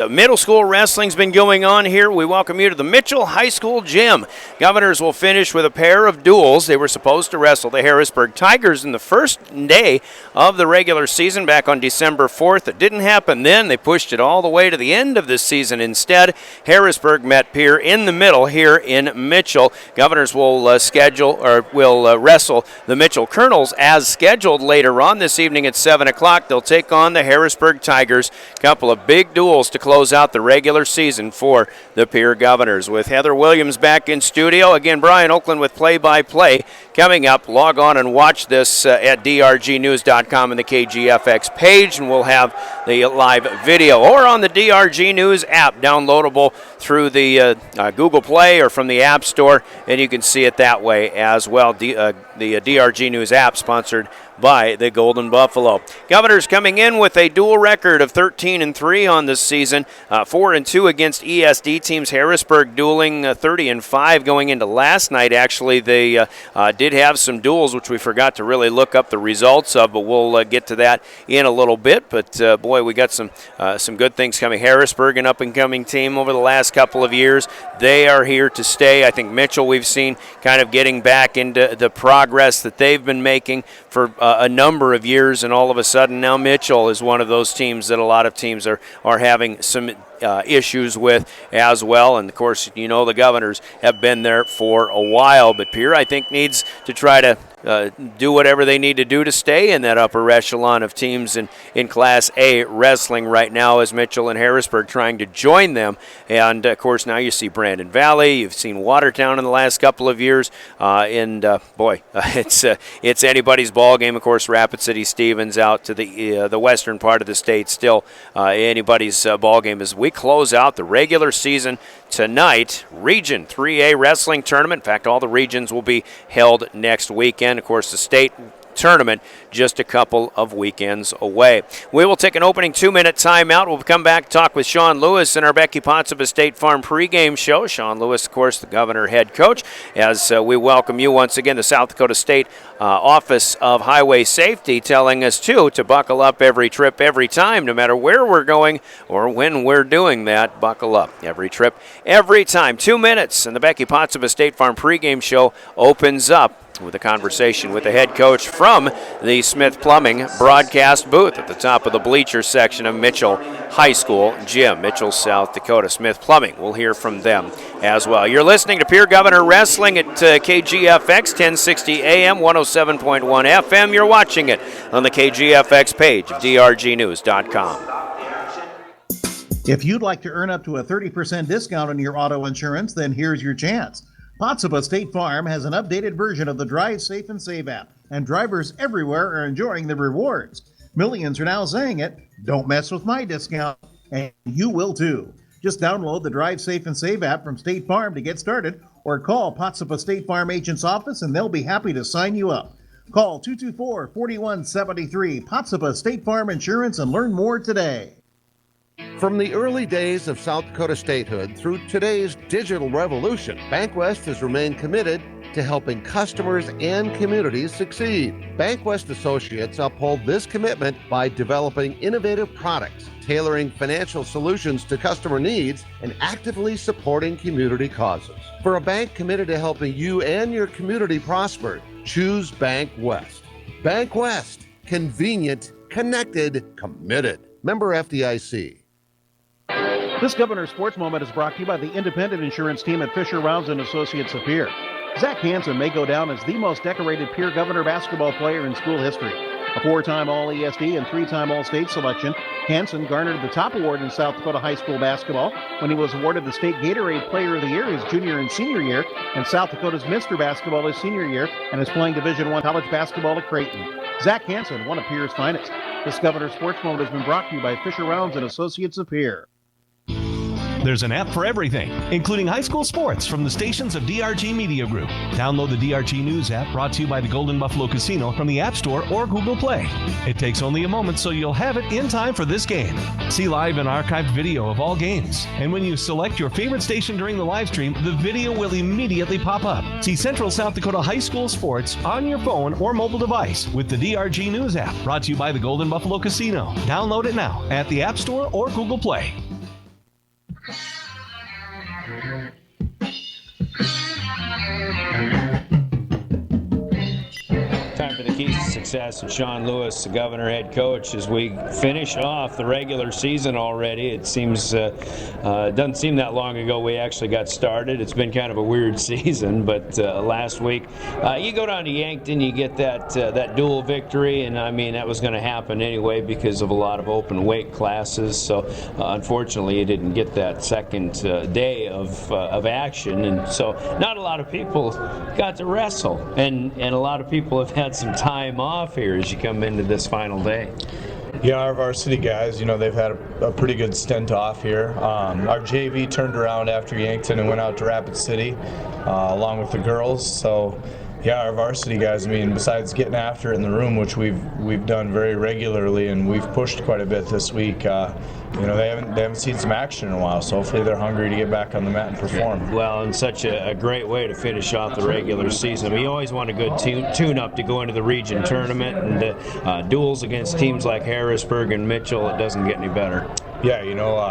The middle school wrestling's been going on here. We welcome you to the Mitchell High School gym. Governors will finish with a pair of duels. They were supposed to wrestle the Harrisburg Tigers in the first day of the regular season back on December 4th. It didn't happen then. They pushed it all the way to the end of this season instead. Harrisburg met Pierre in the middle here in Mitchell. Governors will wrestle the Mitchell Colonels as scheduled later on this evening at 7 o'clock. They'll take on the Harrisburg Tigers. A couple of big duels to close out the regular season for the Pierre Governors. With Heather Williams back in studio, again, Brian Oakland with play-by-play. Coming up, log on and watch this at drgnews.com and the KGFX page, and we'll have the live video. Or on the DRG News app, downloadable through the Google Play or from the App Store, and you can see it that way as well. The DRG News app sponsored by the Golden Buffalo. Governors coming in with a dual record of 13-3 on this season, 4-2 against ESD teams. Harrisburg dueling 30-5 going into last night. Actually, they did have some duels, which we forgot to really look up the results of, but we'll get to that in a little bit. But boy, we got some good things coming. Harrisburg, an up-and-coming team over the last couple of years. They are here to stay. I think Mitchell, we've seen kind of getting back into the progress that they've been making for a number of years, and all of a sudden now Mitchell is one of those teams that a lot of teams are having some issues with as well. And of course, you know, the Governors have been there for a while, but Pierre, I think, needs to try to do whatever they need to do to stay in that upper echelon of teams in Class A wrestling right now, as Mitchell and Harrisburg trying to join them. And of course, now you see Brandon Valley, you've seen Watertown in the last couple of years, it's anybody's ball game. Of course, Rapid City Stevens out to the western part of the state, still anybody's ball game as we close out the regular season tonight. Region 3A wrestling tournament. In fact, all the regions will be held next weekend. Of course, the state tournament just a couple of weekends away. We will take an opening 2-minute timeout. We'll come back, talk with Sean Lewis in our Becky Pottsville State Farm pregame show. Sean Lewis, of course, the Governor head coach, as we welcome you once again, the South Dakota State Office of Highway Safety, telling us to buckle up every trip, every time, no matter where we're going or when we're doing that. Buckle up every trip, every time. 2 minutes, and the Becky Pottsville State Farm pregame show opens up with a conversation with the head coach from the Smith Plumbing broadcast booth at the top of the bleacher section of Mitchell High School gym, Mitchell, South Dakota. Smith Plumbing, we'll hear from them as well. You're listening to Pierre Governor Wrestling at KGFX, 1060 AM, 107.1 FM. You're watching it on the KGFX page of drgnews.com. If you'd like to earn up to a 30% discount on your auto insurance, then here's your chance. Pottsville State Farm has an updated version of the Drive Safe and Save app, and drivers everywhere are enjoying the rewards. Millions are now saying it, don't mess with my discount, and you will too. Just download the Drive Safe and Save app from State Farm to get started, or call Pottsville State Farm agent's office and they'll be happy to sign you up. Call 224-4173, Pottsville State Farm Insurance, and learn more today. From the early days of South Dakota statehood through today's digital revolution, BankWest has remained committed to helping customers and communities succeed. BankWest Associates uphold this commitment by developing innovative products, tailoring financial solutions to customer needs, and actively supporting community causes. For a bank committed to helping you and your community prosper, choose BankWest. BankWest, convenient, connected, committed. Member FDIC. This Governor Sports Moment is brought to you by the independent insurance team at Fisher Rounds and Associates of Pierre. Zach Hansen may go down as the most decorated Pierre Governor basketball player in school history. A 4-time All-ESD and 3-time All-State selection, Hansen garnered the top award in South Dakota high school basketball when he was awarded the State Gatorade Player of the Year his junior and senior year, and South Dakota's Mr. Basketball his senior year, and is playing Division I college basketball at Creighton. Zach Hansen, one of Pierre's finest. This Governor Sports Moment has been brought to you by Fisher Rounds and Associates of Pierre. There's an app for everything, including high school sports from the stations of DRG Media Group. Download the DRG News app, brought to you by the Golden Buffalo Casino, from the App Store or Google Play. It takes only a moment, so you'll have it in time for this game. See live and archived video of all games. And when you select your favorite station during the live stream, the video will immediately pop up. See Central South Dakota high school sports on your phone or mobile device with the DRG News app, brought to you by the Golden Buffalo Casino. Download it now at the App Store or Google Play. Time for the keys to success with Sean Lewis, the Governor head coach, as we finish off the regular season already. It seems doesn't seem that long ago we actually got started. It's been kind of a weird season, but last week you go down to Yankton, you get that dual victory, and I mean that was going to happen anyway because of a lot of open weight classes. So unfortunately, you didn't get that second day of action, and so not a lot of people got to wrestle, and a lot of people have had some time off here as you come into this final day. Yeah, our varsity guys, they've had a pretty good stint off here. Our JV turned around after Yankton and went out to Rapid City along with the girls. So, yeah, our varsity guys, besides getting after it in the room, which we've done very regularly, and we've pushed quite a bit this week, they haven't seen some action in a while, so hopefully they're hungry to get back on the mat and perform. Well, and such a great way to finish off the regular season. We always want a good tune-up to go into the region tournament, and duels against teams like Harrisburg and Mitchell, it doesn't get any better. Yeah,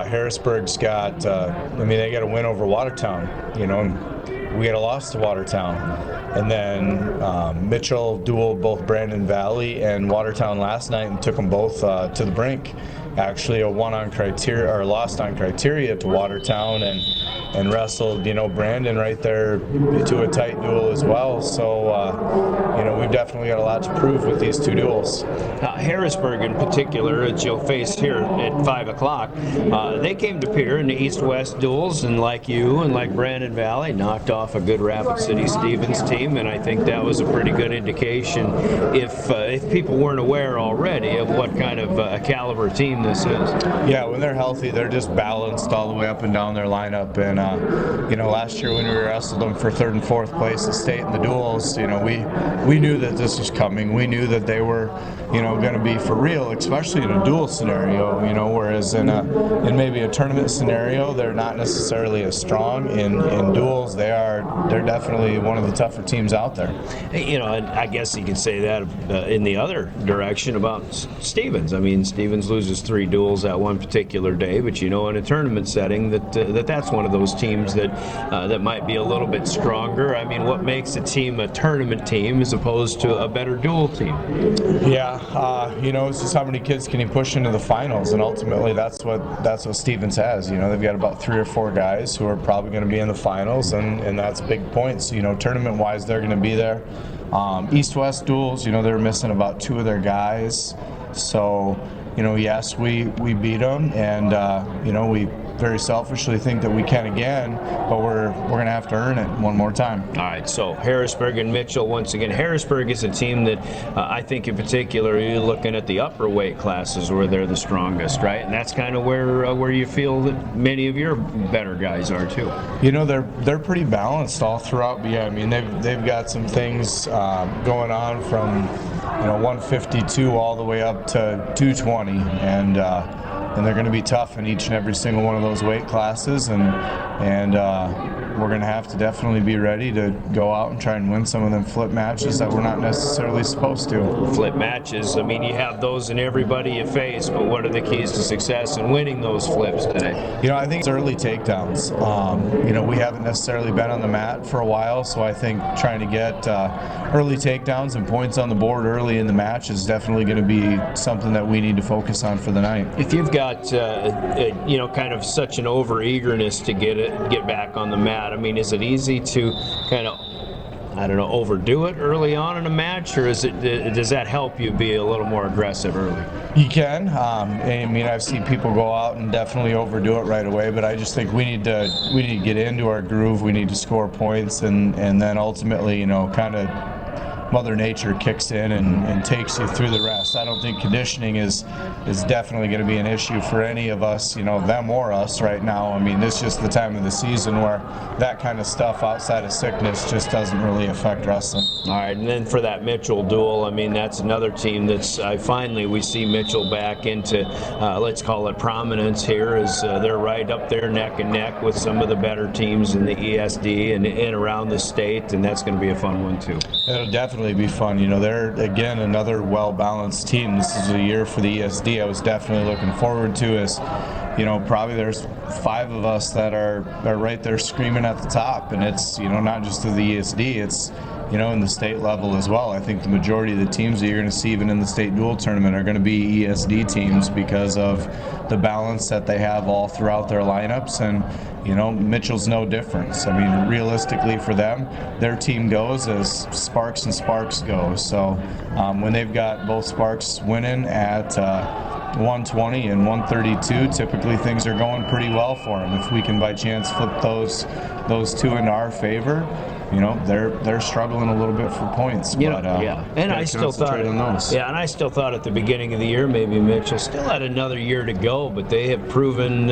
Harrisburg's got, they got a win over Watertown, and we got a loss to Watertown. And then Mitchell dueled both Brandon Valley and Watertown last night and took them both to the brink. Actually, a lost on criteria to Watertown, and wrestled, Brandon right there to a tight duel as well. So, we've definitely got a lot to prove with these two duels. Harrisburg in particular, that you'll face here at 5 o'clock, they came to Pierre in the East-West duels, and like you and like Brandon Valley, knocked off a good Rapid City Stevens team, and I think that was a pretty good indication, if people weren't aware already, of what kind of a caliber team this is. Yeah, when they're healthy, they're just balanced all the way up and down their lineup. And last year when we wrestled them for 3rd and 4th place at state in the duels, we knew that this was coming. We knew that they were, going to be for real, especially in a duel scenario. Whereas in maybe a tournament scenario, they're not necessarily as strong. In duels, they're definitely one of the tougher teams out there. And I guess you can say that in the other direction about Stevens. Stevens loses 3 duels that one particular day, but in a tournament setting, that's one of those teams that might be a little bit stronger. What makes a team a tournament team as opposed to a better duel team? Yeah, it's just how many kids can he push into the finals, and ultimately that's what Stevens has. They've got about 3 or 4 guys who are probably going to be in the finals, and that's big points. Tournament-wise, they're going to be there. East-West duels, they're missing about 2 of their guys, so. Yes, we beat them, and we very selfishly think that we can again, but we're going to have to earn it one more time. All right, so Harrisburg and Mitchell once again. Harrisburg is a team that I think in particular you're looking at the upper weight classes where they're the strongest, right? And that's kind of where you feel that many of your better guys are too. They're pretty balanced all throughout. But yeah, they've got some things going on from 152 all the way up to 220, and they're going to be tough in each and every single one of those weight classes, and we're going to have to definitely be ready to go out and try and win some of them flip matches that we're not necessarily supposed to. Flip matches, you have those in everybody you face, but what are the keys to success in winning those flips today? I think it's early takedowns. We haven't necessarily been on the mat for a while, so I think trying to get early takedowns and points on the board early in the match is definitely going to be something that we need to focus on for the night. If you've got kind of such an over-eagerness to get back on the mat, is it easy to kind of, overdo it early on in a match, or does that help you be a little more aggressive early? You can. I've seen people go out and definitely overdo it right away, but I just think we need to get into our groove. We need to score points, and then ultimately, kind of Mother Nature kicks in and takes you through the rest. I don't think conditioning is definitely going to be an issue for any of us, them or us right now. This is just the time of the season where that kind of stuff outside of sickness just doesn't really affect wrestling. All right, and then for that Mitchell duel, that's another team that's finally we see Mitchell back into, let's call it prominence here, as they're right up there neck and neck with some of the better teams in the ESD and around the state, and that's going to be a fun one too. It'll definitely be fun. They're, again, another well-balanced team. This is a year for the ESD I was definitely looking forward to, as probably there's 5 of us that are right there screaming at the top, and it's, not just to the ESD, it's, in the state level as well. I think the majority of the teams that you're going to see even in the state dual tournament are going to be ESD teams because of the balance that they have all throughout their lineups, and Mitchell's no difference. I mean, realistically for them, their team goes as Sparks and Sparks go. So when they've got both Sparks winning at 120 and 132, typically things are going pretty well for them. If we can by chance flip those two into our favor, they're struggling a little bit for points. And I still thought at the beginning of the year, maybe Mitchell still had another year to go, but they have proven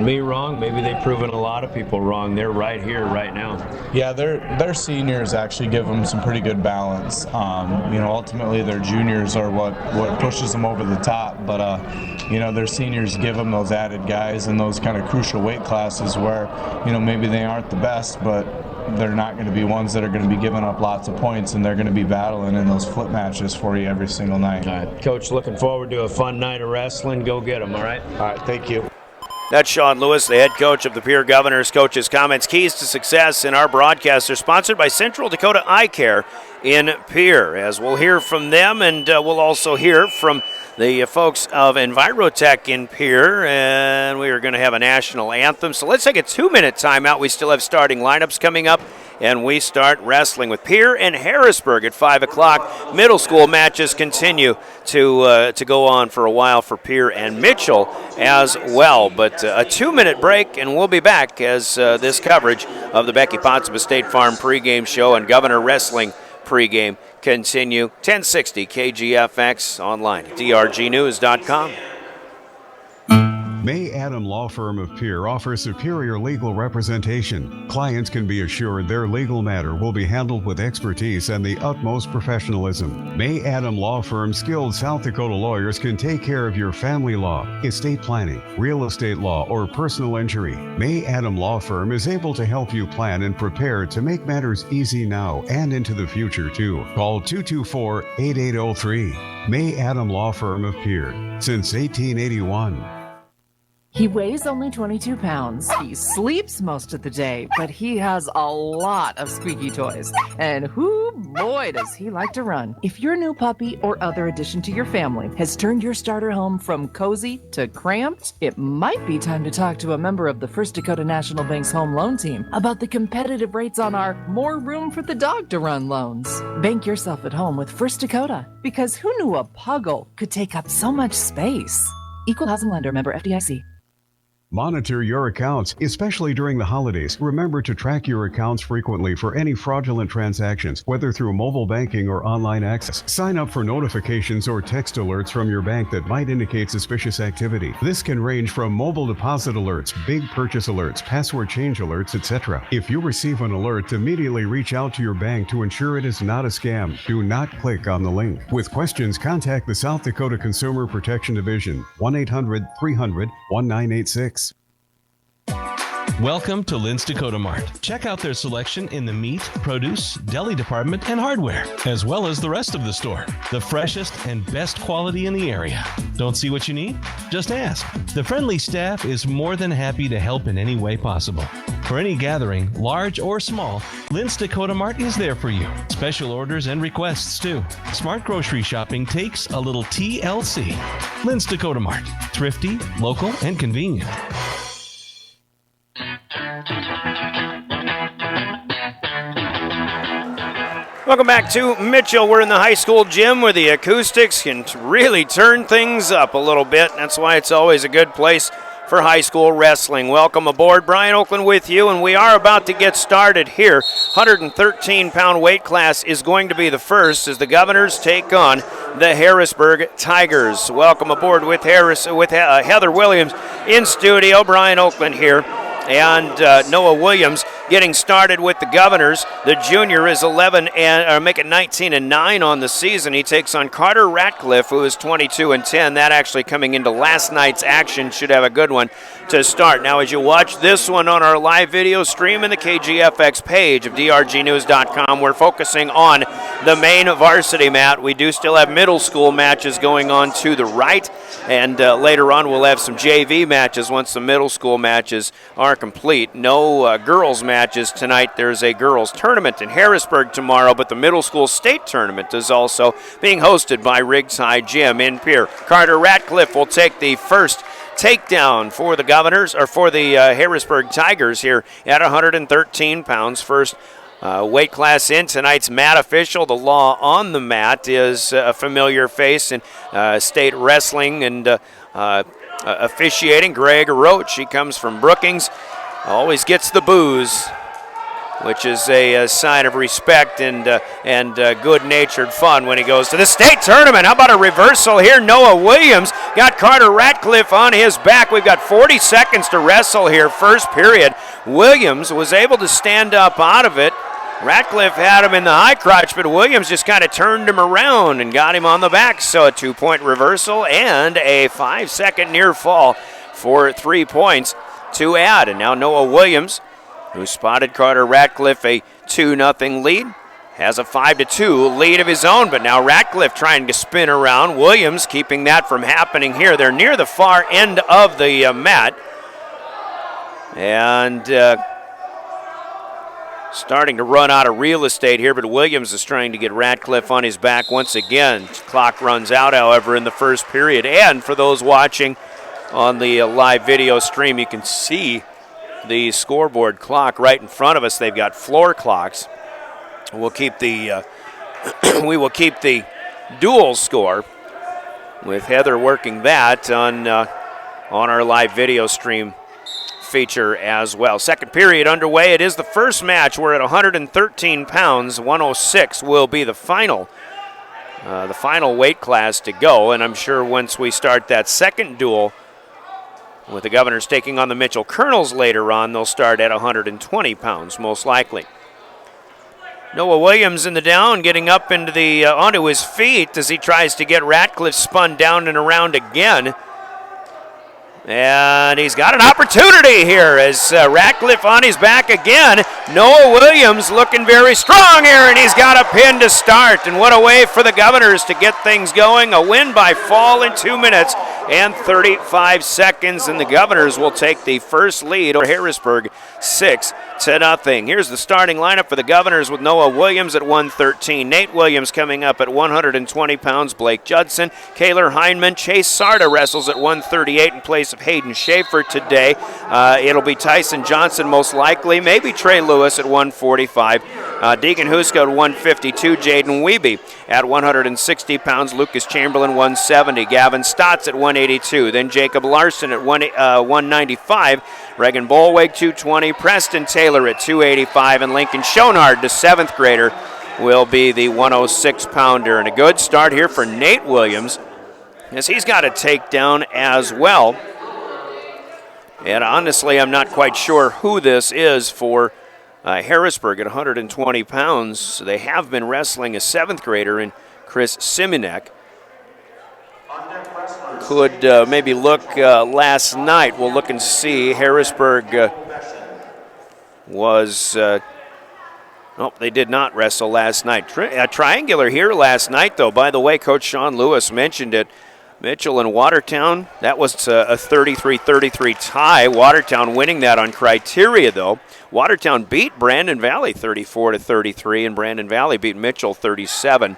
me wrong. Maybe they've proven a lot of people wrong. They're right here, right now. Yeah, their seniors actually give them some pretty good balance. Ultimately their juniors are what pushes them over the top, but their seniors give them those added guys in those kind of crucial weight classes where maybe they aren't the best, but they're not going to be ones that are going to be giving up lots of points, and they're going to be battling in those flip matches for you every single night. All right, Coach, looking forward to a fun night of wrestling. Go get them, all right? All right, thank you. That's Sean Lewis, the head coach of the Pierre Governors. Coach's comments, keys to success in our broadcast, are sponsored by Central Dakota Eye Care in Pierre. As we'll hear from them, and we'll also hear from the folks of Envirotech in Pierre, and we are going to have a national anthem. So let's take a 2-minute timeout. We still have starting lineups coming up, and we start wrestling with Pierre and Harrisburg at 5 o'clock. Middle school matches continue to go on for a while for Pierre and Mitchell as well. But a 2-minute break, and we'll be back as this coverage of the Becky Potsdam State Farm pregame show and Governor Wrestling pregame continue. 1060 KGFX online at drgnews.com. May Adam Law Firm of Pierre offers superior legal representation. Clients can be assured their legal matter will be handled with expertise and the utmost professionalism. May Adam Law Firm's skilled South Dakota lawyers can take care of your family law, estate planning, real estate law, or personal injury. May Adam Law Firm is able to help you plan and prepare to make matters easy now and into the future too. Call 224-8803. May Adam Law Firm of Pierre, since 1881. He weighs only 22 pounds. He sleeps most of the day, but he has a lot of squeaky toys. And whoo boy, does he like to run. If your new puppy or other addition to your family has turned your starter home from cozy to cramped, it might be time to talk to a member of the First Dakota National Bank's home loan team about the competitive rates on our More Room for the Dog to Run loans. Bank yourself at home with First Dakota, because who knew a puggle could take up so much space? Equal housing lender, member FDIC. Monitor your accounts, especially during the holidays. Remember to track your accounts frequently for any fraudulent transactions, whether through mobile banking or online access. Sign up for notifications or text alerts from your bank that might indicate suspicious activity. This can range from mobile deposit alerts, big purchase alerts, password change alerts, etc. If you receive an alert, immediately reach out to your bank to ensure it is not a scam. Do not click on the link. With questions, contact the South Dakota Consumer Protection Division, 1-800-300-1986. Welcome to Lynn's Dakota Mart. Check out their selection in the meat, produce, deli department, and hardware, as well as the rest of the store. The freshest and best quality in the area. Don't see what you need? Just ask. The friendly staff is more than happy to help in any way possible. For any gathering, large or small, Lynn's Dakota Mart is there for you. Special orders and requests too. Smart grocery shopping takes a little TLC. Lynn's Dakota Mart. Thrifty, local, and convenient. Welcome back to Mitchell. We're in the high school gym where the acoustics can really turn things up a little bit. That's why it's always a good place for high school wrestling. Welcome aboard. Brian Oakland with you, and we are about to get started here. 113-pound weight class is going to be the first as the Governors take on the Harrisburg Tigers. Welcome aboard with Heather Williams in studio. Brian Oakland here. And Noah Williams getting started with the Governors. The junior is 19-9 on the season. He takes on Carter Ratcliffe, who is 22-10. That actually coming into last night's action should have a good one to start. Now, as you watch this one on our live video stream in the KGFX page of drgnews.com, we're focusing on the main varsity mat. We do still have middle school matches going on to the right, and later on we'll have some JV matches once the middle school matches are complete. No girls matches tonight. There's a girls tournament in Harrisburg tomorrow, but the middle school state tournament is also being hosted by Riggs High Gym in Pierre. Carter Ratcliffe will take the first takedown for the Governors, or for the Harrisburg Tigers here at 113 pounds. First weight class in tonight's mat official. The law on the mat is a familiar face in state wrestling and officiating. Greg Roach, he comes from Brookings, always gets the booze, which is a sign of respect and good-natured fun when he goes to the state tournament. How about a reversal here? Noah Williams got Carter Ratcliffe on his back. We've got 40 seconds to wrestle here, first period. Williams was able to stand up out of it. Ratcliffe had him in the high crotch, but Williams just kind of turned him around and got him on the back. So a 2-point reversal and a 5-second near fall for 3 points to add. And now Noah Williams, who spotted Carter Ratcliffe a 2-0 lead, has a 5-2 lead of his own, but now Ratcliffe trying to spin around. Williams keeping that from happening here. They're near the far end of the mat, and starting to run out of real estate here, but Williams is trying to get Ratcliffe on his back once again. Clock runs out, however, in the first period, and for those watching on the live video stream, you can see the scoreboard clock right in front of us. They've got floor clocks. We'll keep the we will keep the dual score with Heather working that on our live video stream feature as well. Second period underway. It is the first match. We're at 113 pounds. 106 will be the final weight class to go, and I'm sure once we start that second duel with the Governors taking on the Mitchell Colonels later on, they'll start at 120 pounds, most likely. Noah Williams in the down, getting up into the onto his feet as he tries to get Ratcliffe spun down and around again. And he's got an opportunity here as Ratcliffe on his back again. Noah Williams looking very strong here, and he's got a pin to start. And what a way for the Governors to get things going. A win by fall in 2 minutes and 35 seconds, and the Governors will take the first lead over Harrisburg 6-0. Here's the starting lineup for the Governors with Noah Williams at 113. Nate Williams coming up at 120 pounds. Blake Judson, Kaylor Heinman, Chase Sarda wrestles at 138 in place of Hayden Schaefer today. It'll be Tyson Johnson most likely, maybe Trey Lewis at 145. Deegan Huska at 152. Jaden Wiebe at 160 pounds. Lucas Chamberlain 170. Gavin Stotts at 182. Then Jacob Larson at 195. Reagan Bolweg 220. Preston Taylor at 285. And Lincoln Schonard, the 7th grader, will be the 106-pounder. And a good start here for Nate Williams, as he's got a takedown as well. And honestly, I'm not quite sure who this is for Harrisburg at 120 pounds. They have been wrestling a 7th grader in Chris Simonek. Could maybe look last night. We'll look and see. Harrisburg was... Nope, they did not wrestle last night. Triangular here last night, though. By the way, Coach Sean Lewis mentioned it. Mitchell and Watertown, that was a 33-33 tie. Watertown winning that on criteria, though. Watertown beat Brandon Valley 34-33, and Brandon Valley beat Mitchell 37-28.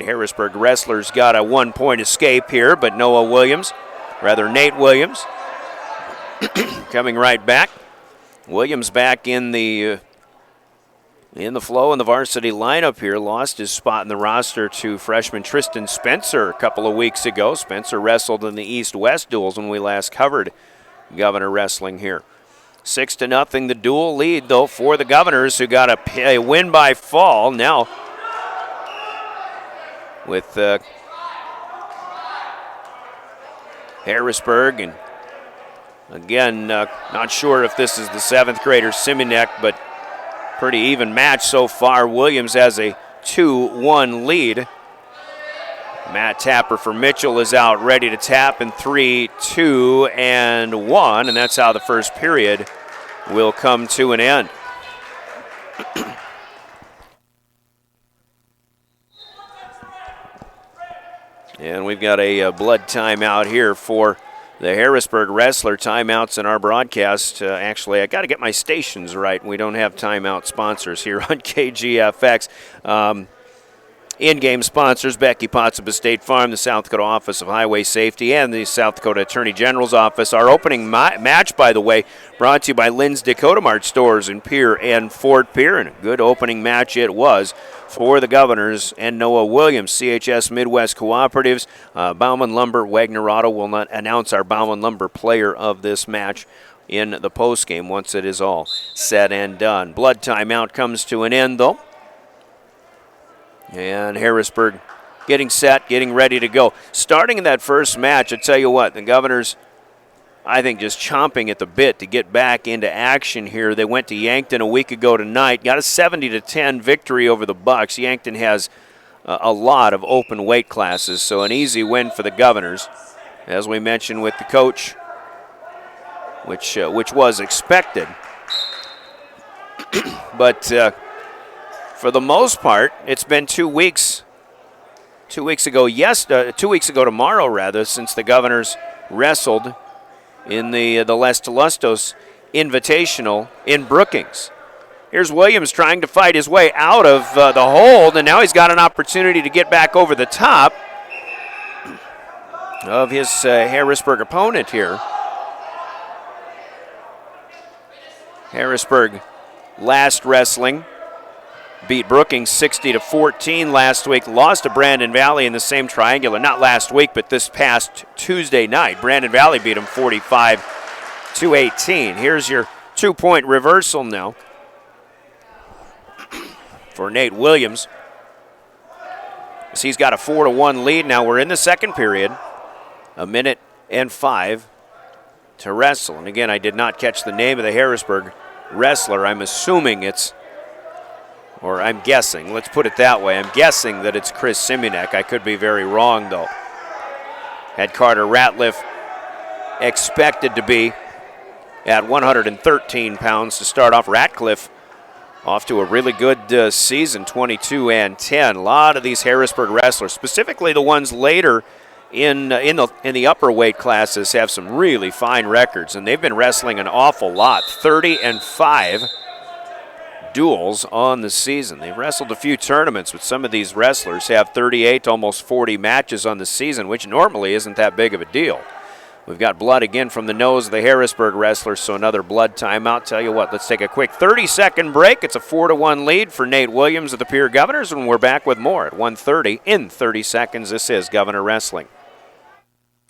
Harrisburg wrestlers got a 1-point escape here, but Nate Williams, coming right back. Williams back in the flow in the varsity lineup here. Lost his spot in the roster to freshman Tristan Spencer a couple of weeks ago. Spencer wrestled in the East-West duels when we last covered Governor wrestling here. 6-0 the dual lead, though, for the Governors, who got a win by fall. Now with Harrisburg, and again, not sure if this is the 7th grader Simonek, but pretty even match so far. Williams has a 2-1 lead. Matt Tapper for Mitchell is out ready to tap in 3, 2, and 1, and that's how the first period will come to an end. And we've got a blood timeout here for the Harrisburg wrestler. Timeouts in our broadcast. Actually, I got to get my stations right. We don't have timeout sponsors here on KGFX. In-game sponsors, Becky Potts of State Farm, the South Dakota Office of Highway Safety, and the South Dakota Attorney General's Office. Our opening match, by the way, brought to you by Lynn's Dakota Mart stores in Pierre and Fort Pierre. And a good opening match it was for the Governors and Noah Williams. CHS Midwest Cooperatives, Bauman Lumber, Wagner Auto will not announce our Bauman Lumber player of this match in the postgame once it is all said and done. Blood timeout comes to an end, though. And Harrisburg getting set, getting ready to go. Starting in that first match, I tell you what, the Governors, I think, just chomping at the bit to get back into action here. They went to Yankton a week ago tonight, got a 70-10 victory over the Bucks. Yankton has a lot of open weight classes, so an easy win for the Governors, as we mentioned with the coach, which was expected. But for the most part, it's been 2 weeks. 2 weeks ago, 2 weeks ago tomorrow, rather, since the Governors wrestled in the Les Telustos Invitational in Brookings. Here's Williams trying to fight his way out of the hold, and now he's got an opportunity to get back over the top of his Harrisburg opponent here. Harrisburg last wrestling beat Brookings 60-14 last week, lost to Brandon Valley in the same triangular, not last week, but this past Tuesday night. Brandon Valley beat him 45-18. Here's your 2-point reversal now for Nate Williams, as he's got a 4-1 lead. Now we're in the second period, 1:05 to wrestle. And again, I did not catch the name of the Harrisburg wrestler. I'm assuming it's, or I'm guessing, let's put it that way, I'm guessing that it's Chris Simunek. I could be very wrong, though. Had Carter Ratliff expected to be at 113 pounds to start off. Ratcliffe off to a really good season, 22-10. A lot of these Harrisburg wrestlers, specifically the ones later in the upper weight classes, have some really fine records, and they've been wrestling an awful lot. 30-5 duels on the season. They've wrestled a few tournaments, but some of these wrestlers have 38 to almost 40 matches on the season, which normally isn't that big of a deal. We've got blood again from the nose of the Harrisburg wrestlers, so another blood timeout. Tell you what, let's take a quick 30-second break. It's a 4-1 lead for Nate Williams of the Pierre Governors, and we're back with more at 1:30 in 30 seconds. This is Governor Wrestling.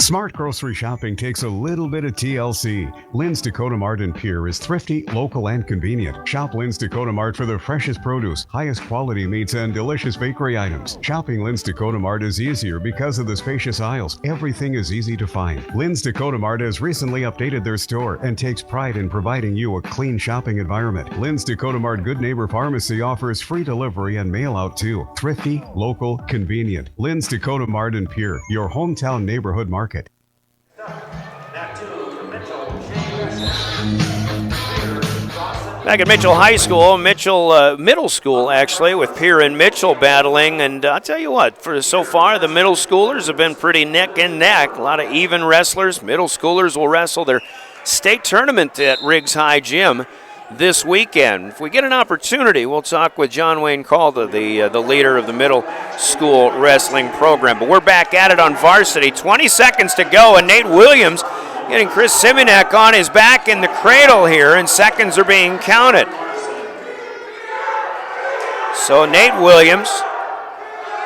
Smart grocery shopping takes a little bit of TLC. Lynn's Dakota Mart in Pierre is thrifty, local, and convenient. Shop Lynn's Dakota Mart for the freshest produce, highest quality meats, and delicious bakery items. Shopping Lynn's Dakota Mart is easier because of the spacious aisles. Everything is easy to find. Lynn's Dakota Mart has recently updated their store and takes pride in providing you a clean shopping environment. Lynn's Dakota Mart Good Neighbor Pharmacy offers free delivery and mail out too. Thrifty, local, convenient. Lynn's Dakota Mart in Pierre, your hometown neighborhood market. Back at Mitchell High School, Mitchell Middle School actually, with Pierre and Mitchell battling. And I'll tell you what, for so far the middle schoolers have been pretty neck and neck. A lot of even wrestlers. Middle schoolers will wrestle their state tournament at Riggs High Gym this weekend. If we get an opportunity, we'll talk with John Wayne Calda, the leader of the middle school wrestling program. But we're back at it on varsity. 20 seconds to go, and Nate Williams getting Chris Simunek on his back in the cradle here, and seconds are being counted. So Nate Williams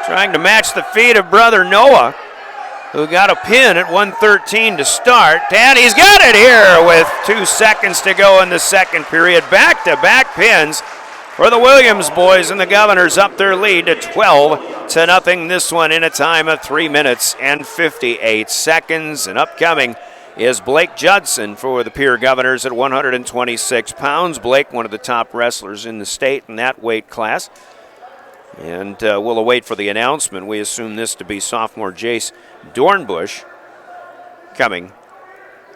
trying to match the feet of brother Noah, who got a pin at 1:13 to start. And he's got it here with 2 seconds to go in the second period. Back-to-back pins for the Williams boys, and the Governors up their lead to 12-0. This one in a time of 3 minutes and 58 seconds. And upcoming is Blake Judson for the Pierre Governors at 126 pounds. Blake, one of the top wrestlers in the state in that weight class. And we'll await for the announcement. We assume this to be sophomore Jace Dornbush coming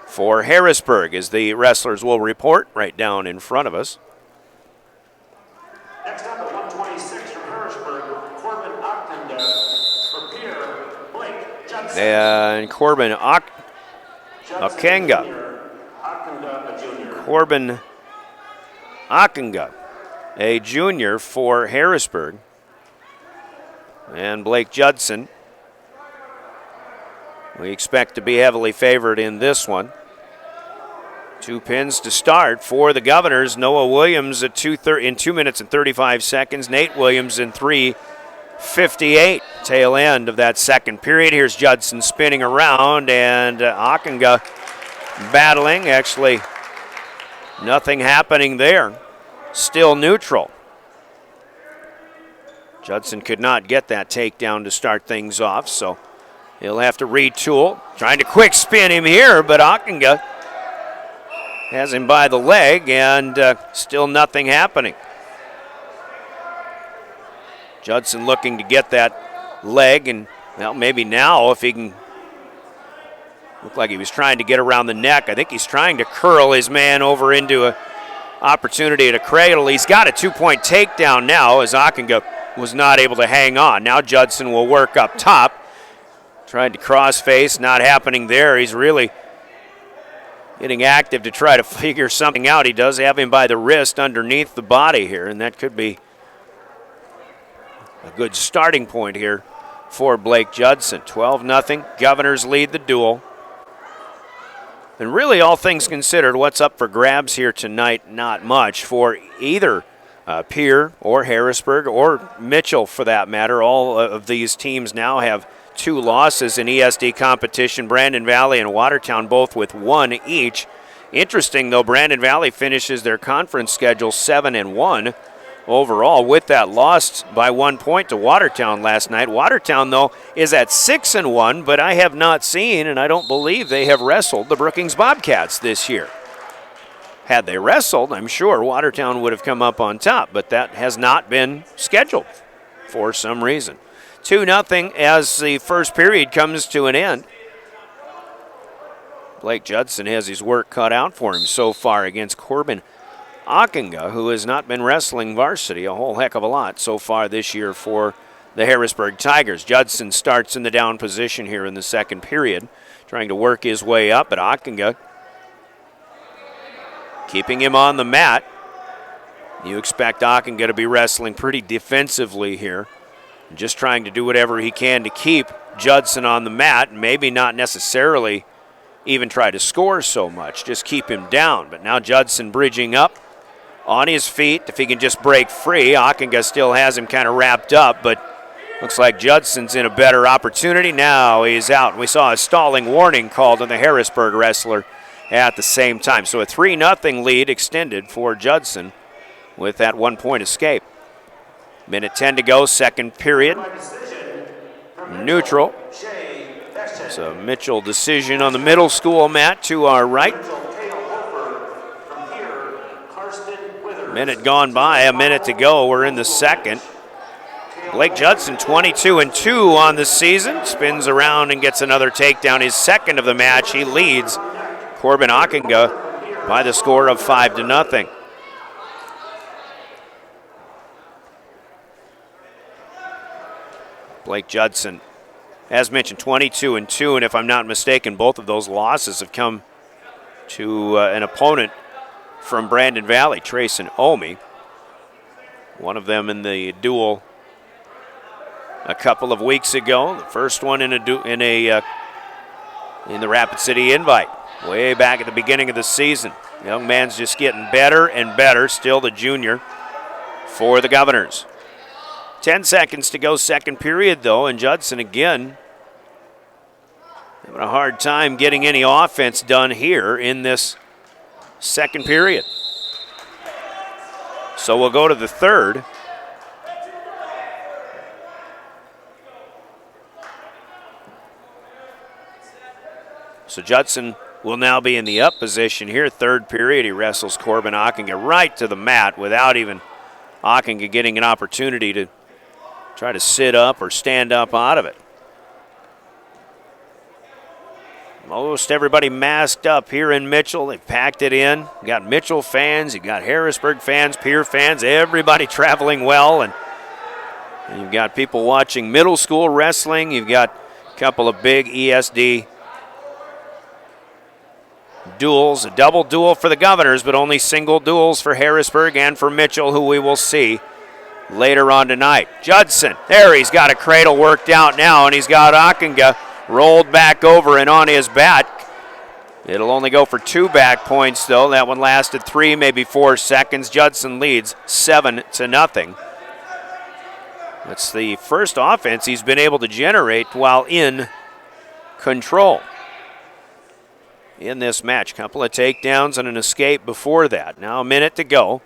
for Harrisburg, as the wrestlers will report right down in front of us. Next up at 126 from Harrisburg, Corbin Ochtenda. For Pierre, Blake And Corbin Akenga. Corbin Akenga, a junior for Harrisburg. And Blake Judson, we expect to be heavily favored in this one. 2 pins to start for the Governors. Noah Williams at in 2 minutes and 35 seconds. Nate Williams in 3:58. Tail end of that second period. Here's Judson spinning around, and Akenga battling. Actually, nothing happening there. Still neutral. Judson could not get that takedown to start things off, so he'll have to retool. Trying to quick spin him here, but Akenga has him by the leg, and still nothing happening. Judson looking to get that leg, and well, maybe now if he can. Looked like he was trying to get around the neck. I think he's trying to curl his man over into an opportunity at a cradle. He's got a 2-point takedown now, as Akenga was not able to hang on. Now Judson will work up top. Tried to cross face, not happening there. He's really getting active to try to figure something out. He does have him by the wrist underneath the body here, and that could be a good starting point here for Blake Judson. 12-0. Governors lead the duel. And really, all things considered, what's up for grabs here tonight? Not much for either Pierre or Harrisburg or Mitchell, for that matter. All of these teams now have 2 losses in ESD competition. Brandon Valley and Watertown both with 1 each. Interesting, though, Brandon Valley finishes their conference schedule 7-1 overall with that loss by 1 point to Watertown last night. Watertown, though, is at 6-1, but I have not seen, and I don't believe they have wrestled the Brookings Bobcats this year. Had they wrestled, I'm sure Watertown would have come up on top, but that has not been scheduled for some reason. 2-0 as the first period comes to an end. Blake Judson has his work cut out for him so far against Corbin Akenga, who has not been wrestling varsity a whole heck of a lot so far this year for the Harrisburg Tigers. Judson starts in the down position here in the second period, trying to work his way up, but Akenga keeping him on the mat. You expect Akenga to be wrestling pretty defensively here, just trying to do whatever he can to keep Judson on the mat, maybe not necessarily even try to score so much, just keep him down. But now Judson bridging up on his feet. If he can just break free, Akenga still has him kind of wrapped up, but looks like Judson's in a better opportunity. Now he's out. We saw a stalling warning called on the Harrisburg wrestler at the same time. So a 3-0 lead extended for Judson with that 1-point escape. Minute 10 to go, second period. Neutral. It's a Mitchell decision on the middle school mat to our right. Minute gone by, a minute to go. We're in the second. Blake Judson, 22-2 on the season. Spins around and gets another takedown, his second of the match. He leads Corbin Akenga by the score of 5-0. Blake Judson, as mentioned, 22-2, and if I'm not mistaken, both of those losses have come to an opponent from Brandon Valley, Trace and Omi. One of them in the duel a couple of weeks ago. The first one in the Rapid City Invite, way back at the beginning of the season. Young man's just getting better and better. Still the junior for the Governors. 10 seconds to go, second period, though, and Judson again having a hard time getting any offense done here in this second period. So we'll go to the third. So Judson will now be in the up position here. Third period, he wrestles Corbin Akenga right to the mat without even Akenga getting an opportunity to try to sit up or stand up out of it. Most everybody masked up here in Mitchell. They've packed it in. You got Mitchell fans, you got Harrisburg fans, Pierre fans, everybody traveling well. And you've got people watching middle school wrestling. You've got couple of big ESD duels, a double duel for the Governors, but only single duels for Harrisburg and for Mitchell, who we will see later on tonight. Judson, there he's got a cradle worked out now, and he's got Okenga rolled back over and on his back. It'll only go for 2 back points, though. That one lasted 3, maybe 4 seconds. Judson leads 7-0. That's the first offense he's been able to generate while in control in this match. Couple of takedowns and an escape before that. Now a minute to go.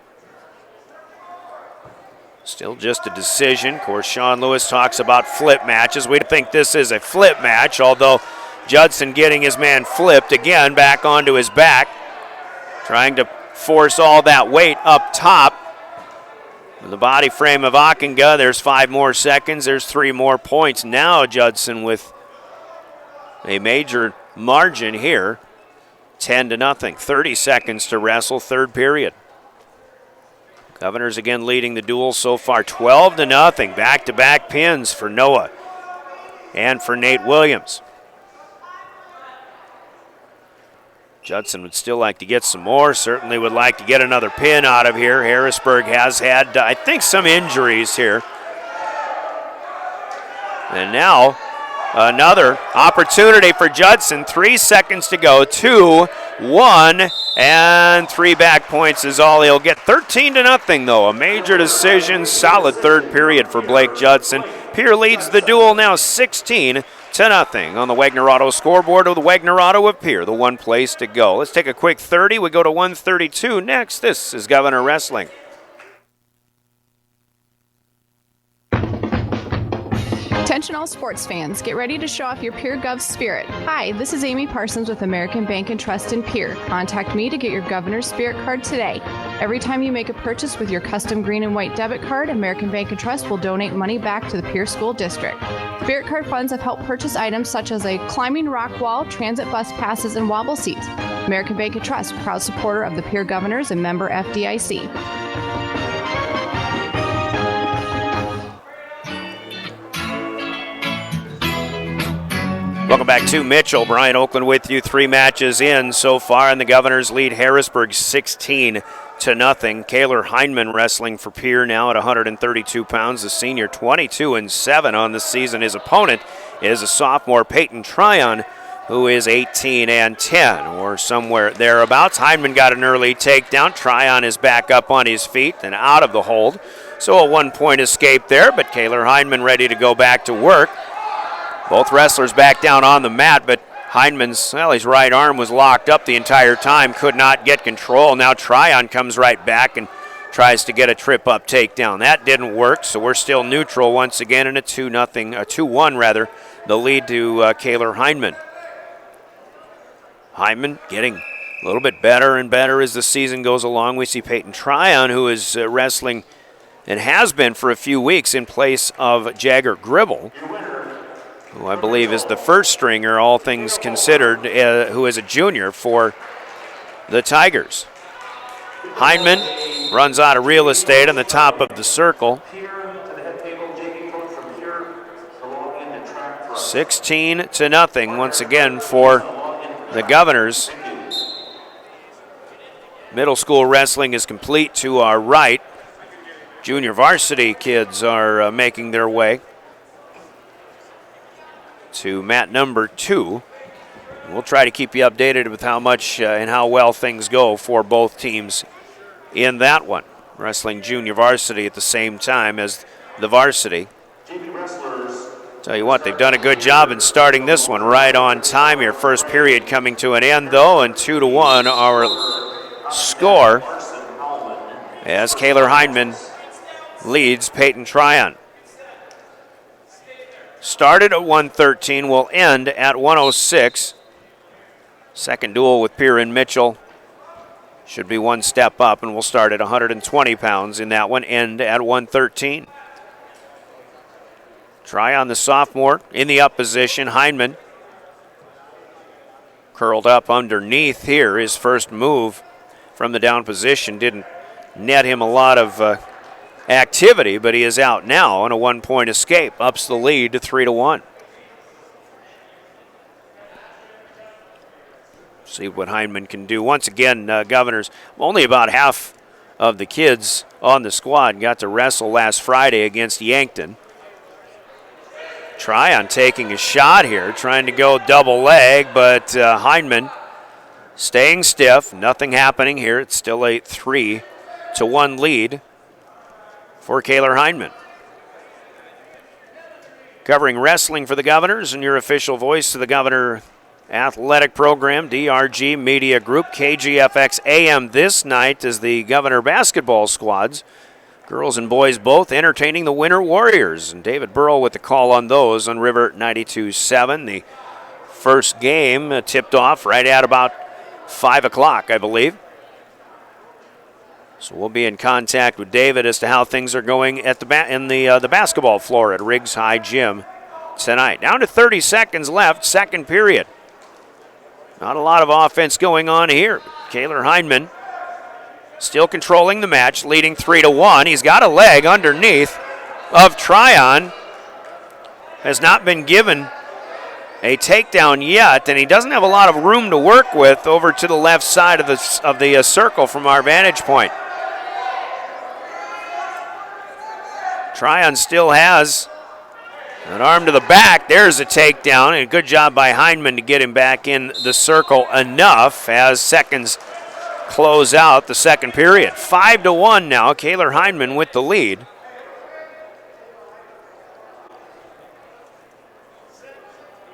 Still just a decision. Of course, Sean Lewis talks about flip matches. We think this is a flip match, although Judson getting his man flipped again back onto his back, trying to force all that weight up top. In the body frame of Okenga, there's 5 more seconds, there's 3 more points. Now Judson with a major margin here, 10-0, 30 seconds to wrestle, third period. Governors again leading the duel so far, 12-0, back-to-back pins for Noah and for Nate Williams. Judson would still like to get some more, certainly would like to get another pin out of here. Harrisburg has had, I think, some injuries here. And now another opportunity for Judson. 3 seconds to go. 2, 1, and 3 back points is all he'll get. 13-0 though. A major decision. Solid third period for Blake Judson. Pierre leads the duel now 16-0 on the Wagner Auto scoreboard of the Wagner Auto of Pierre. The one place to go. Let's take a quick 30. We go to 132 next. This is Governor Wrestling. Attention all sports fans, get ready to show off your Pierre Gov spirit. Hi, this is Amy Parsons with American Bank and Trust in Pierre. Contact me to get your Governor's Spirit card today. Every time you make a purchase with your custom green and white debit card, American Bank and Trust will donate money back to the Pierre School District. Spirit card funds have helped purchase items such as a climbing rock wall, transit bus passes, and wobble seats. American Bank and Trust, proud supporter of the Pierre Governors and member FDIC. Welcome back to Mitchell. Brian Oakland with you. 3 matches in so far, and the Governors lead Harrisburg 16-0. Kaylor Heineman wrestling for Pierre now at 132 pounds. The senior 22-7 on the season. His opponent is a sophomore, Peyton Tryon, who is 18-10 or somewhere thereabouts. Heineman got an early takedown. Tryon is back up on his feet and out of the hold. So a 1-point escape there, but Kaylor Heineman ready to go back to work. Both wrestlers back down on the mat, but Heineman's, well, his right arm was locked up the entire time, could not get control. Now Tryon comes right back and tries to get a trip-up takedown. That didn't work, so we're still neutral once again in a 2-1 rather, the lead to Kaylor Heineman. Heineman getting a little bit better and better as the season goes along. We see Peyton Tryon, who is wrestling and has been for a few weeks in place of Jagger Gribble, who I believe is the first stringer, all things considered, who is a junior for the Tigers. Heineman runs out of real estate on the top of the circle. 16-0 once again for the Governors. Middle school wrestling is complete to our right. Junior varsity kids are making their way to mat number 2. We'll try to keep you updated with how much and how well things go for both teams in that one. Wrestling junior varsity at the same time as the varsity. Tell you what, they've done a good job in starting this one right on time here. First period coming to an end though, and 2-1 our score as Kaylor Heineman leads Peyton Tryon. Started at 113, will end at 106. Second duel with Pierre and Mitchell should be one step up, and we'll start at 120 pounds in that one, end at 113. Tryon, the sophomore, in the up position. Heineman curled up underneath here. His first move from the down position didn't net him a lot of activity, but he is out now on a 1-point escape. Ups the lead to 3-1. See what Heineman can do. Once again, Governors, only about half of the kids on the squad got to wrestle last Friday against Yankton. Tryon taking a shot here, trying to go double leg, but Heineman staying stiff. Nothing happening here. It's still a 3-1 lead for Kaler Heineman. Covering wrestling for the Governors and your official voice to the Governor Athletic Program, DRG Media Group, KGFX AM this night as the Governor basketball squads, girls and boys both, entertaining the Winter Warriors. And David Burrow with the call on those on River 92.7. The first game tipped off right at about 5 o'clock, I believe. So we'll be in contact with David as to how things are going at the basketball floor at Riggs High Gym tonight. Down to 30 seconds left, second period. Not a lot of offense going on here. Kaler Heineman still controlling the match, leading 3-1. He's got a leg underneath of Tryon. Has not been given a takedown yet, and he doesn't have a lot of room to work with over to the left side of the circle from our vantage point. Tryon still has an arm to the back. There's a takedown, and a good job by Heineman to get him back in the circle enough as seconds close out the second period. 5-1 now, Kaler Heineman with the lead.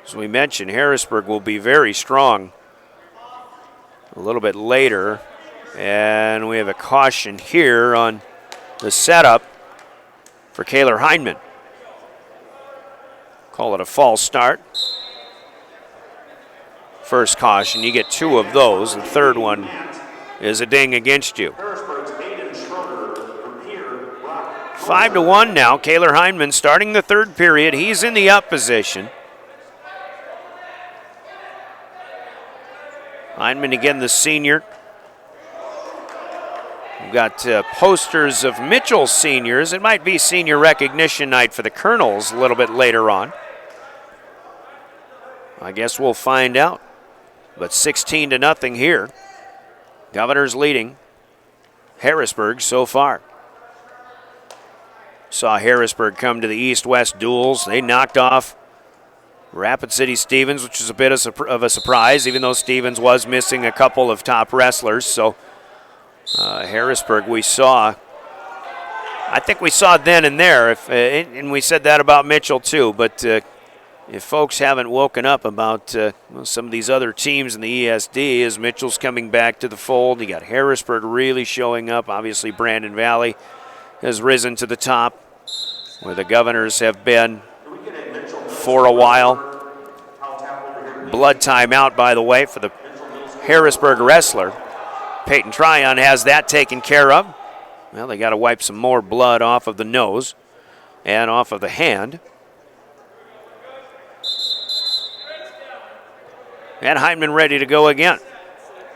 As we mentioned, Harrisburg will be very strong a little bit later, and we have a caution here on the setup for Kaler Heineman. Call it a false start. First caution, you get 2 of those. The third one is a ding against you. 5-1 now. Kaler Heineman starting the third period. He's in the up position. Heineman again, the senior. We've got posters of Mitchell seniors. It might be senior recognition night for the Colonels a little bit later on. I guess we'll find out. But 16-0 here. Governors leading Harrisburg so far. Saw Harrisburg come to the East-West duels. They knocked off Rapid City Stevens, which was a bit of a surprise, even though Stevens was missing a couple of top wrestlers. So Harrisburg I think we saw then and there, and we said that about Mitchell too, but if folks haven't woken up about some of these other teams in the ESD, as Mitchell's coming back to the fold, you got Harrisburg really showing up. Obviously Brandon Valley has risen to the top, where the Governors have been for a while. Blood timeout, by the way, for the Harrisburg wrestler. Peyton Tryon has that taken care of. Well, they got to wipe some more blood off of the nose and off of the hand. And Heineman ready to go again.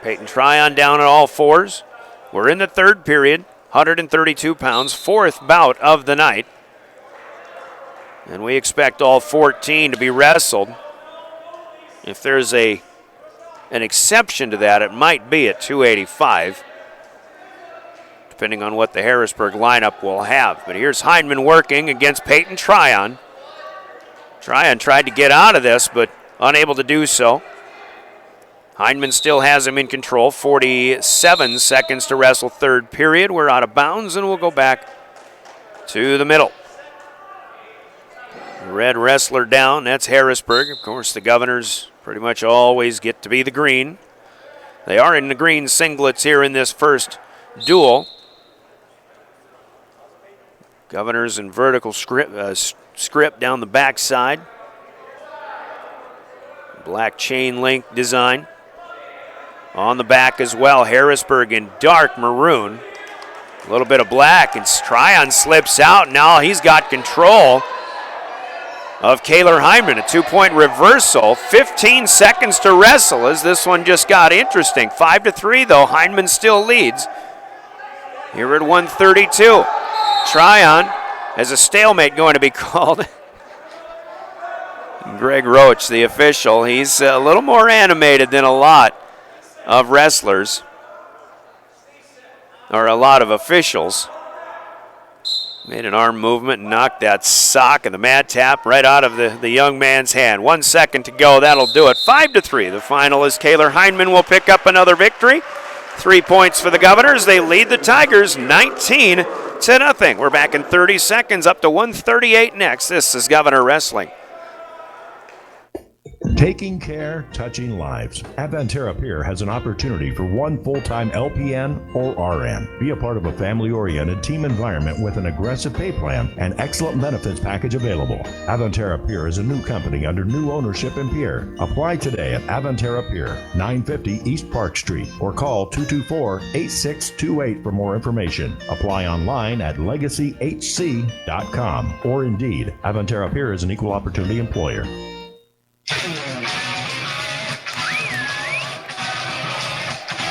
Peyton Tryon down at all fours. We're in the third period, 132 pounds, fourth bout of the night. And we expect all 14 to be wrestled. If there's an exception to that, it might be at 285, depending on what the Harrisburg lineup will have. But here's Heineman working against Peyton Tryon. Tryon tried to get out of this, but unable to do so. Heineman still has him in control. 47 seconds to wrestle third period. We're out of bounds, and we'll go back to the middle. Red wrestler down, that's Harrisburg. Of course, the Governors pretty much always get to be the green. They are in the green singlets here in this first duel. Governors in vertical script down the backside. Black chain link design. On the back as well, Harrisburg in dark maroon. A little bit of black, and Tryon slips out. Now he's got control of Kaler Heineman. A 2-point reversal. 15 seconds to wrestle as this one just got interesting. 5-3 though, Heineman still leads. Here at 132. Tryon has a stalemate going to be called. Greg Roach, the official, he's a little more animated than a lot of wrestlers, or a lot of officials. Made an arm movement and knocked that sock and the mat tap right out of the young man's hand. 1 second to go. That'll do it. 5-3. The final is Kaylor Heineman will pick up another victory. 3 points for the Governors. They lead the Tigers 19-0. We're back in 30 seconds, up to 138 next. This is Governor Wrestling. Taking care, touching lives. Avantera Pier has an opportunity for one full-time LPN or RN. Be a part of a family-oriented team environment with an aggressive pay plan and excellent benefits package available. Avantera Pier is a new company under new ownership in Pierre. Apply today at Avantera Pier, 950 East Park Street, or call 224-8628 for more information. Apply online at legacyhc.com or Indeed. Avantera Pier is an equal opportunity employer.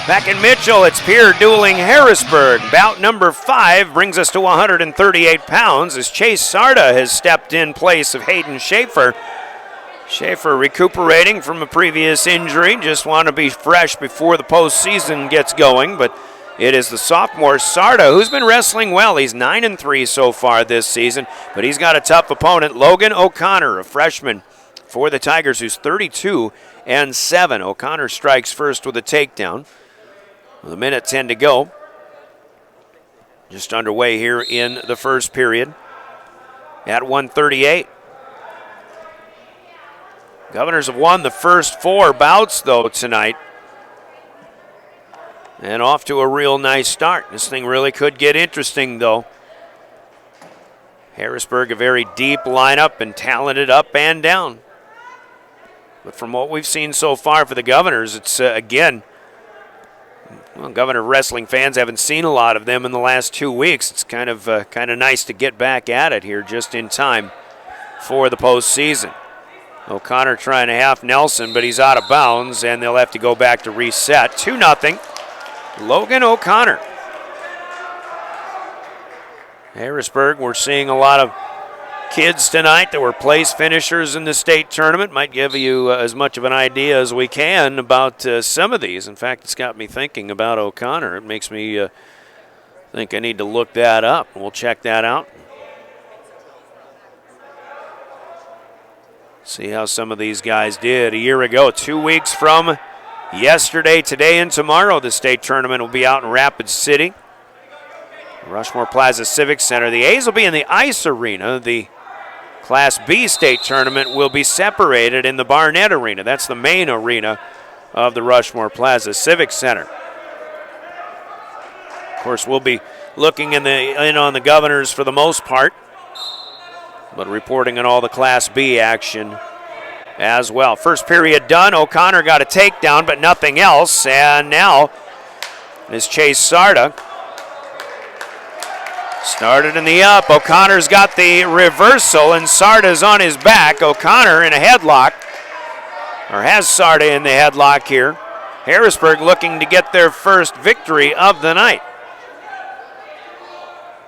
Back in Mitchell, it's Pierre dueling Harrisburg. Bout number 5 brings us to 138 pounds as Chase Sarda has stepped in place of Hayden Schaefer. Schaefer recuperating from a previous injury. Just want to be fresh before the postseason gets going, but it is the sophomore Sarda who's been wrestling well. He's 9-3 so far this season, but he's got a tough opponent, Logan O'Connor, a freshman for the Tigers who's 32-7. O'Connor strikes first with a takedown. With 1:10 to go. Just underway here in the first period at 138. Governors have won the first 4 bouts, though, tonight. And off to a real nice start. This thing really could get interesting, though. Harrisburg, a very deep lineup and talented up and down. But from what we've seen so far for the Governors, it's, again, well, Governor Wrestling fans haven't seen a lot of them in the last 2 weeks. It's kind of nice to get back at it here just in time for the postseason. O'Connor trying to half Nelson, but he's out of bounds, and they'll have to go back to reset. 2-0, Logan O'Connor. Harrisburg, we're seeing a lot of kids tonight that were place finishers in the state tournament. Might give you as much of an idea as we can about some of these. In fact, it's got me thinking about O'Connor. It makes me think I need to look that up. We'll check that out. See how some of these guys did a year ago. 2 weeks from yesterday, today, and tomorrow, the state tournament will be out in Rapid City, Rushmore Plaza Civic Center. The A's will be in the Ice Arena. The Class B state tournament will be separated in the Barnett Arena. That's the main arena of the Rushmore Plaza Civic Center. Of course, we'll be looking in on the Governors for the most part, but reporting on all the Class B action as well. First period done. O'Connor got a takedown, but nothing else. And now is Chase Sarda. Started in the up. O'Connor's got the reversal, and Sarda's on his back. O'Connor in a headlock, or has Sarda in the headlock here. Harrisburg looking to get their first victory of the night.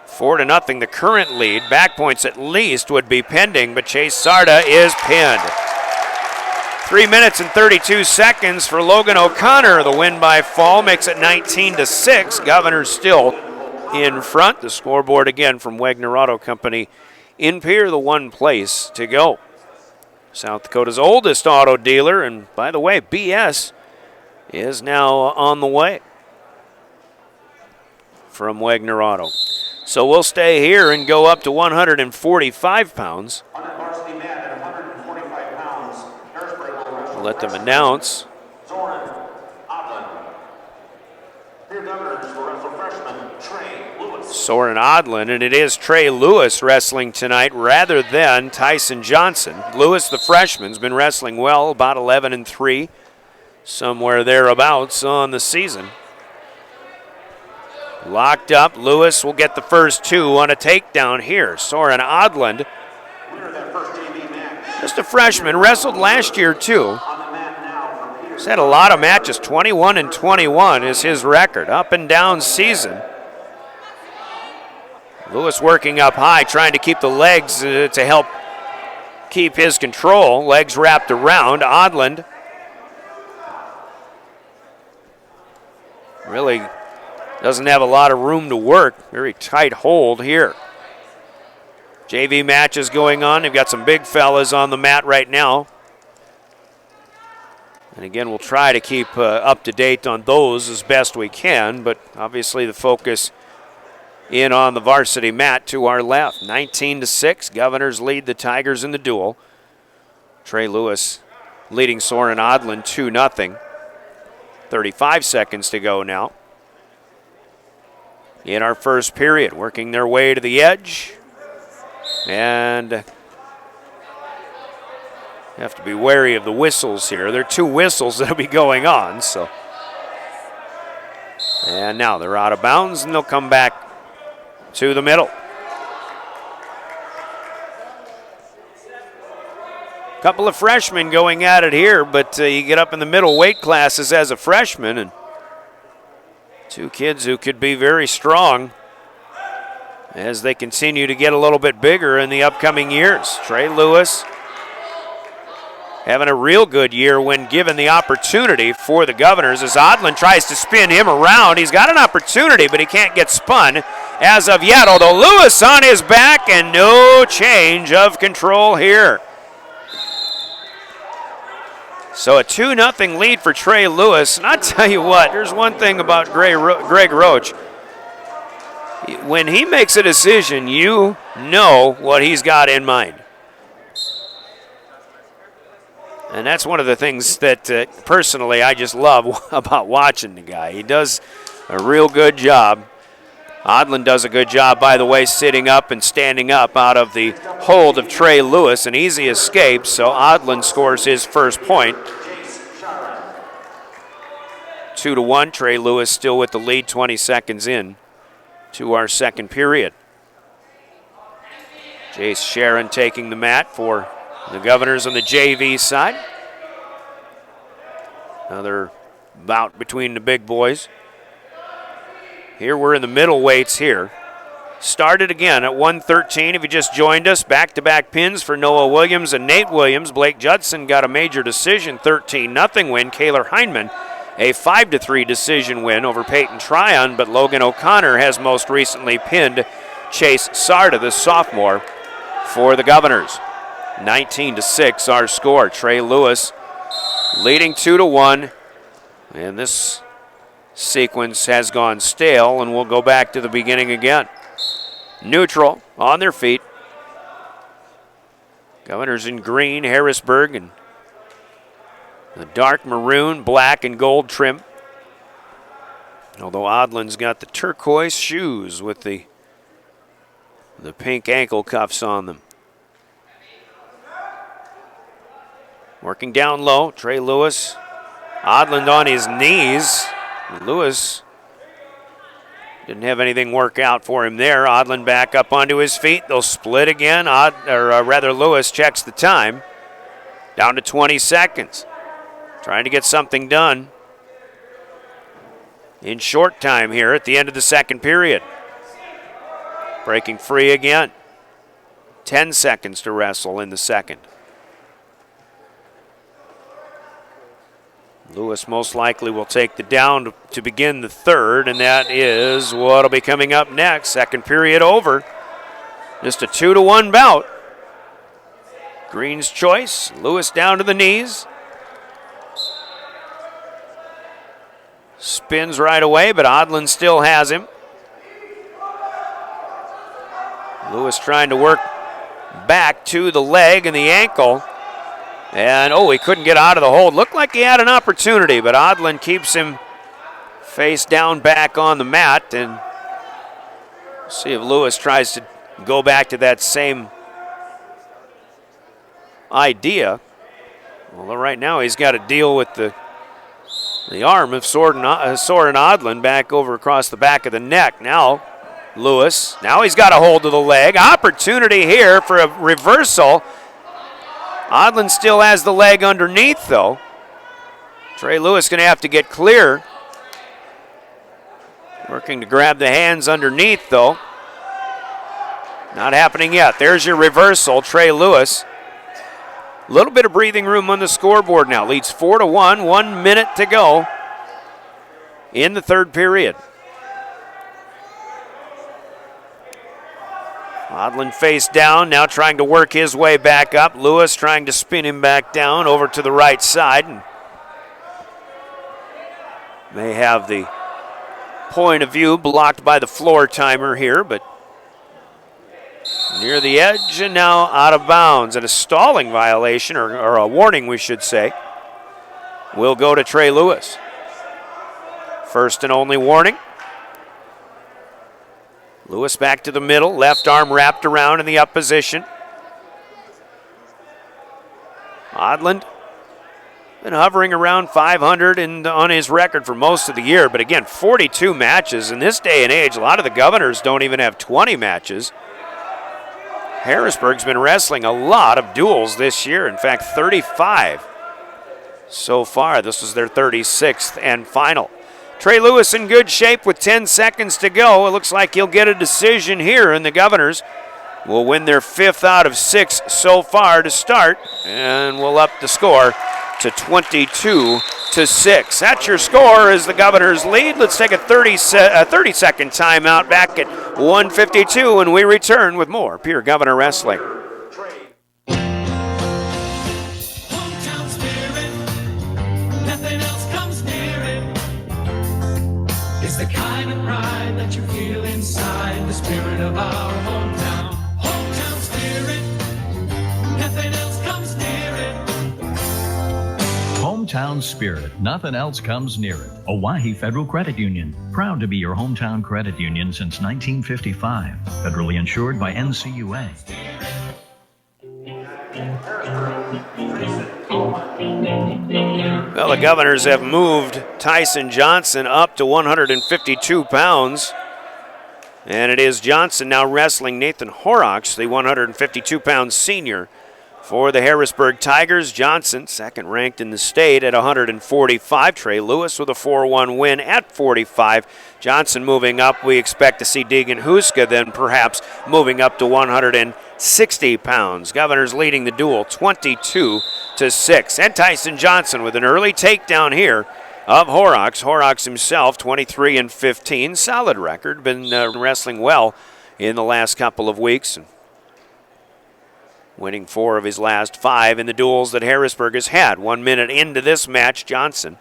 4-0, the current lead. Back points at least would be pending, but Chase Sarda is pinned. 3 minutes and 32 seconds for Logan O'Connor. The win by fall makes it 19-6. Governors still in front. The scoreboard again from Wagner Auto Company in Pierre, the 1 place to go. South Dakota's oldest auto dealer, and by the way, BS is now on the way from Wagner Auto. So we'll stay here and go up to 145 pounds. I'll let them announce. Soren Odlin, and it is Trey Lewis wrestling tonight rather than Tyson Johnson. Lewis, the freshman, has been wrestling well, about 11-3, somewhere thereabouts on the season. Locked up, Lewis will get the first 2 on a takedown here. Soren Odlin, just a freshman, wrestled last year too. He's had a lot of matches, 21-21 is his record, up and down season. Lewis working up high, trying to keep the legs to help keep his control. Legs wrapped around. Odland really doesn't have a lot of room to work. Very tight hold here. JV matches going on. They've got some big fellas on the mat right now. And again, we'll try to keep up to date on those as best we can, but obviously the focus in on the varsity mat to our left. 19-6, Governors lead the Tigers in the duel. Trey Lewis leading Soren Odland 2-0. 35 seconds to go now in our first period, working their way to the edge. And you have to be wary of the whistles here. There are 2 whistles that'll be going on. So, and now they're out of bounds, and they'll come back to the middle. Couple of freshmen going at it here, but you get up in the middle weight classes as a freshman, and 2 kids who could be very strong as they continue to get a little bit bigger in the upcoming years. Trey Lewis having a real good year when given the opportunity for the Governors as Odland tries to spin him around. He's got an opportunity, but he can't get spun as of yet, although Lewis on his back and no change of control here. So a 2-0 lead for Trey Lewis. And I'll tell you what, there's one thing about Greg Roach. When he makes a decision, you know what he's got in mind. And that's one of the things that personally I just love about watching the guy. He does a real good job. Odland does a good job, by the way, sitting up and standing up out of the hold of Trey Lewis. An easy escape, so Odland scores his first point. 2-1, Trey Lewis still with the lead, 20 seconds in to our second period. Jace Sharon taking the mat for the Governors on the JV side. Another bout between the big boys. Here we're in the middle weights here. Started again at 113. If you just joined us, back-to-back pins for Noah Williams and Nate Williams. Blake Judson got a major decision, 13-0 win. Kaylor Heinman, a 5-3 decision win over Peyton Tryon, but Logan O'Connor has most recently pinned Chase Sarda, the sophomore, for the Governors. 19-6 our score. Trey Lewis leading 2-1, and this sequence has gone stale, and we'll go back to the beginning again. Neutral, on their feet. Governors in green, Harrisburg, and the dark maroon, black, and gold trim. Although Odland's got the turquoise shoes with the pink ankle cuffs on them. Working down low, Trey Lewis. Odland on his knees. Lewis didn't have anything work out for him there. Odland back up onto his feet. They'll split again. Lewis checks the time. Down to 20 seconds. Trying to get something done in short time here at the end of the second period. Breaking free again. 10 seconds to wrestle in the second. Lewis most likely will take the down to begin the third, and that is what'll be coming up next. Second period over. Just a 2-1 bout. Green's choice. Lewis down to the knees. Spins right away, but Odland still has him. Lewis trying to work back to the leg and the ankle. And, he couldn't get out of the hold. Looked like he had an opportunity, but Odland keeps him face down back on the mat. And see if Lewis tries to go back to that same idea. Although right now he's got to deal with the arm of Soren Odland back over across the back of the neck. Now Lewis, now he's got a hold of the leg. Opportunity here for a reversal. Odland still has the leg underneath, though. Trey Lewis going to have to get clear. Working to grab the hands underneath, though. Not happening yet. There's your reversal, Trey Lewis. A little bit of breathing room on the scoreboard now. Leads 4-1, 1 minute to go. in the third period. Odland face down, now trying to work his way back up. Lewis trying to spin him back down over to the right side. And may have the point of view blocked by the floor timer here, but near the edge and now out of bounds. And a stalling violation, or a warning we should say, will go to Trey Lewis. First and only warning. Lewis back to the middle, left arm wrapped around in the up position. Odland been hovering around 500 on his record for most of the year, but again, 42 matches. In this day and age, a lot of the Governors don't even have 20 matches. Harrisburg's been wrestling a lot of duels this year, in fact, 35 so far. This was their 36th and final. Trey Lewis in good shape with 10 seconds to go. It looks like he'll get a decision here, and the Governors will win their 5th out of 6 so far to start, and will up the score to 22-6. That's your score as the Governors lead. Let's take a 30-second timeout back at 1:52 when we return with more Pierre Governor Wrestling. The kind of pride that you feel inside, the spirit of our hometown. Hometown spirit, nothing else comes near it. Hometown spirit, nothing else comes near it. Owyhee Federal Credit Union, proud to be your hometown credit union since 1955. Federally insured by NCUA. Well, the Governors have moved Tyson Johnson up to 152 pounds. And it is Johnson now wrestling Nathan Horrocks, the 152-pound senior for the Harrisburg Tigers. Johnson, second ranked in the state at 145. Trey Lewis with a 4-1 win at 45. Johnson moving up. We expect to see Deegan Huska then perhaps moving up to 160 pounds. Governors leading the duel 22-6. And Tyson Johnson with an early takedown here of Horrocks. Horrocks himself 23-15. Solid record. Been wrestling well in the last couple of weeks. Winning 4 of his last 5 in the duels that Harrisburg has had. 1 minute into this match, Johnson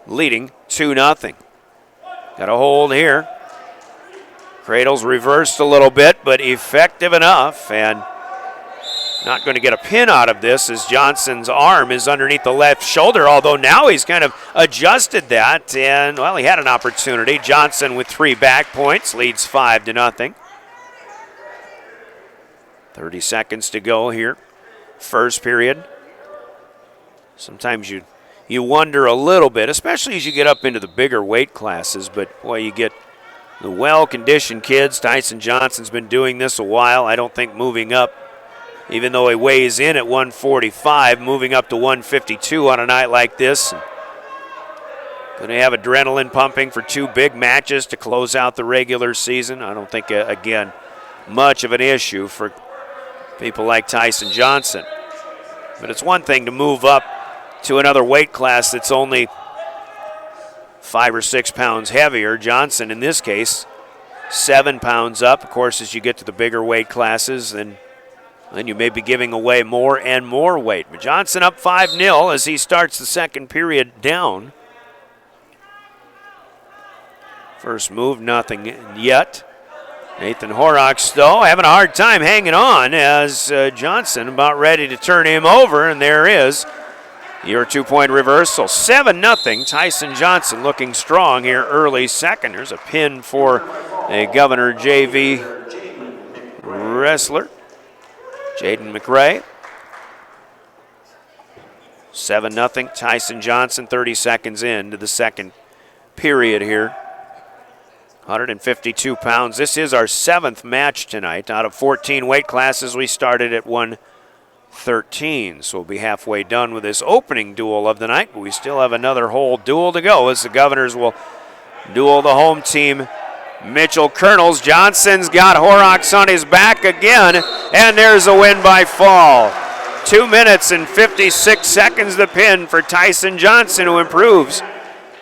leading 2-0. Got a hold here. Cradle's reversed a little bit, but effective enough. And not going to get a pin out of this as Johnson's arm is underneath the left shoulder, although now he's kind of adjusted that. And, well, he had an opportunity. Johnson with 3 back points leads 5-0. 30 seconds to go here. First period. Sometimes you wonder a little bit, especially as you get up into the bigger weight classes, but boy, you get the well-conditioned kids. Tyson Johnson's been doing this a while. I don't think moving up, even though he weighs in at 145, moving up to 152 on a night like this. Going to have adrenaline pumping for 2 big matches to close out the regular season. I don't think, again, much of an issue for people like Tyson Johnson. But it's one thing to move up to another weight class that's only 5 or 6 pounds heavier. Johnson, in this case, 7 pounds up. Of course, as you get to the bigger weight classes, then you may be giving away more and more weight. But Johnson up 5-0 as he starts the second period down. First move, nothing yet. Nathan Horrocks, though, having a hard time hanging on as Johnson about ready to turn him over, and there is your 2-point reversal. 7-0. Tyson Johnson looking strong here early second. There's a pin for a Governor JV wrestler, Jaden McRae. 7-0. Tyson Johnson 30 seconds into the second period here. 152 pounds. This is our 7th match tonight. Out of 14 weight classes, we started at 113. So we'll be halfway done with this opening duel of the night, but we still have another whole duel to go as the Governors will duel the home team, Mitchell Colonels. Johnson's got Horrocks on his back again, and there's a win by fall. 2 minutes and 56 seconds the pin for Tyson Johnson, who improves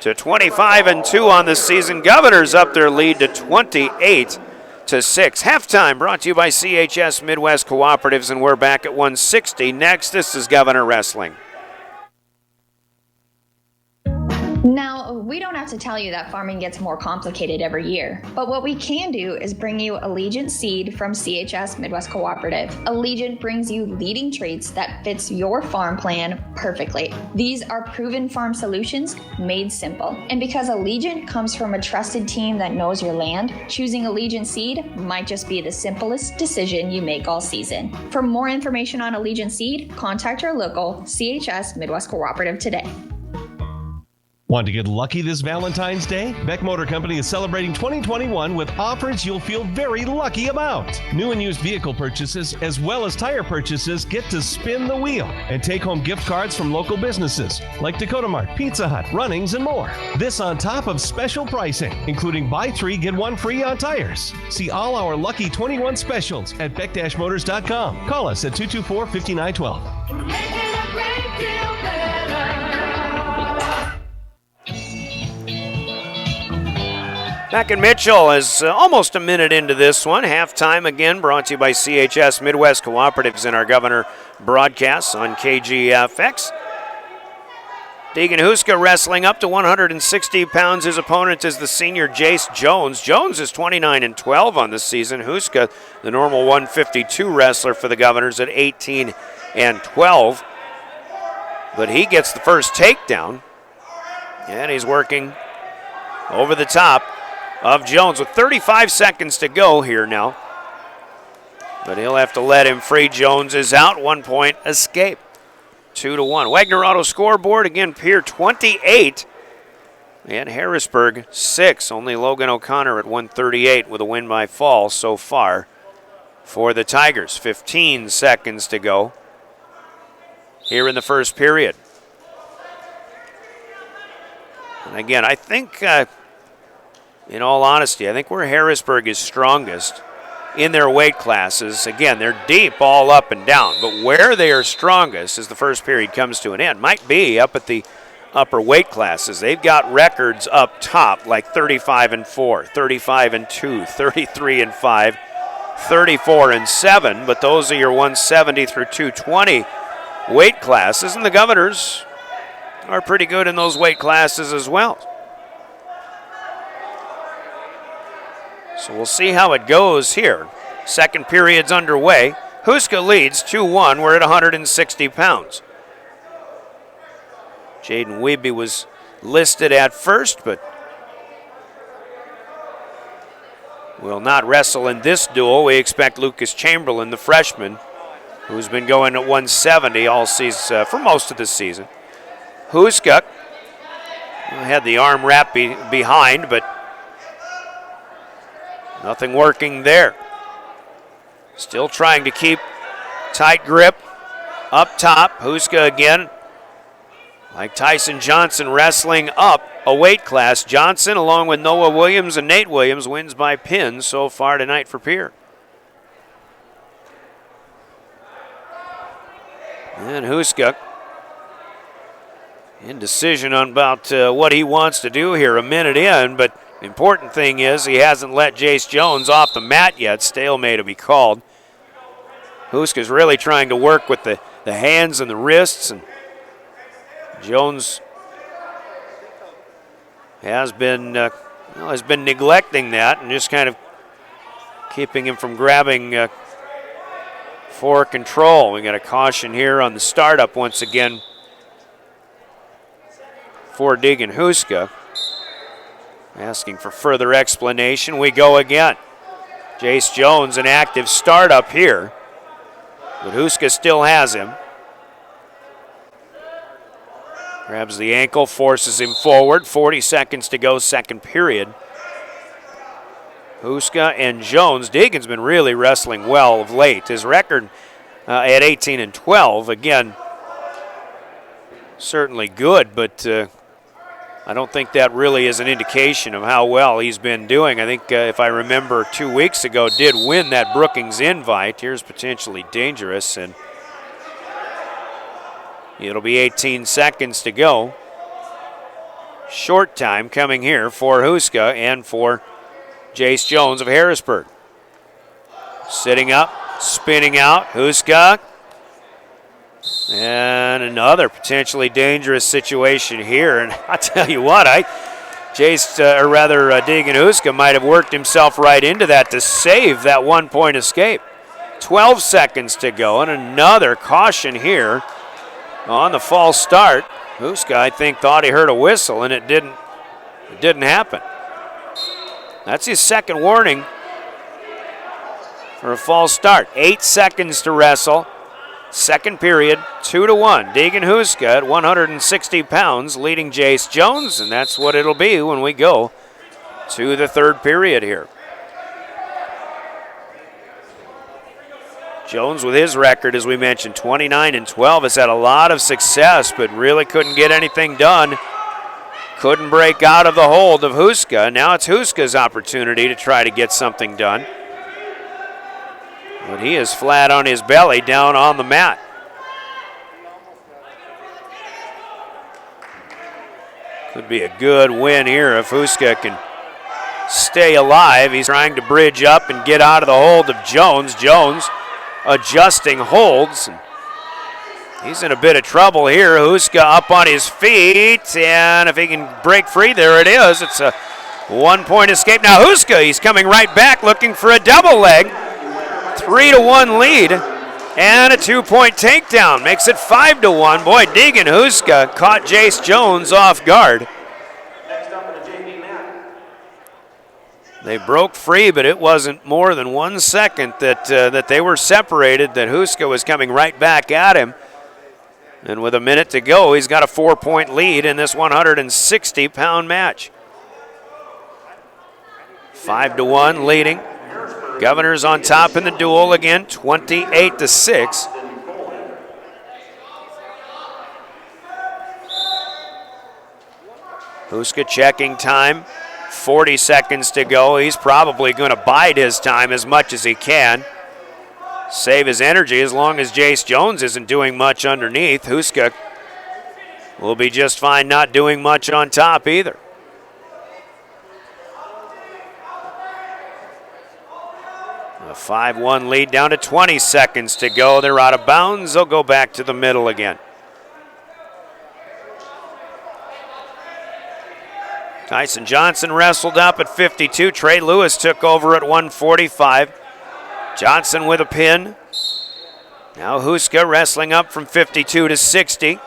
to 25-2 on the season. Governors up their lead to 28-6. Halftime brought to you by CHS Midwest Cooperatives, and we're back at 160. Next, this is Governor Wrestling. Now, we don't have to tell you that farming gets more complicated every year, but what we can do is bring you Allegiant Seed from CHS Midwest Cooperative. Allegiant brings you leading traits that fits your farm plan perfectly. These are proven farm solutions made simple. And because Allegiant comes from a trusted team that knows your land, choosing Allegiant Seed might just be the simplest decision you make all season. For more information on Allegiant Seed, contact your local CHS Midwest Cooperative today. Want to get lucky this Valentine's Day? Beck Motor Company is celebrating 2021 with offers you'll feel very lucky about. New and used vehicle purchases, as well as tire purchases, get to spin the wheel and take home gift cards from local businesses like Dakota Mart, Pizza Hut, Runnings, and more. This on top of special pricing, including buy 3, get 1 free on tires. See all our Lucky 21 specials at beck-motors.com. Call us at 224-5912. Back in Mitchell is almost a minute into this one. Halftime again brought to you by CHS Midwest Cooperatives in our Governor broadcasts on KGFX. Deegan Huska wrestling up to 160 pounds. His opponent is the senior Jace Jones. Jones is 29-12 on the season. Huska, the normal 152 wrestler for the Governors, at 18-12. But he gets the first takedown, and he's working over the top of Jones with 35 seconds to go here now. But he'll have to let him free. Jones is out. 1 point escape. 2-1. Wagner Auto scoreboard. Again, Pierre 28 and Harrisburg 6. Only Logan O'Connor at 138 with a win by fall so far for the Tigers. 15 seconds to go here in the first period. And again, I think in all honesty, I think where Harrisburg is strongest in their weight classes, again, they're deep all up and down, but where they are strongest as the first period comes to an end might be up at the upper weight classes. They've got records up top like 35-4, 35-2, 33-5, 34-7, but those are your 170 through 220 weight classes, and the Governors are pretty good in those weight classes as well. So we'll see how it goes here. Second period's underway. Huska leads 2-1. We're at 160 pounds. Jaden Weeby was listed at first, but will not wrestle in this duel. We expect Lucas Chamberlain, the freshman, who's been going at 170 all season for most of the season. Huska had the arm wrap behind, but nothing working there. Still trying to keep tight grip up top. Huska again, like Tyson Johnson, wrestling up a weight class. Johnson, along with Noah Williams and Nate Williams, wins by pin so far tonight for Pierre. And Huska, indecision on about what he wants to do here a minute in, but the important thing is he hasn't let Jace Jones off the mat yet. Stalemate will be called. Huska's really trying to work with the hands and the wrists, and Jones has been neglecting that and just kind of keeping him from grabbing for control. We got a caution here on the startup once again for Deegan Huska. Asking for further explanation. We go again. Jace Jones, an active startup here, but Huska still has him. Grabs the ankle, forces him forward. 40 seconds to go, second period. Huska and Jones. Deegan's been really wrestling well of late. His record at 18-12, again, certainly good, but I don't think that really is an indication of how well he's been doing. I think, if I remember 2 weeks ago, did win that Brookings invite. Here's potentially dangerous, and it'll be 18 seconds to go. Short time coming here for Huska and for Jace Jones of Harrisburg. Sitting up, spinning out, Huska. And another potentially dangerous situation here. And I tell you what, Deegan Huska might have worked himself right into that to save that 1-point escape. 12 seconds to go, and another caution here on the false start. Huska, I think, thought he heard a whistle, and it didn't happen. That's his second warning for a false start. 8 seconds to wrestle. Second period, 2-1. Deegan Huska at 160 pounds leading Jace Jones, and that's what it'll be when we go to the third period here. Jones, with his record, as we mentioned, 29-12, has had a lot of success, but really couldn't get anything done. Couldn't break out of the hold of Huska. Now it's Huska's opportunity to try to get something done. But he is flat on his belly down on the mat. Could be a good win here if Huska can stay alive. He's trying to bridge up and get out of the hold of Jones. Jones adjusting holds. He's in a bit of trouble here. Huska up on his feet, and if he can break free, there it is. It's a 1-point escape. Now Huska, he's coming right back looking for a double leg. 3-1 lead and a 2-point takedown. Makes it 5-1. Boy, Deegan Huska caught Jace Jones off guard. They broke free, but it wasn't more than 1 second that they were separated, that Huska was coming right back at him. And with a minute to go, he's got a 4-point lead in this 160-pound match. 5-1 leading. Governors on top in the duel again, 28-6. Huska checking time. 40 seconds to go. He's probably going to bide his time as much as he can. Save his energy as long as Jace Jones isn't doing much underneath. Huska will be just fine not doing much on top either. A 5-1 lead down to 20 seconds to go. They're out of bounds. They'll go back to the middle again. Tyson Johnson wrestled up at 52. Trey Lewis took over at 145. Johnson with a pin. Now Huska wrestling up from 52 to 60.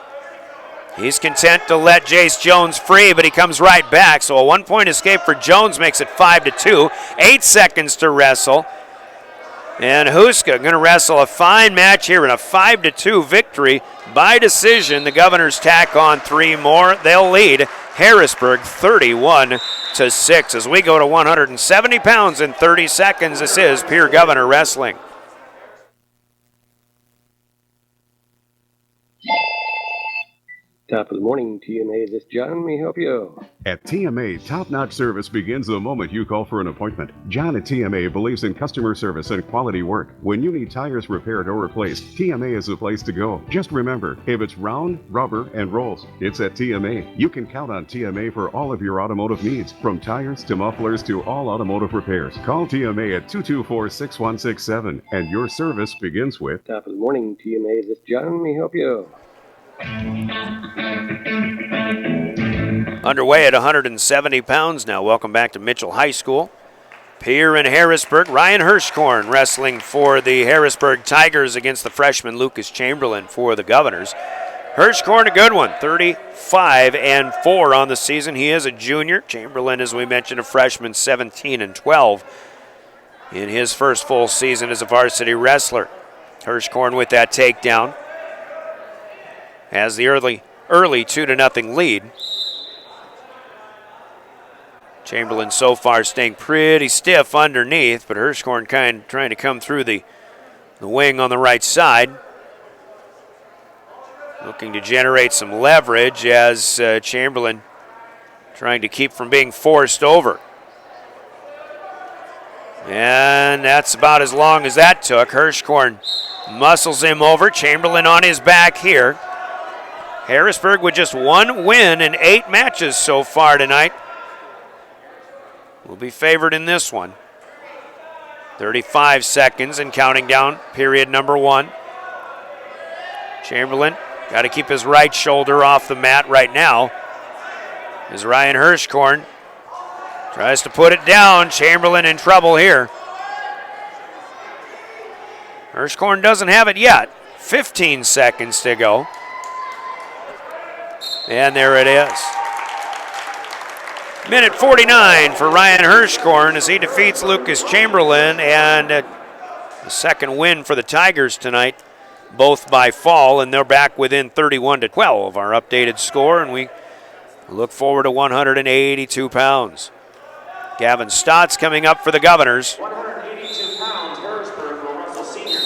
He's content to let Jace Jones free, but he comes right back. So a 1-point escape for Jones makes it 5-2. 8 seconds to wrestle. And Huska going to wrestle a fine match here in a 5-2 victory by decision. The Governors tack on 3 more. They'll lead Harrisburg 31-6 as we go to 170 pounds in 30 seconds. This is Pierre Governor Wrestling. Top of the morning, TMA. This John, may I help you? At TMA, top-notch service begins the moment you call for an appointment. John at TMA believes in customer service and quality work. When you need tires repaired or replaced, TMA is the place to go. Just remember, if it's round, rubber, and rolls, it's at TMA. You can count on TMA for all of your automotive needs, from tires to mufflers to all automotive repairs. Call TMA at 224-6167, and your service begins with... Top of the morning, TMA. This John, may I help you? Underway at 170 pounds now. Welcome back to Mitchell High School. Pierre in Harrisburg. Ryan Hirschkorn wrestling for the Harrisburg Tigers against the freshman Lucas Chamberlain for the Governors. Hirschkorn, a good one, 35-4 on the season. He is a junior. Chamberlain, as we mentioned, a freshman, 17-12 in his first full season as a varsity wrestler. Hirschkorn with that takedown has the early 2-0 lead. Chamberlain so far staying pretty stiff underneath, but Hirschkorn kind of trying to come through the wing on the right side. Looking to generate some leverage as Chamberlain trying to keep from being forced over. And that's about as long as that took. Hirschkorn muscles him over. Chamberlain on his back here. Harrisburg with just one win in 8 matches so far tonight will be favored in this one. 35 seconds and counting down, period number 1. Chamberlain got to keep his right shoulder off the mat right now as Ryan Hirschkorn tries to put it down. Chamberlain in trouble here. Hirschkorn doesn't have it yet. 15 seconds to go. And there it is. Minute 49 for Ryan Hirschkorn as he defeats Lucas Chamberlain, and the second win for the Tigers tonight, both by fall, and they're back within 31-12, our updated score, and we look forward to 182 pounds. Gavin Stotts coming up for the Governors. 182 pounds, Harrisburg will wrestle senior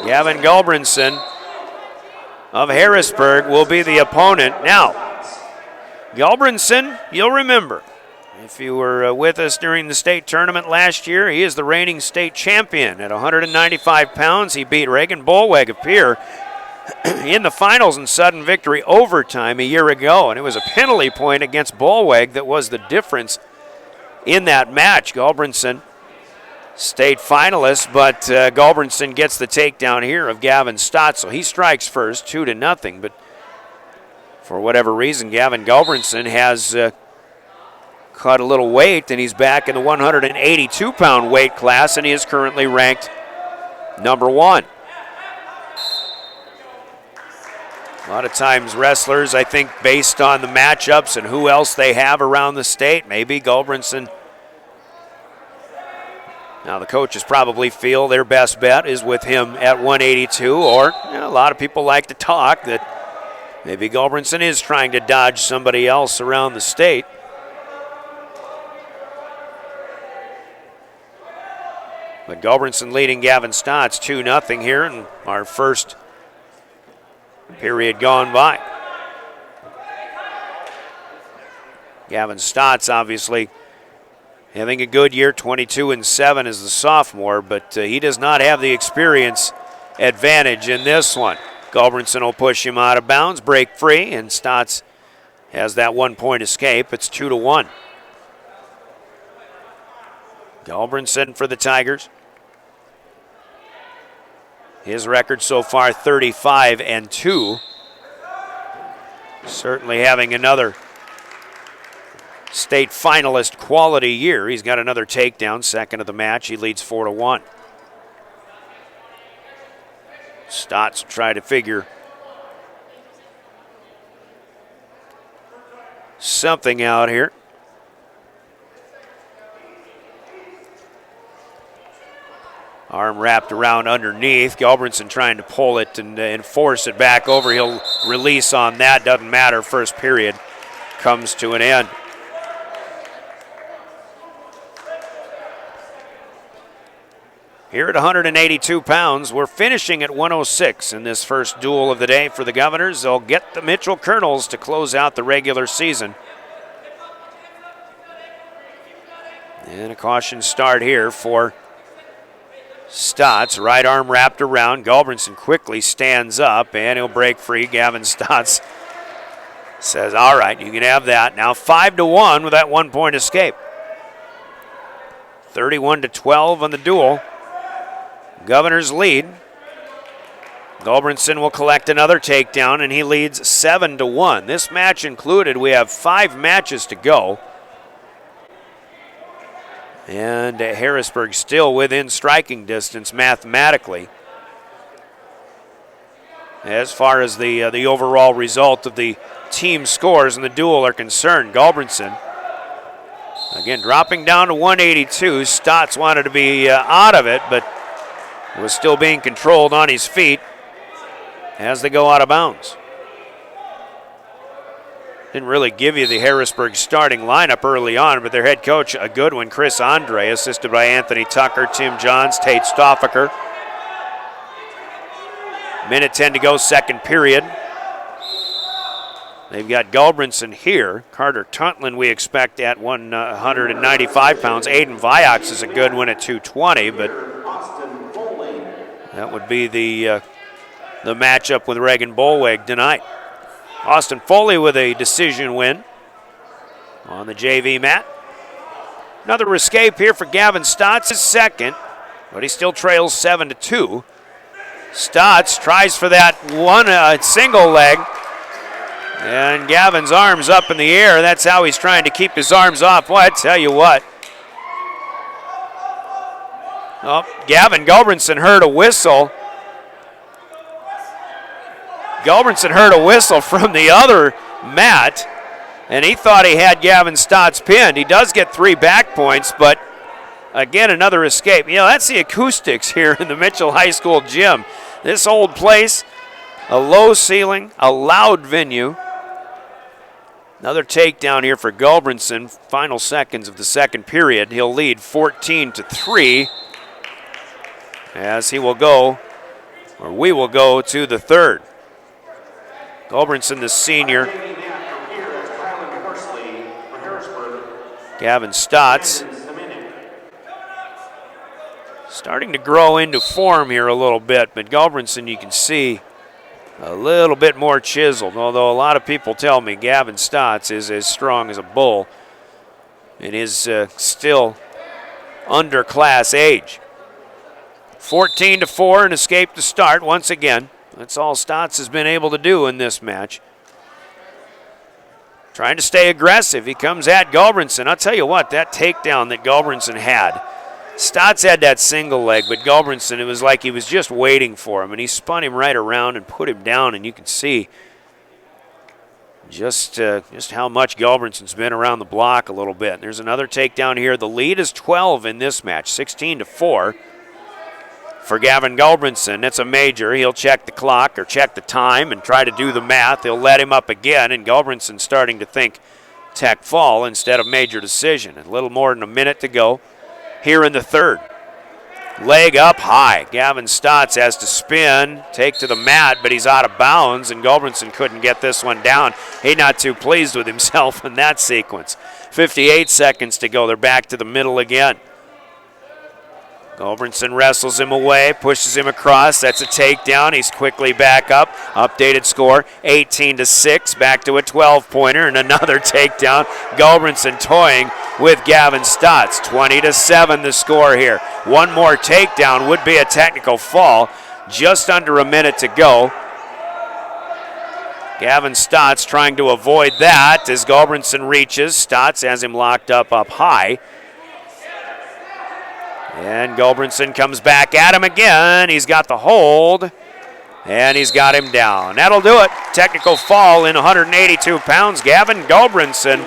Gavin Gulbranson of Harrisburg will be the opponent. Now, Gulbranson, you'll remember, if you were with us during the state tournament last year, he is the reigning state champion at 195 pounds. He beat Reagan Bolweg of Pierre in the finals in sudden victory overtime a year ago, and it was a penalty point against Bolweg that was the difference in that match. Gulbranson, state finalist, but Gulbranson gets the takedown here of Gavin Stott, so he strikes first, 2-0, but for whatever reason, Gavin Gulbranson has cut a little weight, and he's back in the 182-pound weight class, and he is currently ranked number 1. A lot of times wrestlers, I think, based on the matchups and who else they have around the state, maybe Gulbranson. Now the coaches probably feel their best bet is with him at 182, or a lot of people like to talk that maybe Gulbranson is trying to dodge somebody else around the state. But Gulbranson leading Gavin Stotts 2-0 here in our first period gone by. Gavin Stotts obviously having a good year, 22-7 as the sophomore, but he does not have the experience advantage in this one. Gulbranson will push him out of bounds, break free, and Stotts has that 1-point escape. It's 2-1. Gulbranson for the Tigers. His record so far 35-2. Certainly having another state finalist quality year. He's got another takedown, second of the match. He leads 4-1. Stotts will try to figure something out here. Arm wrapped around underneath. Gulbranson trying to pull it and force it back over. He'll release on that. Doesn't matter. First period comes to an end. Here at 182 pounds, we're finishing at 106 in this first duel of the day for the Governors. They'll get the Mitchell Colonels to close out the regular season. And a caution start here for Stotts. Right arm wrapped around. Gulbranson quickly stands up, and he'll break free. Gavin Stotts says, all right, you can have that. Now 5-1 with that 1-point escape. 31-12 on the duel. Governors lead. Gulbranson will collect another takedown, and he leads 7-1. This match included, we have 5 matches to go. And Harrisburg still within striking distance mathematically. As far as the overall result of the team scores in the duel are concerned, Gulbranson, again, dropping down to 182. Stotts wanted to be out of it, but was still being controlled on his feet as they go out of bounds. Didn't really give you the Harrisburg starting lineup early on, but their head coach, a good one, Chris Andre, assisted by Anthony Tucker, Tim Johns, Tate Stoffaker. Minute 10 to go, second period. They've got Gulbranson here. Carter Tuntlin we expect at 195 pounds. Aiden Viox is a good one at 220, but that would be the matchup with Reagan Bolweg tonight. Austin Foley with a decision win on the JV mat. Another escape here for Gavin Stotts, his second, but he still trails 7-2. Stotts tries for that one single leg, and Gavin's arms up in the air. That's how he's trying to keep his arms off. Well, I tell you what. Oh, Gavin Gulbranson heard a whistle. Gulbranson heard a whistle from the other mat, and he thought he had Gavin Stotts pinned. He does get 3 back points, but again, another escape. You know, that's the acoustics here in the Mitchell High School gym. This old place, a low ceiling, a loud venue. Another takedown here for Gulbranson. Final seconds of the second period. He'll lead 14-3 as he will go, or we will go to the third. Gulbranson, the senior. Gavin Stotts starting to grow into form here a little bit, but Gulbranson, you can see, a little bit more chiseled, although a lot of people tell me Gavin Stotts is as strong as a bull. It is still under class age. 14-4, an escape to start once again. That's all Stotts has been able to do in this match. Trying to stay aggressive. He comes at Gulbranson. I'll tell you what, that takedown that Gulbranson had, Stotts had that single leg, but Gulbranson, it was like he was just waiting for him, and he spun him right around and put him down, and you can see just how much Gulbranson's been around the block a little bit. There's another takedown here. The lead is 12 in this match, 16-4 for Gavin Gulbranson. It's a major. He'll check the clock or check the time and try to do the math. He'll let him up again, and Gulbranson's starting to think tech fall instead of major decision. A little more than a minute to go here in the third. Leg up high. Gavin Stotts has to spin, take to the mat, but he's out of bounds, and Gulbranson couldn't get this one down. He's not too pleased with himself in that sequence. 58 seconds to go. They're back to the middle again. Gulbranson wrestles him away, pushes him across. That's a takedown. He's quickly back up. Updated score, 18-6. Back to a 12-pointer and another takedown. Gulbranson toying with Gavin Stotts. 20-7 the score here. One more takedown would be a technical fall. Just under a minute to go. Gavin Stotts trying to avoid that as Gulbranson reaches. Stotts has him locked up high. And Gulbranson comes back at him again. He's got the hold, and he's got him down. That'll do it. Technical fall in 182 pounds. Gavin Gulbranson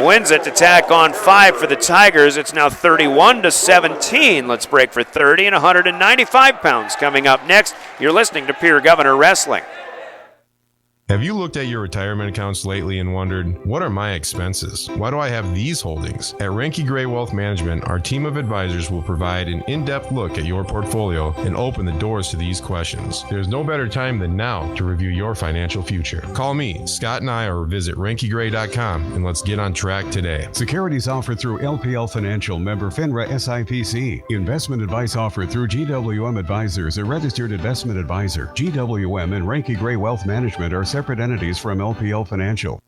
wins it to tack on 5 for the Tigers. It's now 31-17. Let's break for 30 and 195 pounds. Coming up next, you're listening to Pierre Governor Wrestling. Have you looked at your retirement accounts lately and wondered, what are my expenses? Why do I have these holdings? At Renke Gray Wealth Management, our team of advisors will provide an in-depth look at your portfolio and open the doors to these questions. There's no better time than now to review your financial future. Call me, Scott and I, or visit RenkeGray.com and let's get on track today. Securities offered through LPL Financial, member FINRA SIPC. Investment advice offered through GWM Advisors, a registered investment advisor. GWM and Renke Gray Wealth Management are separate entities from LPL Financial.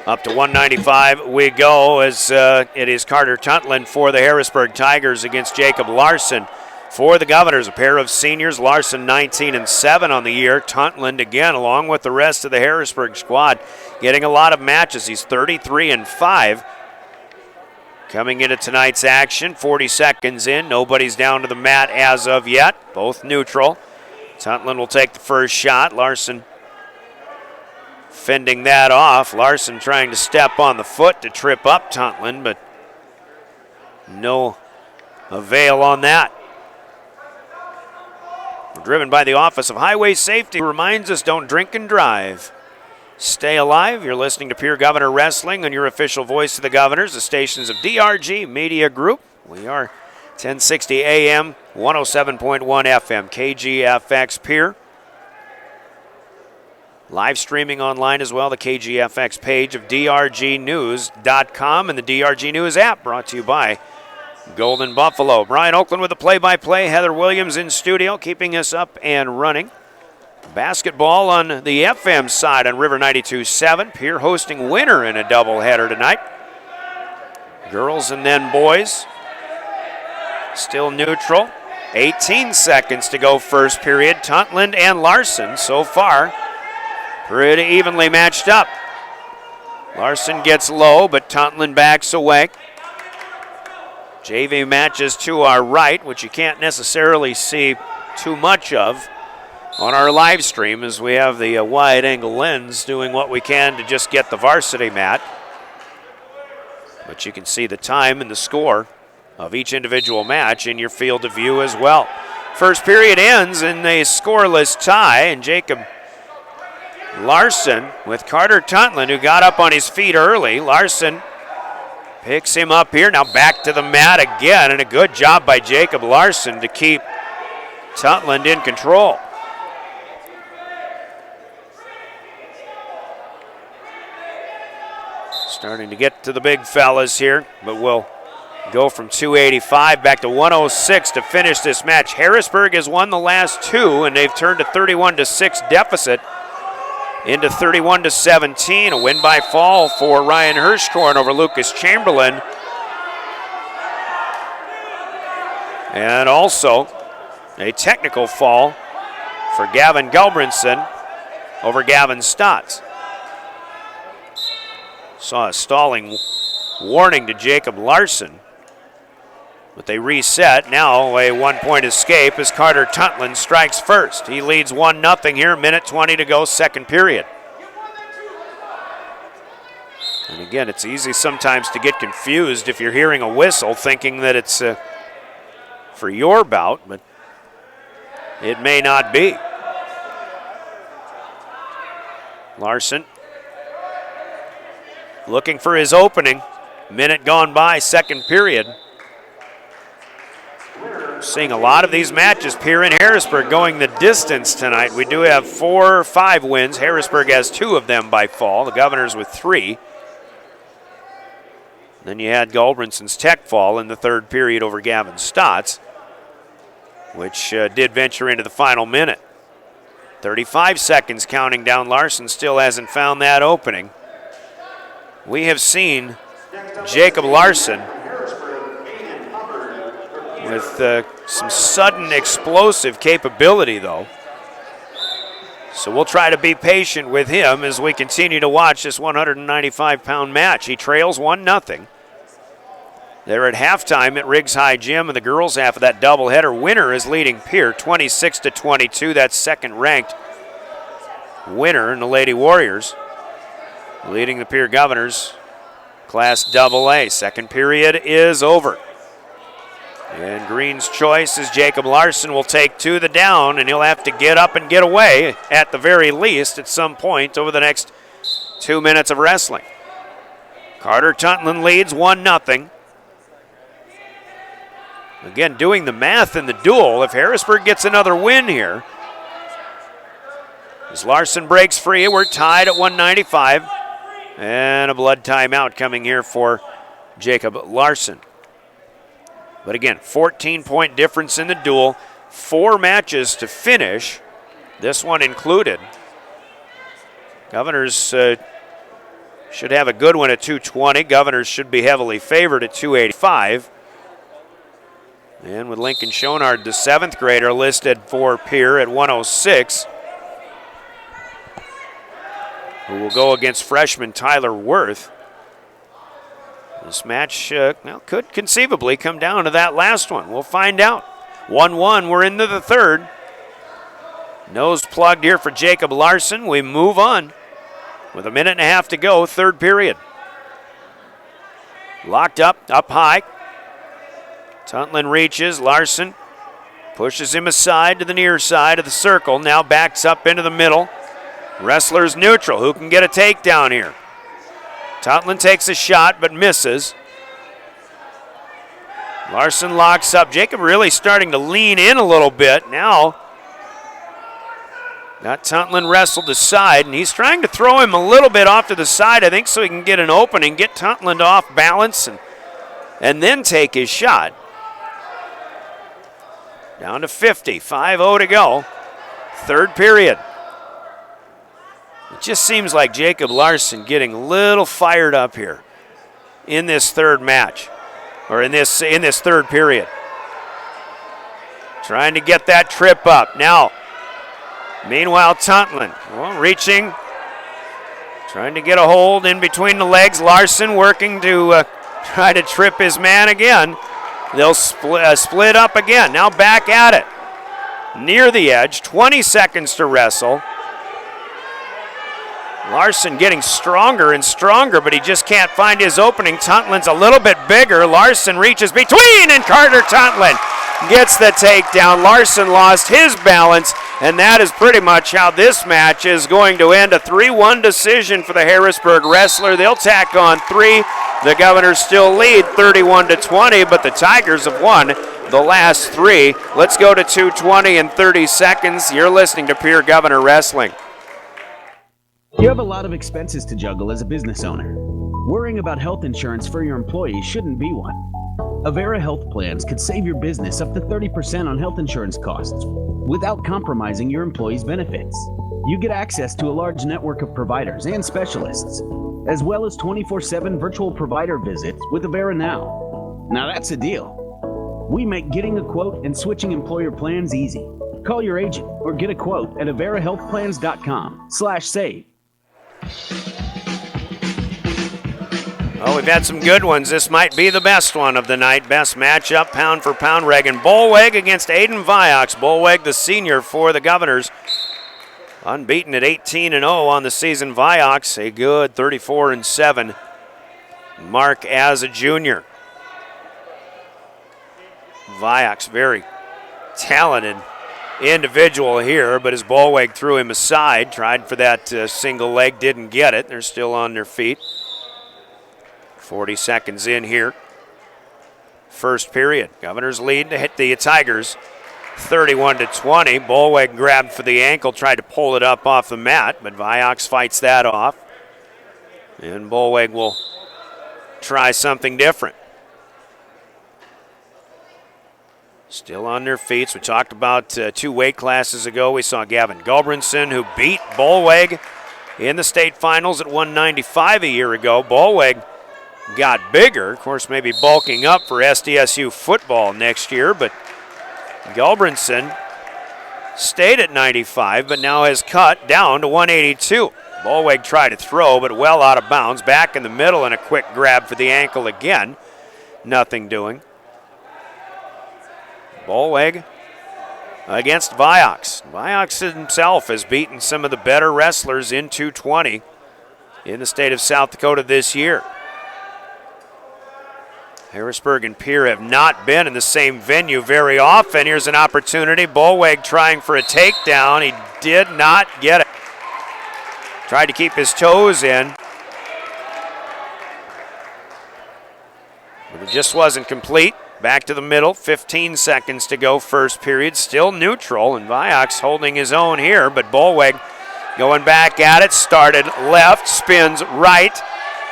Up to 195 we go as it is Carter Tuntland for the Harrisburg Tigers against Jacob Larson for the Governors. A pair of seniors, Larson 19-7 on the year. Tuntland again, along with the rest of the Harrisburg squad, getting a lot of matches. He's 33-5. Coming into tonight's action, 40 seconds in. Nobody's down to the mat as of yet. Both neutral. Tuntland will take the first shot. Larson fending that off. Larson trying to step on the foot to trip up Tuntland, but no avail on that. We're driven by the Office of Highway Safety. Reminds us, don't drink and drive. Stay alive. You're listening to Pierre Governor Wrestling on your official voice of the Governors, the stations of DRG Media Group. We are 1060 AM, 107.1 FM, KGFX Pierre. Live streaming online as well, the KGFX page of drgnews.com and the DRG News app, brought to you by Golden Buffalo. Brian Oakland with the play-by-play. Heather Williams in studio, keeping us up and running. Basketball on the FM side on River 92.7. Pierre hosting Winter in a doubleheader tonight. Girls and then boys. Still neutral. 18 seconds to go first period. Tuntland and Larson so far pretty evenly matched up. Larson gets low, but Tuntland backs away. JV matches to our right, which you can't necessarily see too much of on our live stream as we have the wide angle lens doing what we can to just get the varsity mat. But you can see the time and the score of each individual match in your field of view as well. First period ends in a scoreless tie, and Jacob Larson with Carter Tuntland, who got up on his feet early. Larson picks him up here, now back to the mat again, and a good job by Jacob Larson to keep Tuntland in control. Starting to get to the big fellas here, but we'll go from 285 back to 106 to finish this match. Harrisburg has won the last two, and they've turned a 31-6 deficit into 31-17. A win by fall for Ryan Hirschkorn over Lucas Chamberlain. And also a technical fall for Gavin Gulbranson over Gavin Stotts. Saw a stalling warning to Jacob Larson, but they reset. Now a one-point escape as Carter Tuntland strikes first. He leads 1-0 here, minute 20 to go, second period. And again, it's easy sometimes to get confused if you're hearing a whistle thinking that it's for your bout, but it may not be. Larson looking for his opening. Minute gone by, second period. Seeing a lot of these matches, Pierre and Harrisburg going the distance tonight. We do have 4 or 5 wins. Harrisburg has 2 of them by fall. The Governors with 3. Then you had Gulbranson's tech fall in the third period over Gavin Stotts, which did venture into the final minute. 35 seconds counting down. Larson still hasn't found that opening. We have seen Jacob Larson with some sudden explosive capability, though. So we'll try to be patient with him as we continue to watch this 195-pound match. He trails 1-0. They're at halftime at Riggs High Gym, and the girls' half of that doubleheader. Winter is leading Pierre 26-22. That's second-ranked Winter and the Lady Warriors, leading the Pierre Governors Class AA. Second period is over. And Green's choice is Jacob Larson will take to the down, and he'll have to get up and get away at the very least at some point over the next 2 minutes of wrestling. Carter Tuntland leads 1-0. Again, doing the math in the duel, if Harrisburg gets another win here, as Larson breaks free, we're tied at 195. And a blood timeout coming here for Jacob Larson. But again, 14-point difference in the duel. 4 matches to finish, this one included. Governors should have a good one at 220. Governors should be heavily favored at 285. And with Lincoln Schonard, the 7th grader, listed for Pierre at 106. Who will go against freshman Tyler Worth. This match could conceivably come down to that last one. We'll find out. 1-1, we're into the third. Nose plugged here for Jacob Larson. We move on with a minute and a half to go, third period. Locked up high. Tuntland reaches, Larson pushes him aside to the near side of the circle, now backs up into the middle. Wrestler's neutral. Who can get a takedown here? Tuntland takes a shot but misses. Larson locks up. Jacob really starting to lean in a little bit. Now got Tuntland wrestled aside, and he's trying to throw him a little bit off to the side, I think, so he can get an opening, get Tuntland off balance, and then take his shot. Down to 50, 5-0 to go. Third period. It just seems like Jacob Larson getting a little fired up here in this third match, or in this third period. Trying to get that trip up. Now, meanwhile, Tuntlin, reaching, trying to get a hold in between the legs. Larson working to try to trip his man again. They'll split up again. Now back at it. Near the edge, 20 seconds to wrestle. Larson getting stronger and stronger, but he just can't find his opening. Tuntlin's a little bit bigger. Larson reaches between, and Carter Tuntlin gets the takedown. Larson lost his balance, and that is pretty much how this match is going to end. A 3-1 decision for the Harrisburg wrestler. They'll tack on 3. The Governors still lead 31-20, but the Tigers have won the last 3. Let's go to 2:20 and 30 seconds. You're listening to Pierre Governor Wrestling. You have a lot of expenses to juggle as a business owner. Worrying about health insurance for your employees shouldn't be one. Avera Health Plans could save your business up to 30% on health insurance costs without compromising your employees' benefits. You get access to a large network of providers and specialists, as well as 24/7 virtual provider visits with Avera Now. Now that's a deal. We make getting a quote and switching employer plans easy. Call your agent or get a quote at averahealthplans.com/save. Well, we've had some good ones. This might be the best one of the night. Best matchup, pound for pound. Reagan Bollweg against Aiden Viox. Bollweg, the senior for the Governors. Unbeaten at 18-0 on the season. Viox, a good 34-7 mark as a junior. Viox, very talented individual here, but as Bollweg threw him aside, tried for that single leg, didn't get it. They're still on their feet. 40 seconds in here. First period. Governors lead to hit the Tigers 31-20. Bollweg grabbed for the ankle, tried to pull it up off the mat, but Viox fights that off. And Bollweg will try something different. Still on their feet. So we talked about 2 weight classes ago. We saw Gavin Gulbranson, who beat Bollweg in the state finals at 195 a year ago. Bollweg got bigger, of course, maybe bulking up for SDSU football next year, but Gulbranson stayed at 95, but now has cut down to 182. Bollweg tried to throw, but well out of bounds. Back in the middle and a quick grab for the ankle again. Nothing doing. Bollweg against Viox. Viox himself has beaten some of the better wrestlers in 220 in the state of South Dakota this year. Harrisburg and Pierre have not been in the same venue very often. Here's an opportunity. Bollweg trying for a takedown. He did not get it. Tried to keep his toes in, but it just wasn't complete. Back to the middle, 15 seconds to go, first period. Still neutral, and Viox holding his own here, but Bollweg going back at it. Started left, spins right,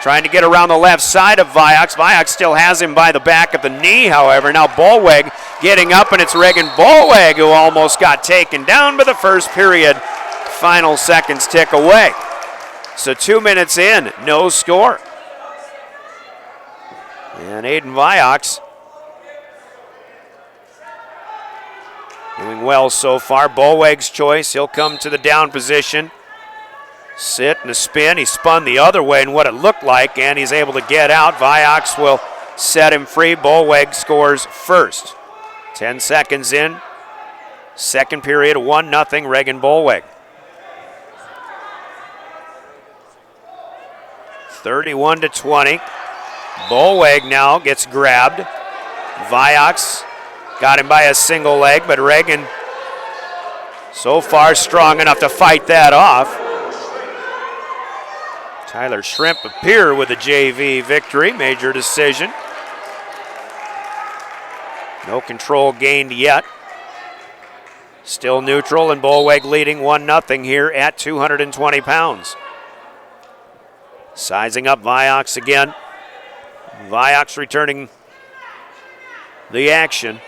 trying to get around the left side of Viox. Viox still has him by the back of the knee, however. Now Bollweg getting up, and it's Reagan Bollweg who almost got taken down, but the first period, final seconds tick away. So 2 minutes in, no score. And Aiden Viox doing well so far. Bollweg's choice. He'll come to the down position. Sit and a spin. He spun the other way in what it looked like, and he's able to get out. Viox will set him free. Bollweg scores first. 10 seconds in. Second period, 1-0, Reagan Bollweg. 31-20. Bollweg now gets grabbed. Viox got him by a single leg, but Reagan so far strong enough to fight that off. Tyler Shrimp of Pierre with a JV victory, major decision. No control gained yet. Still neutral, and Bollweg leading 1-0 here at 220 pounds. Sizing up Viox again. Viox returning the action.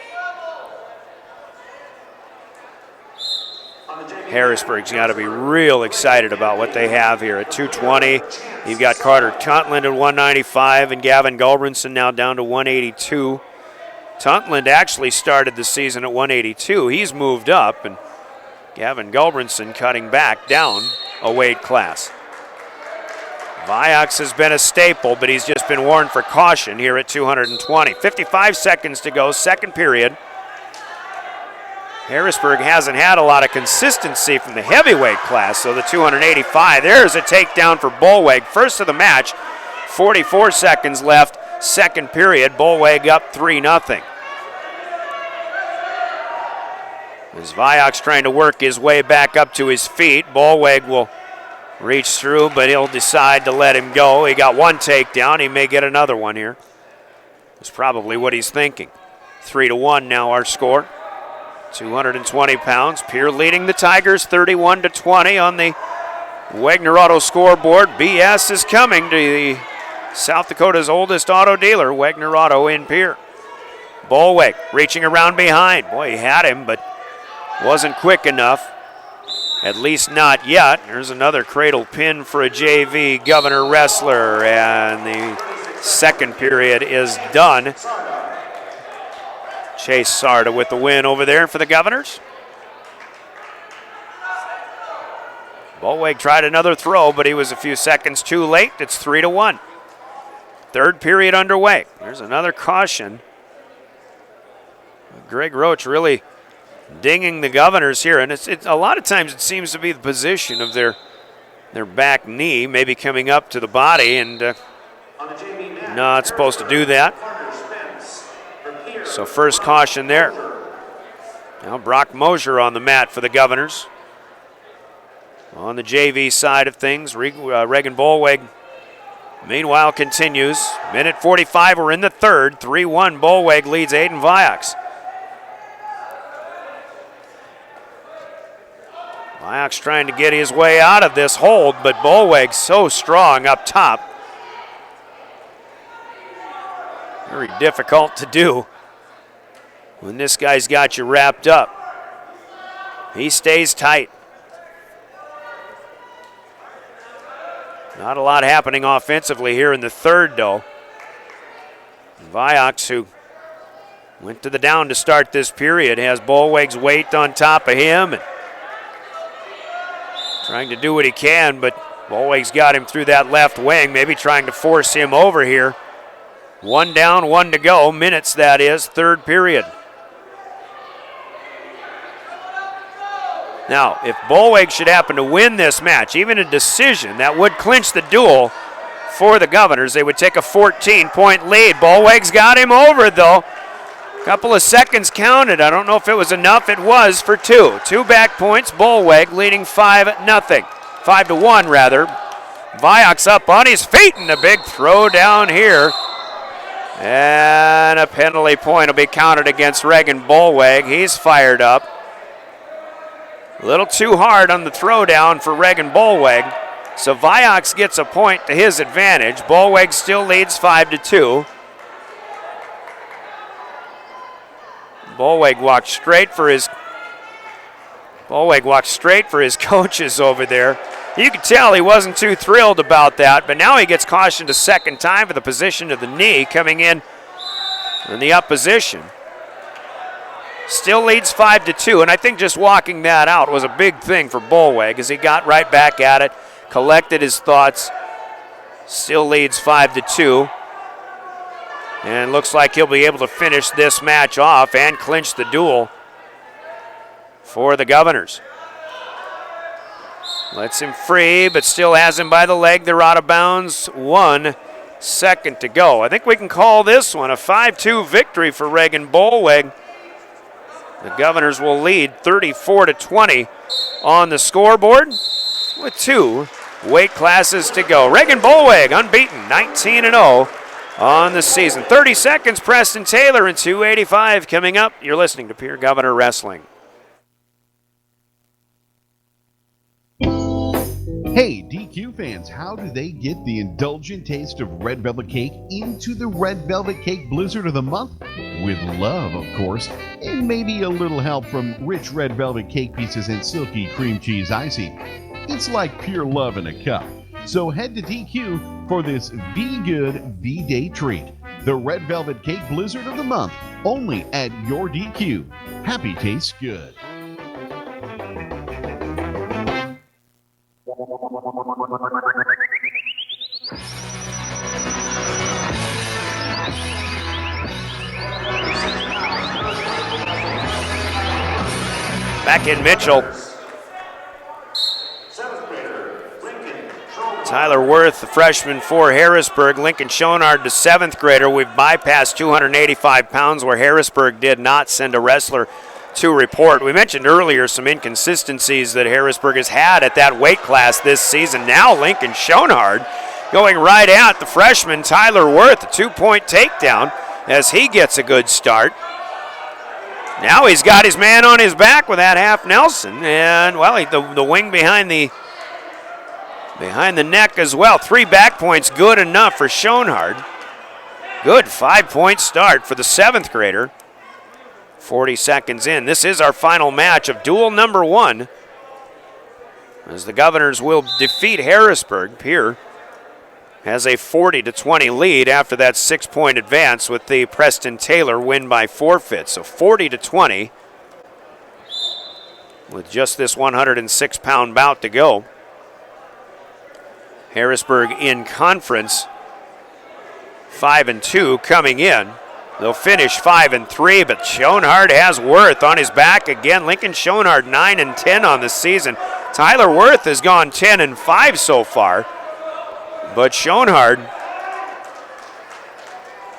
Harrisburg's got to be real excited about what they have here at 220. You've got Carter Tuntland at 195 and Gavin Gulbranson now down to 182. Tuntland actually started the season at 182. He's moved up, and Gavin Gulbranson cutting back down a weight class. Vioxx has been a staple, but he's just been warned for caution here at 220. 55 seconds to go, second period. Harrisburg hasn't had a lot of consistency from the heavyweight class, so the 285. There's a takedown for Bollweg. First of the match, 44 seconds left, second period. Bollweg up 3-0. As Vioxx trying to work his way back up to his feet, Bollweg will reach through, but he'll decide to let him go. He got one takedown. He may get another one here. That's probably what he's thinking. 3-1 now our score. 220 pounds. Pierre leading the Tigers 31-20 on the Wagner Auto scoreboard. BS is coming to the South Dakota's oldest auto dealer, Wagner Auto in Pierre. Bollweg reaching around behind. Boy, he had him, but wasn't quick enough. At least not yet. There's another cradle pin for a JV Governor wrestler, and the second period is done. Chase Sarda with the win over there for the Governors. Bollweg tried another throw, but he was a few seconds too late. It's 3-1. Third period underway. There's another caution. Greg Roach really dinging the Governors here, and it's a lot of times it seems to be the position of their back knee, maybe coming up to the body, and not supposed to do that. So first caution there. Now Brock Mosier on the mat for the Governors. On the JV side of things, Reagan Bollweg meanwhile continues. Minute 45, we're in the third. 3-1, Bollweg leads Aiden Vioxx. Vioxx trying to get his way out of this hold, but Bollweg so strong up top. Very difficult to do when this guy's got you wrapped up. He stays tight. Not a lot happening offensively here in the third, though. Vioxx, who went to the down to start this period, has Bollweg's weight on top of him and trying to do what he can, but Bollweg's got him through that left wing, maybe trying to force him over here. One down, one to go. Minutes, that is, third period. Now, if Bollweg should happen to win this match, even a decision, that would clinch the duel for the Governors. They would take a 14-point lead. Bollweg's got him over, though. Couple of seconds counted. I don't know if it was enough. It was for two. 2 back points. Bollweg leading 5-0. 5-1, rather. Vioxx up on his feet, and a big throw down here. And a penalty point will be counted against Reagan Bollweg. He's fired up. A little too hard on the throwdown for Reagan Bollweg. So Vioxx gets a point to his advantage. Bollweg still leads 5-2. Bollweg walked straight for his coaches over there. You could tell he wasn't too thrilled about that, but now he gets cautioned a second time for the position of the knee coming in the opposition. Still leads 5-2, and I think just walking that out was a big thing for Bollweg as he got right back at it, collected his thoughts. Still leads 5-2. And looks like he'll be able to finish this match off and clinch the duel for the Governors. Lets him free, but still has him by the leg. They're out of bounds. 1 second to go. I think we can call this one a 5-2 victory for Reagan Bollweg. The Governors will lead 34-20 on the scoreboard with 2 weight classes to go. Reagan Bollweg unbeaten, 19-0 on the season. 30 seconds, Preston Taylor and 285 coming up. You're listening to Pierre Governor Wrestling. Hey, DQ fans, how do they get the indulgent taste of red velvet cake into the red velvet cake blizzard of the month? with love, of course, and maybe a little help from rich red velvet cake pieces and silky cream cheese icing. It's like pure love in a cup. So head to DQ for this Be Good V-Day treat. The Red Velvet Cake Blizzard of the Month, only at your DQ. Happy tastes good. Back in Mitchell. Tyler Worth, the freshman for Harrisburg. Lincoln Schonard, the 7th grader. We've bypassed 285 pounds where Harrisburg did not send a wrestler to report. We mentioned earlier some inconsistencies that Harrisburg has had at that weight class this season. Now Lincoln Schonard going right at the freshman Tyler Worth, a 2-point takedown as he gets a good start. Now he's got his man on his back with that half Nelson, and well, the wing behind the neck as well. 3 back points, good enough for Schonard. Good 5-point start for the 7th grader. 40 seconds in. This is our final match of duel number 1, as the Governors will defeat Harrisburg. Pierre has a 40-20 lead after that 6-point advance with the Preston Taylor win by forfeit. So 40-20 with just this 106-pound bout to go. Harrisburg in conference 5-2 coming in. They'll finish 5-3, but Schonard has Worth on his back again. Lincoln Schonard 9-10 on the season. Tyler Worth has gone 10-5 so far, but Schonard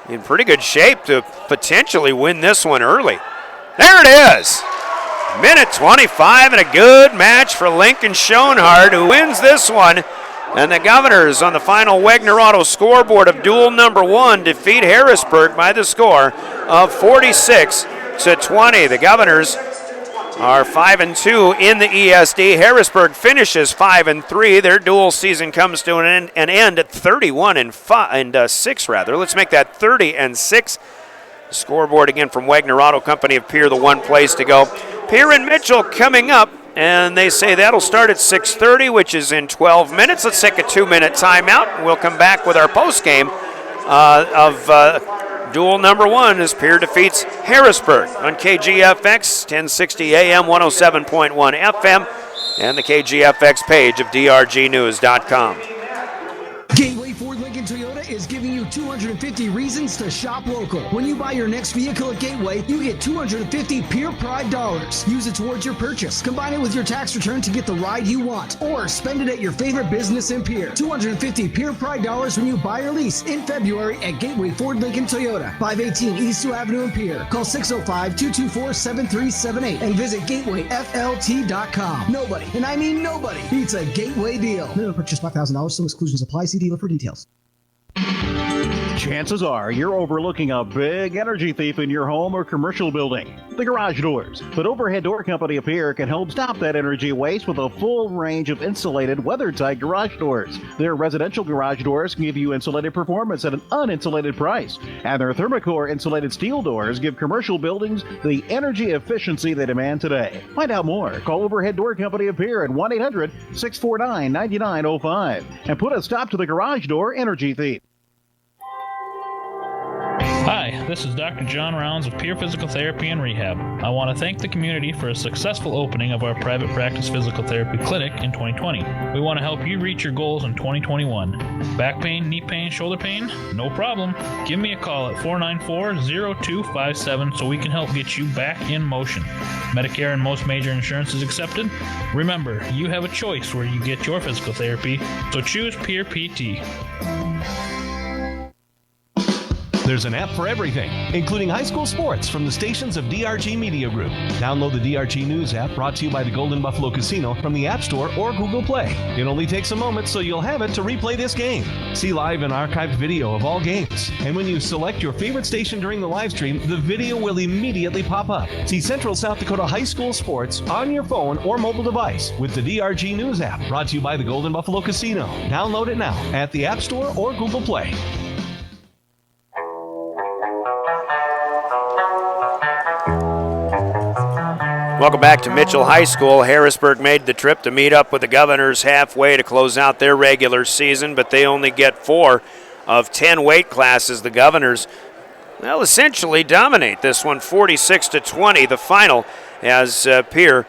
in pretty good shape to potentially win this one early. There it is. Minute 25 and a good match for Lincoln Schonard, who wins this one. And the Governors on the final Wegner Auto scoreboard of duel number 1 defeat Harrisburg by the score of 46-20. The Governors are 5-2 in the ESD. Harrisburg finishes 5-3. Their duel season comes to an end at 31-6 rather. Let's make that 30-6. Scoreboard again from Wegner Auto Company of Pierre, the one place to go. Pierre and Mitchell coming up. And they say that'll start at 6:30, which is in 12 minutes. Let's take a 2-minute timeout. We'll come back with our postgame of duel number 1 as Pierre defeats Harrisburg on KGFX, 1060 AM, 107.1 FM, and the KGFX page of drgnews.com. Gateway Ford Lincoln Toyota is giving you 250 reasons to shop local. When you buy your next vehicle at Gateway, you get 250 Pierre Pride dollars. Use it towards your purchase. Combine it with your tax return to get the ride you want, or spend it at your favorite business in Pierre. 250 Pierre Pride dollars when you buy or lease in February at Gateway Ford Lincoln Toyota, 518 East 2 Avenue in Pierre. Call 605-224-7378 and visit gatewayflt.com. Nobody, and I mean nobody, beats a Gateway deal. Minimum purchase $5,000. Some exclusions apply. See dealer for details. Chances are you're overlooking a big energy thief in your home or commercial building, the garage doors. But Overhead Door Company of Pierre can help stop that energy waste with a full range of insulated, weather-tight garage doors. Their residential garage doors give you insulated performance at an uninsulated price. And their Thermocore insulated steel doors give commercial buildings the energy efficiency they demand today. Find out more. Call Overhead Door Company of Pierre at 1-800-649-9905 and put a stop to the garage door energy thief. Hi, this is Dr. John Rounds of Pierre Physical Therapy and Rehab. I want to thank the community for a successful opening of our private practice physical therapy clinic in 2020. We want to help you reach your goals in 2021. Back pain, knee pain, shoulder pain? No problem. Give me a call at 494-0257 so we can help get you back in motion. Medicare and most major insurance is accepted. Remember, you have a choice where you get your physical therapy, so choose Pierre PT. There's an app for everything, including high school sports from the stations of DRG Media Group. Download the DRG News app, brought to you by the Golden Buffalo Casino, from the App Store or Google Play. It only takes a moment, so you'll have it to replay this game. See live and archived video of all games. And when you select your favorite station during the live stream, the video will immediately pop up. See Central South Dakota high school sports on your phone or mobile device with the DRG News app, brought to you by the Golden Buffalo Casino. Download it now at the App Store or Google Play. Welcome back to Mitchell High School. Harrisburg made the trip to meet up with the Governors halfway to close out their regular season, but they only get 4 of 10 weight classes. The Governors, well, essentially dominate this one, 46-20. The final, as Pierre,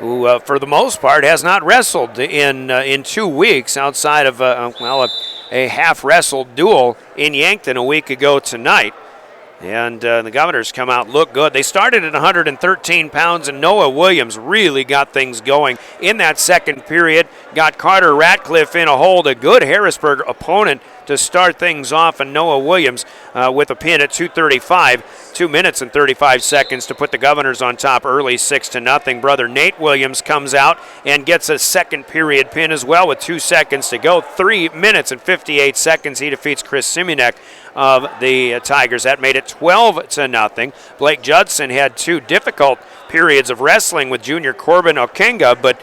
who for the most part has not wrestled in 2 weeks outside of a half-wrestled duel in Yankton a week ago tonight. And the Governors come out, look good. They started at 113 pounds, and Noah Williams really got things going in that second period. Got Carter Ratcliffe in a hold, a good Harrisburg opponent to start things off, and Noah Williams with a pin at 2:35, 2 minutes and 35 seconds to put the Governors on top early, 6-0. Brother Nate Williams comes out and gets a second period pin as well with 2 seconds to go. 3 minutes and 58 seconds. He defeats Chris Simonek of the Tigers. That made it 12-0. Blake Judson had 2 difficult periods of wrestling with junior Corbin Okenga, but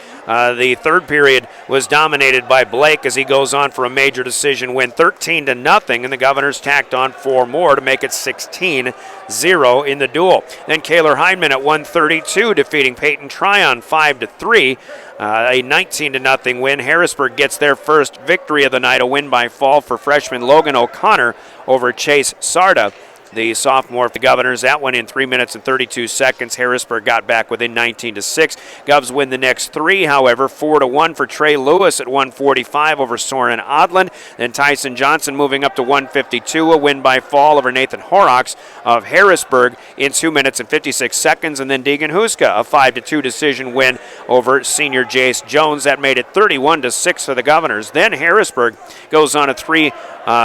the third period was dominated by Blake as he goes on for a major decision win, 13-0, and the Governors tacked on 4 more to make it 16-0 in the duel. Then Kaylor Heinman at 132 defeating Peyton Tryon 5-3. A 19-0 win. Harrisburg gets their first victory of the night, a win by fall for freshman Logan O'Connor over Chase Sarda, the sophomore of the Governors. That one in 3 minutes and 32 seconds. Harrisburg got back within 19-6. Govs win the next 3, however, 4-1 for Trey Lewis at 145 over Soren Odland. Then Tyson Johnson moving up to 152, a win by fall over Nathan Horrocks of Harrisburg in 2 minutes and 56 seconds. And then Deegan Huska, a 5-2 decision win over senior Jace Jones. That made it 31-6 for the Governors. Then Harrisburg goes on a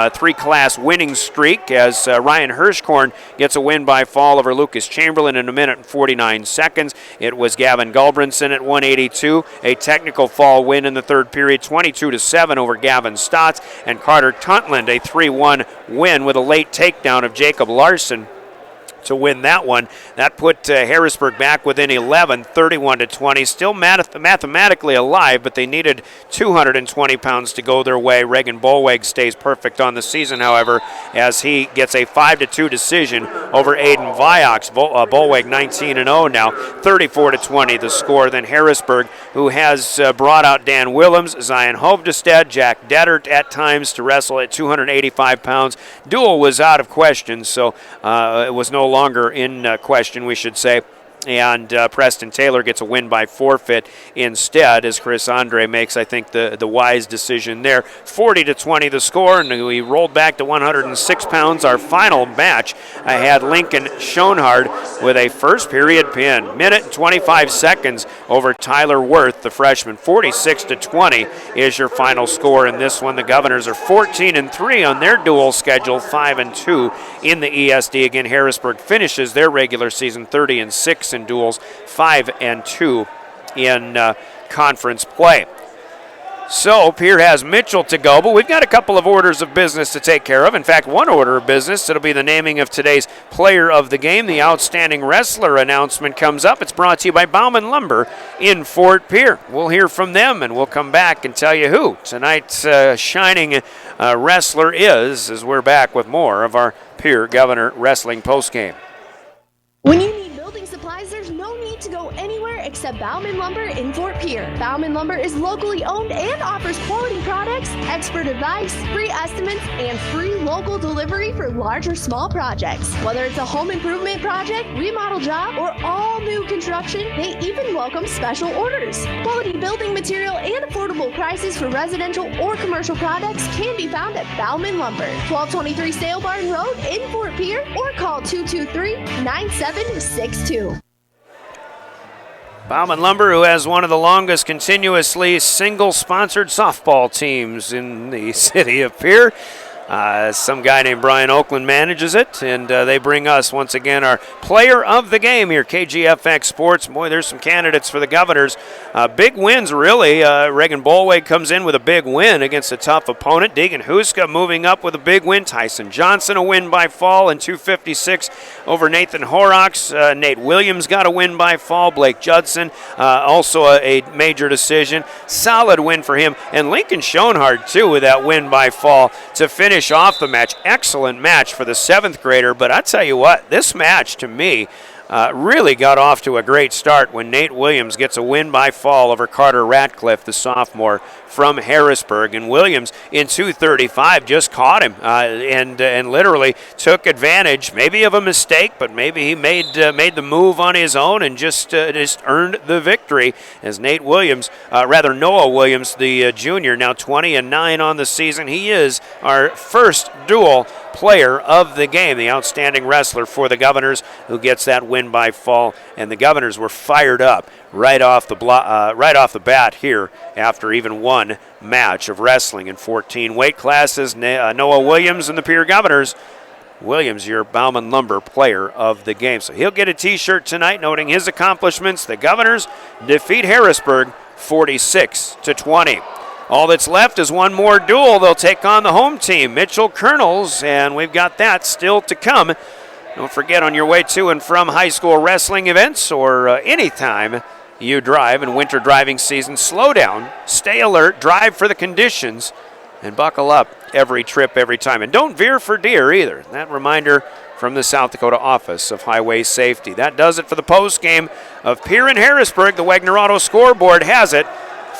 three-class winning streak as Ryan Hirschkorn gets a win by fall over Lucas Chamberlain in 1 minute and 49 seconds. It was Gavin Gulbranson at 182, a technical fall win in the third period, 22-7 over Gavin Stotts, and Carter Tuntland a 3-1 win with a late takedown of Jacob Larson to win that one. That put Harrisburg back within 11, 31-20. Still mathematically alive, but they needed 220 pounds to go their way. Reagan Bolweg stays perfect on the season, however, as he gets a 5-2 decision over Aiden Viox. Bolweg 19-0 now, 34-20 the score. Then Harrisburg, who has brought out Dan Willems, Zion Hovdestad, Jack Dettert at times to wrestle at 285 pounds. Duel was out of question, so it was no longer in question, we should say. And Preston Taylor gets a win by forfeit instead, as Chris Andre makes, I think, the wise decision there. 40-20 the score, and we rolled back to 106 pounds. Our final match had Lincoln Schoenhard with a first period pin, minute and 25 seconds over Tyler Worth, the freshman. 46-20 is your final score in this one. The Governors are 14-3 on their dual schedule, 5-2 in the ESD. Again, Harrisburg finishes their regular season 30-6 in duels, 5-2 in conference play. So Pierre has Mitchell to go, but we've got a couple of orders of business to take care of. In fact, one order of business, it'll be the naming of today's player of the game. The outstanding wrestler announcement comes up. It's brought to you by Bauman Lumber in Fort Pierre. We'll hear from them, and we'll come back and tell you who tonight's shining wrestler is, as we're back with more of our Pierre Governor Wrestling postgame. When you need building supplies, there's no need to go anywhere except Bauman Lumber in Fort Pierre. Bauman Lumber is locally owned and offers quality products, expert advice, free estimates, and free local delivery for large or small projects. Whether it's a home improvement project, remodel job, or all new construction, they even welcome special orders. Quality building material and affordable prices for residential or commercial products can be found at Bauman Lumber, 1223 Sale Barn Road in Fort Pierre, or call 223-9762. Bauman Lumber, who has one of the longest continuously single-sponsored softball teams in the city of Pierre. Some guy named Brian Oakland manages it, and they bring us, once again, our player of the game here, KGFX Sports. Boy, there's some candidates for the Governors. Big wins, really. Reagan Bolweg comes in with a big win against a tough opponent. Deegan Huska moving up with a big win. Tyson Johnson a win by fall in 256 over Nathan Horrocks. Nate Williams got a win by fall. Blake Judson also a major decision. Solid win for him. And Lincoln Schoenhard, too, with that win by fall to finish off the match. Excellent match for the 7th grader, but I tell you what, this match to me really got off to a great start when Nate Williams gets a win by fall over Carter Ratcliffe, the sophomore from Harrisburg. And Williams in 2:35 just caught him and literally took advantage, maybe of a mistake, but maybe he made the move on his own and just earned the victory. As Noah Williams, the junior, now 20-9 on the season. He is our first dual player of the game, the outstanding wrestler for the Governors, who gets that win by fall. And the Governors were fired up right off the bat here after even one match of wrestling in 14 weight classes. Noah Williams and the Pierre Governors. Williams, your Bauman Lumber player of the game. So he'll get a T-shirt tonight noting his accomplishments. The Governors defeat Harrisburg 46-20. All that's left is one more duel. They'll take on the home team, Mitchell Colonels, and we've got that still to come. Don't forget, on your way to and from high school wrestling events or any time you drive in winter driving season, slow down, stay alert, drive for the conditions, and buckle up every trip, every time. And don't veer for deer either. That reminder from the South Dakota Office of Highway Safety. That does it for the post game of Pierre and Harrisburg. The Wagner Auto scoreboard has it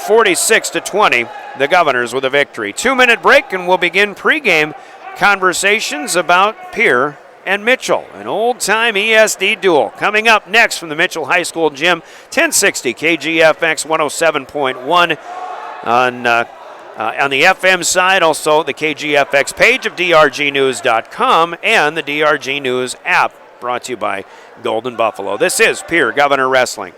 46-20. The Governors with a victory. 2-minute break, and we'll begin pregame conversations about Pierre and Mitchell, an old-time ESD duel. Coming up next from the Mitchell High School gym, 1060 KGFX 107.1 on the FM side, also the KGFX page of drgnews.com and the DRG News app, brought to you by Golden Buffalo. This is Pierre Governor Wrestling.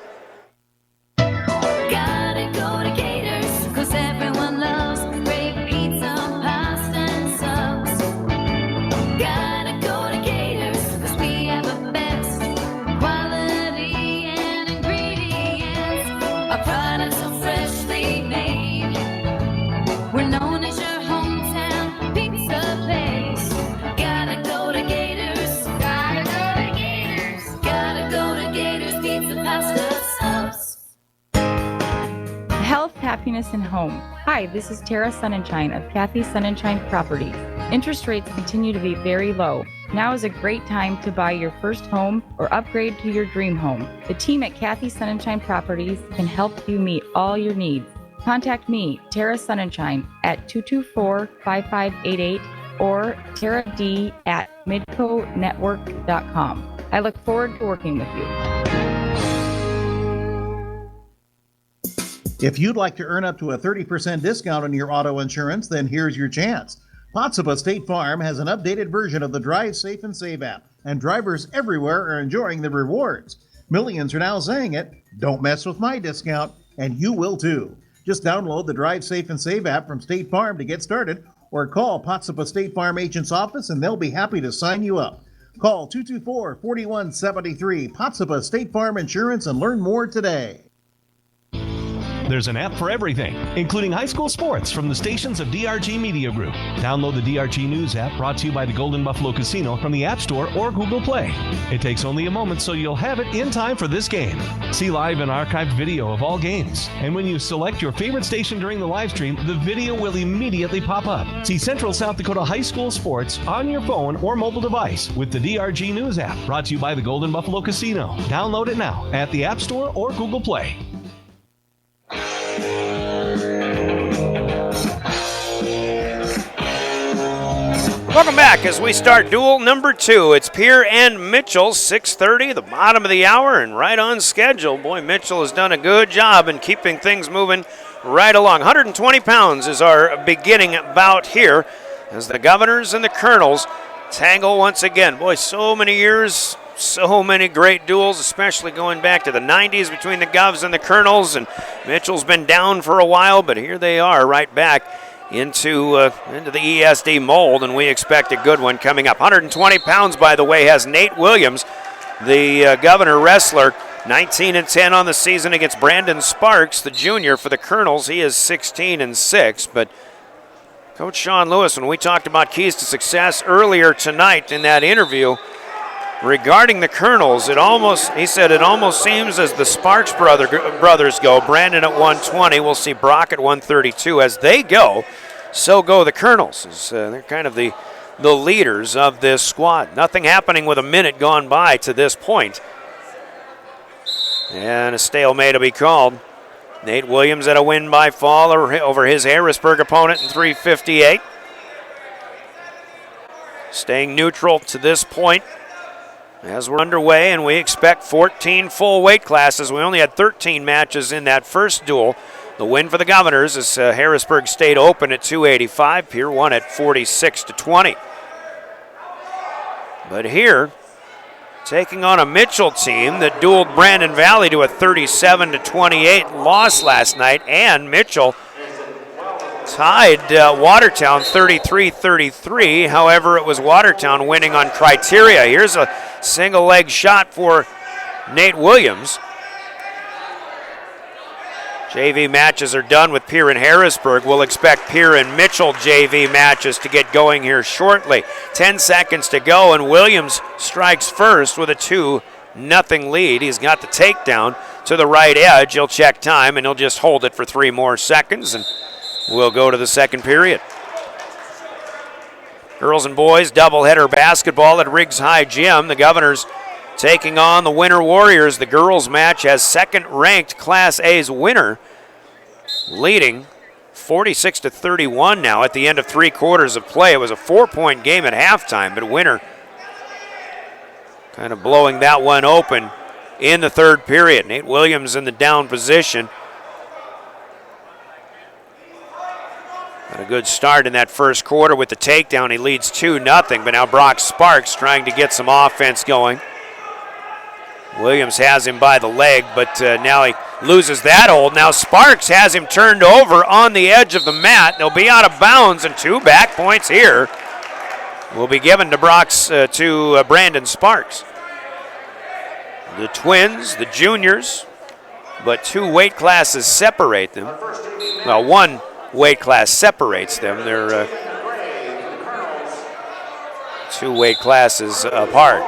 Happiness and home. Hi, this is Tara Sunshine of Kathy Sunshine Properties. Interest rates continue to be very low. Now is a great time to buy your first home or upgrade to your dream home. The team at Kathy Sunshine Properties can help you meet all your needs. Contact me, Tara Sunshine, at 224-5588 or Tara D at midconetwork.com. I look forward to working with you. If you'd like to earn up to a 30% discount on your auto insurance, then here's your chance. Potsdam State Farm has an updated version of the Drive Safe and Save app, and drivers everywhere are enjoying the rewards. Millions are now saying it, don't mess with my discount, and you will too. Just download the Drive Safe and Save app from State Farm to get started, or call Potsdam State Farm agent's office and they'll be happy to sign you up. Call 224-4173, Potsdam State Farm Insurance, and learn more today. There's an app for everything, including high school sports from the stations of DRG Media Group. Download the DRG News app, brought to you by the Golden Buffalo Casino, from the App Store or Google Play. It takes only a moment, so you'll have it in time for this game. See live and archived video of all games. And when you select your favorite station during the live stream, the video will immediately pop up. See Central South Dakota high school sports on your phone or mobile device with the DRG News app, brought to you by the Golden Buffalo Casino. Download it now at the App Store or Google Play. Welcome back as we start duel number 2. It's Pierre and Mitchell, 6:30, the bottom of the hour, and right on schedule. Boy, Mitchell has done a good job in keeping things moving right along. 120 pounds is our beginning bout here as the Governors and the Colonels tangle once again. Boy, so many years, so many great duels, especially going back to the 90s between the Govs and the Colonels, and Mitchell's been down for a while, but here they are right back into the ESD mold, and we expect a good one coming up. 120 pounds, by the way, has Nate Williams, the Governor wrestler, 19-10 on the season against Brandon Sparks, the junior for the Colonels. He is 16-6, but Coach Sean Lewis, when we talked about keys to success earlier tonight in that interview regarding the Colonels, he said it almost seems as the Sparks brothers go, Brandon at 120, we'll see Brock at 132. As they go, so go the Colonels. They're kind of the leaders of this squad. Nothing happening with a minute gone by to this point And a stalemate will be called. Nate Williams at a win by fall over his Harrisburg opponent in 3:58. Staying neutral to this point as we're underway, and we expect 14 full weight classes. We only had 13 matches in that first duel. The win for the Governors is Harrisburg stayed open at 285. Pierre won at 46-20. But here, taking on a Mitchell team that dueled Brandon Valley to a 37-28 loss last night, and Mitchell tied Watertown 33-33. However, it was Watertown winning on criteria. Here's a single leg shot for Nate Williams. JV matches are done with Pierre and Harrisburg. We'll expect Pierre and Mitchell JV matches to get going here shortly. 10 seconds to go, and Williams strikes first with a 2-0 lead. He's got the takedown to the right edge. He'll check time, and he'll just hold it for 3 more seconds, and we'll go to the second period. Girls and boys doubleheader basketball at Riggs High Gym. The Governors taking on the Winter Warriors. The girls match has second-ranked Class A's Winter leading 46-31 now at the end of 3 quarters of play. It was a 4-point game at halftime, but Winter kind of blowing that one open in the third period. Nate Williams in the down position. Got a good start in that first quarter with the takedown. He leads 2-0, but now Brock Sparks trying to get some offense going. Williams has him by the leg, but now he loses that hold. Now Sparks has him turned over on the edge of the mat. They'll be out of bounds, and 2 back points here will be given to Brandon Sparks. The twins, the juniors, but 2 weight classes separate them. Well, 1 weight class separates them. They're 2 weight classes apart.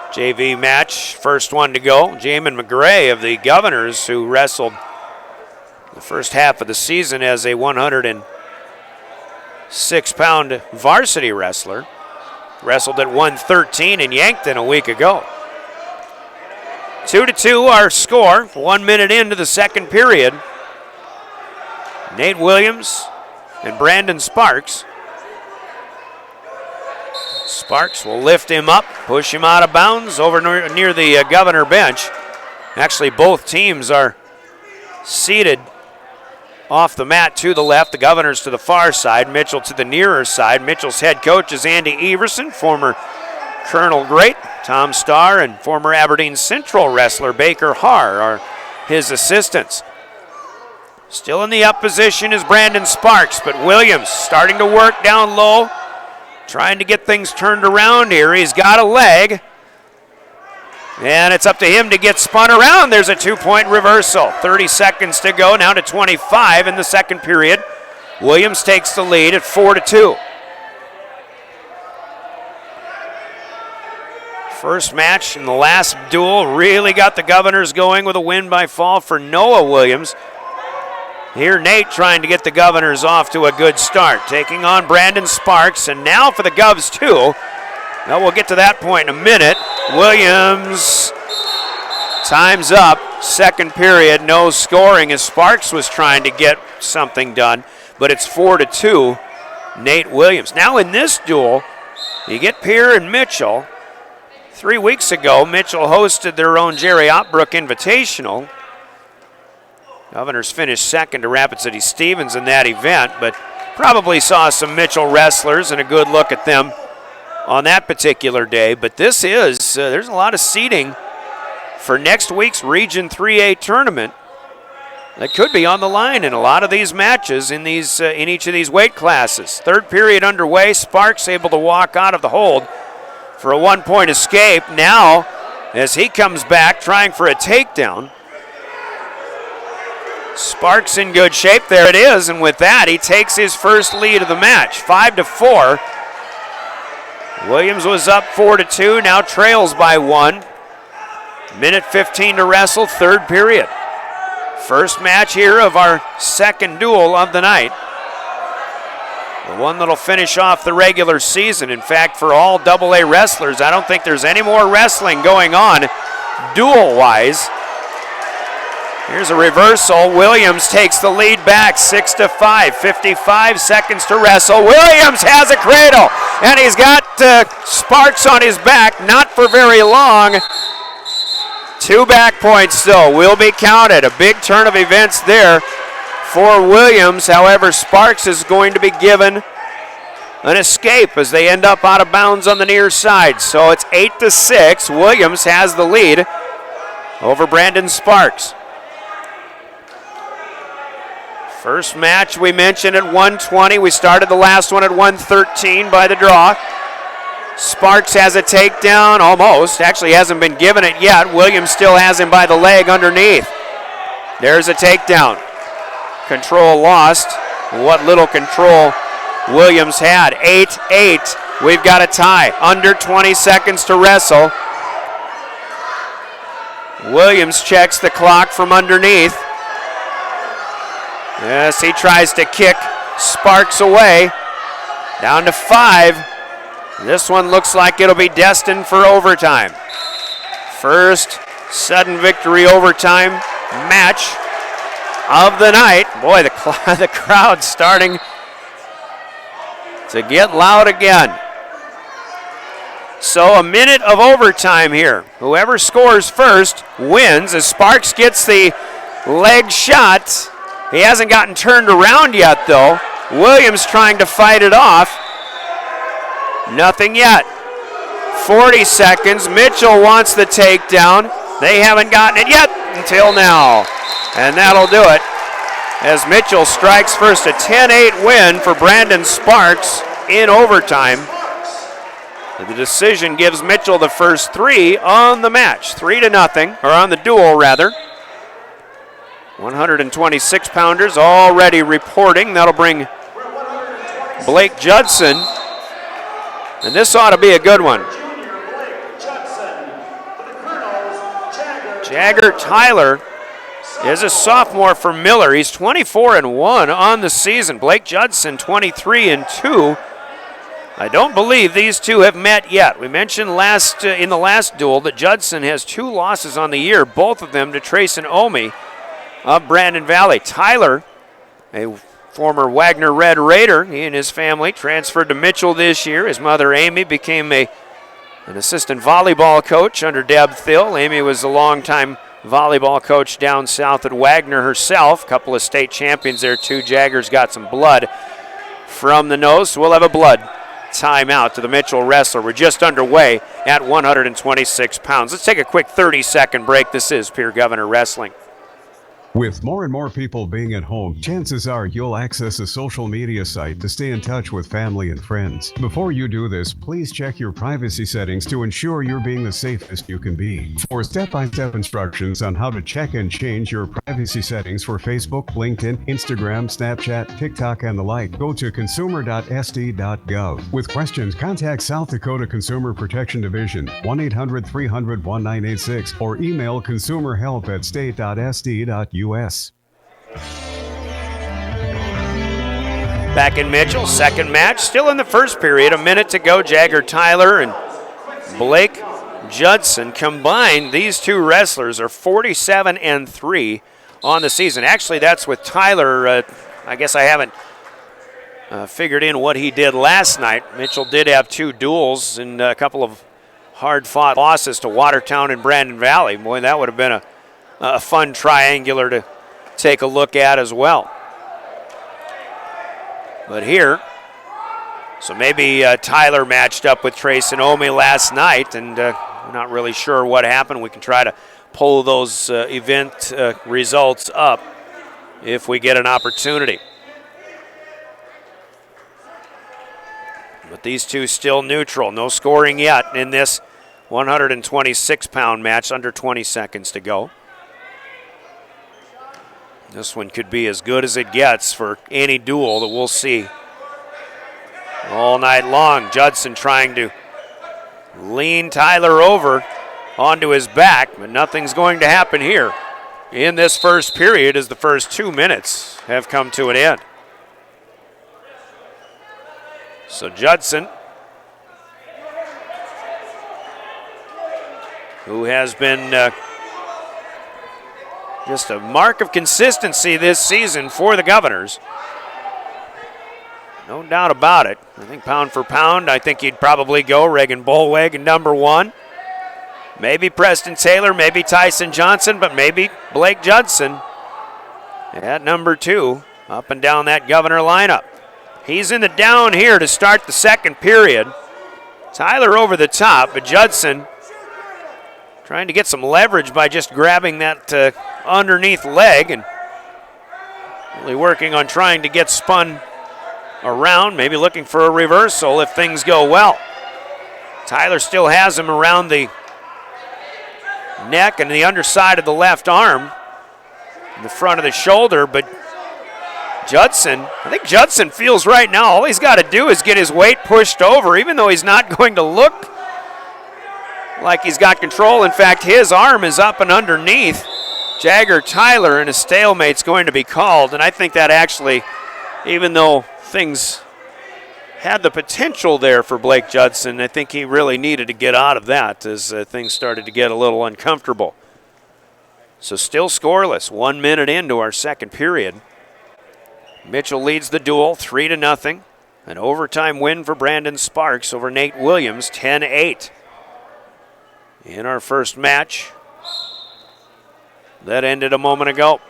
JV match, first one to go. Jamin McGray of the Governors, who wrestled the first half of the season as a 106-pound varsity wrestler. Wrestled at 113 in Yankton a week ago. 2-2 our score, 1 minute into the second period. Nate Williams and Brandon Sparks. Sparks will lift him up, push him out of bounds over near the Governor bench. Actually, both teams are seated off the mat to the left, the Governors to the far side, Mitchell to the nearer side. Mitchell's head coach is Andy Everson, former Colonel Great. Tom Starr and former Aberdeen Central wrestler Baker Haar are his assistants. Still in the up position is Brandon Sparks, but Williams starting to work down low, trying to get things turned around here. He's got a leg, and it's up to him to get spun around. There's a 2-point reversal. 30 seconds to go, now to 25 in the second period. Williams takes the lead at 4-2. First match in the last duel really got the Governors going with a win by fall for Noah Williams. Here Nate trying to get the Governors off to a good start, taking on Brandon Sparks, and now for the Govs too. Now we'll get to that point in a minute. Williams, time's up, second period, no scoring as Sparks was trying to get something done, but it's 4-2, Nate Williams. Now in this duel, you get Pierre and Mitchell. 3 weeks ago, Mitchell hosted their own Jerry Opbrook Invitational. Governors finished second to Rapid City Stevens in that event, but probably saw some Mitchell wrestlers and a good look at them on that particular day. But this is, there's a lot of seeding for next week's Region 3A tournament that could be on the line in a lot of these matches in these in each of these weight classes. Third period underway, Sparks able to walk out of the hold for a 1-point escape. Now, as he comes back trying for a takedown, Sparks in good shape. There it is, and with that, he takes his first lead of the match, 5-4. Williams was up 4-2, now trails by 1. Minute 15 to wrestle, third period. First match here of our second duel of the night. The one that'll finish off the regular season. In fact, for all AA wrestlers, I don't think there's any more wrestling going on duel-wise. Here's a reversal. Williams takes the lead back 6-5. 55 seconds to wrestle. Williams has a cradle, and he's got Sparks on his back. Not for very long. 2 back points, though, will be counted. A big turn of events there for Williams. However, Sparks is going to be given an escape as they end up out of bounds on the near side. So it's 8-6. Williams has the lead over Brandon Sparks. First match we mentioned at 120. We started the last one at 113 by the draw. Sparks has a takedown, almost. Actually hasn't been given it yet. Williams still has him by the leg underneath. There's a takedown. Control lost. What little control Williams had. 8-8. We've got a tie. Under 20 seconds to wrestle. Williams checks the clock from underneath. Yes, he tries to kick Sparks away. Down to 5. This one looks like it'll be destined for overtime. First sudden victory overtime match of the night. Boy, the crowd starting to get loud again. So a minute of overtime here. Whoever scores first wins as Sparks gets the leg shot. He hasn't gotten turned around yet, though. Williams trying to fight it off. Nothing yet. 40 seconds. Mitchell wants the takedown. They haven't gotten it yet until now. And that'll do it as Mitchell strikes first. A 10-8 win for Brandon Sparks in overtime. The decision gives Mitchell the first 3 on the match. 3-0, or on the duel, rather. 126-pounders already reporting. That'll bring Blake Judson. And this ought to be a good one. Jagger Tyler is a sophomore for Miller. He's 24-1 on the season. Blake Judson 23-2. I don't believe these two have met yet. We mentioned in the last duel that Judson has 2 losses on the year, both of them to Trace and Omi of Brandon Valley. Tyler, a former Wagner Red Raider, he and his family transferred to Mitchell this year. His mother, Amy, became an assistant volleyball coach under Deb Thill. Amy was a longtime volleyball coach down south at Wagner herself. A couple of state champions there, too. Jaggers got some blood from the nose, so we'll have a blood timeout to the Mitchell wrestler. We're just underway at 126 pounds. Let's take a quick 30-second break. This is Pierre Governor Wrestling. With more and more people being at home, chances are you'll access a social media site to stay in touch with family and friends. Before you do this, please check your privacy settings to ensure you're being the safest you can be. For step-by-step instructions on how to check and change your privacy settings for Facebook, LinkedIn, Instagram, Snapchat, TikTok, and the like, go to consumer.sd.gov. With questions, contact South Dakota Consumer Protection Division, 1-800-300-1986, or email consumerhelp@state.sd.us. Back in Mitchell, second match, still in the first period, a minute to go. Jagger Tyler and Blake Judson combined. These two wrestlers are 47-3 on the season. Actually, that's with Tyler. I guess I haven't figured in what he did last night. Mitchell did have 2 duels and a couple of hard-fought losses to Watertown and Brandon Valley. Boy, that would have been a fun triangular to take a look at as well. But here, so maybe Tyler matched up with Trace and Omi last night, and we're not really sure what happened. We can try to pull those event results up if we get an opportunity. But these two still neutral. No scoring yet in this 126-pound match, under 20 seconds to go. This one could be as good as it gets for any duel that we'll see all night long. Judson trying to lean Tyler over onto his back, but nothing's going to happen here in this first period as the first 2 minutes have come to an end. So Judson who has been just a mark of consistency this season for the Governors. No doubt about it. I think pound for pound, I think he'd probably go Reagan Bolweg in number 1. Maybe Preston Taylor, maybe Tyson Johnson, but maybe Blake Judson at number 2 up and down that Governor lineup. He's in the down here to start the second period. Tyler over the top, but Judson trying to get some leverage by just grabbing that underneath leg and really working on trying to get spun around, maybe looking for a reversal if things go well. Tyler still has him around the neck and the underside of the left arm, in the front of the shoulder, but I think Judson feels right now all he's got to do is get his weight pushed over, even though he's not going to look like he's got control. In fact, his arm is up and underneath Jagger Tyler, and a stalemate's going to be called. And I think that actually, even though things had the potential there for Blake Judson, I think he really needed to get out of that as things started to get a little uncomfortable. So still scoreless, 1 minute into our second period. Mitchell leads the duel 3-0. An overtime win for Brandon Sparks over Nate Williams, 10-8. In our first match, that ended a moment ago.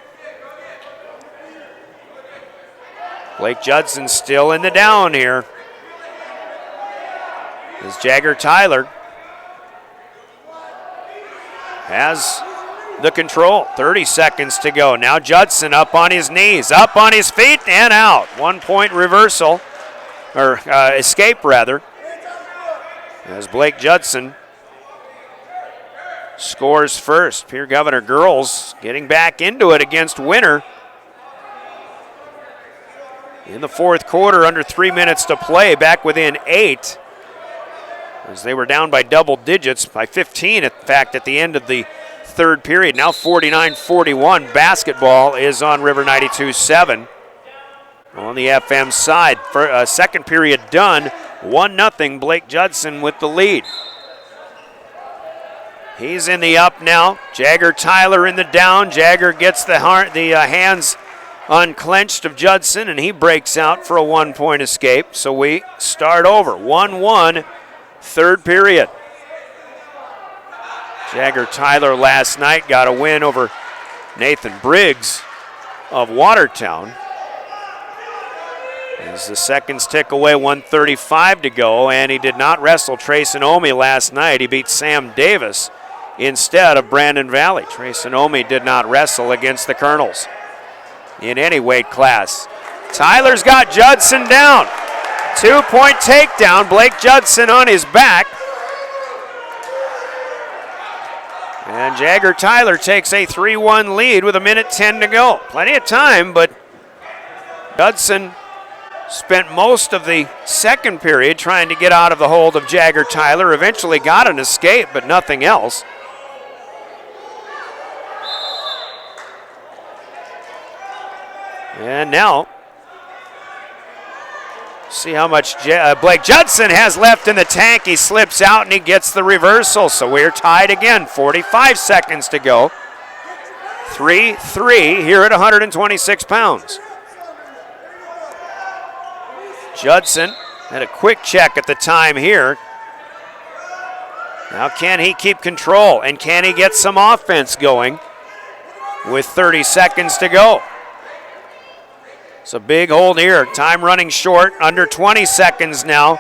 Blake Judson still in the down here. As Jagger Tyler has the control. 30 seconds to go. Now Judson up on his knees, up on his feet, and out. 1 point reversal, or escape rather, as Blake Judson scores first. Pierre Governor girls getting back into it against Winter. In the fourth quarter, under 3 minutes to play, back within 8, as they were down by double digits, by 15 in fact at the end of the third period. Now 49-41. Basketball is on River 92.7 on the FM side. For second period done, 1-0. Blake Judson with the lead. He's in the up now. Jagger Tyler in the down. Jagger gets the hands unclenched of Judson, and he breaks out for a 1 point escape. So we start over. 1-1, third period. Jagger Tyler last night got a win over Nathan Briggs of Watertown. As the seconds tick away, 1:35 to go, and he did not wrestle Trayson Omi last night. He beat Sam Davis instead of Brandon Valley. Trayson Omi did not wrestle against the Colonels in any weight class. Tyler's got Judson down. 2 point takedown. Blake Judson on his back. And Jagger Tyler takes a 3-1 lead with 1:10 to go. Plenty of time, but Judson spent most of the second period trying to get out of the hold of Jagger Tyler. Eventually got an escape, but nothing else. And now, see how much Blake Judson has left in the tank. He slips out and he gets the reversal. So we're tied again. 45 seconds to go. 3-3 here at 126 pounds. Judson had a quick check at the time here. Now can he keep control, and can he get some offense going with 30 seconds to go? It's a big hold here. Time running short, under 20 seconds now.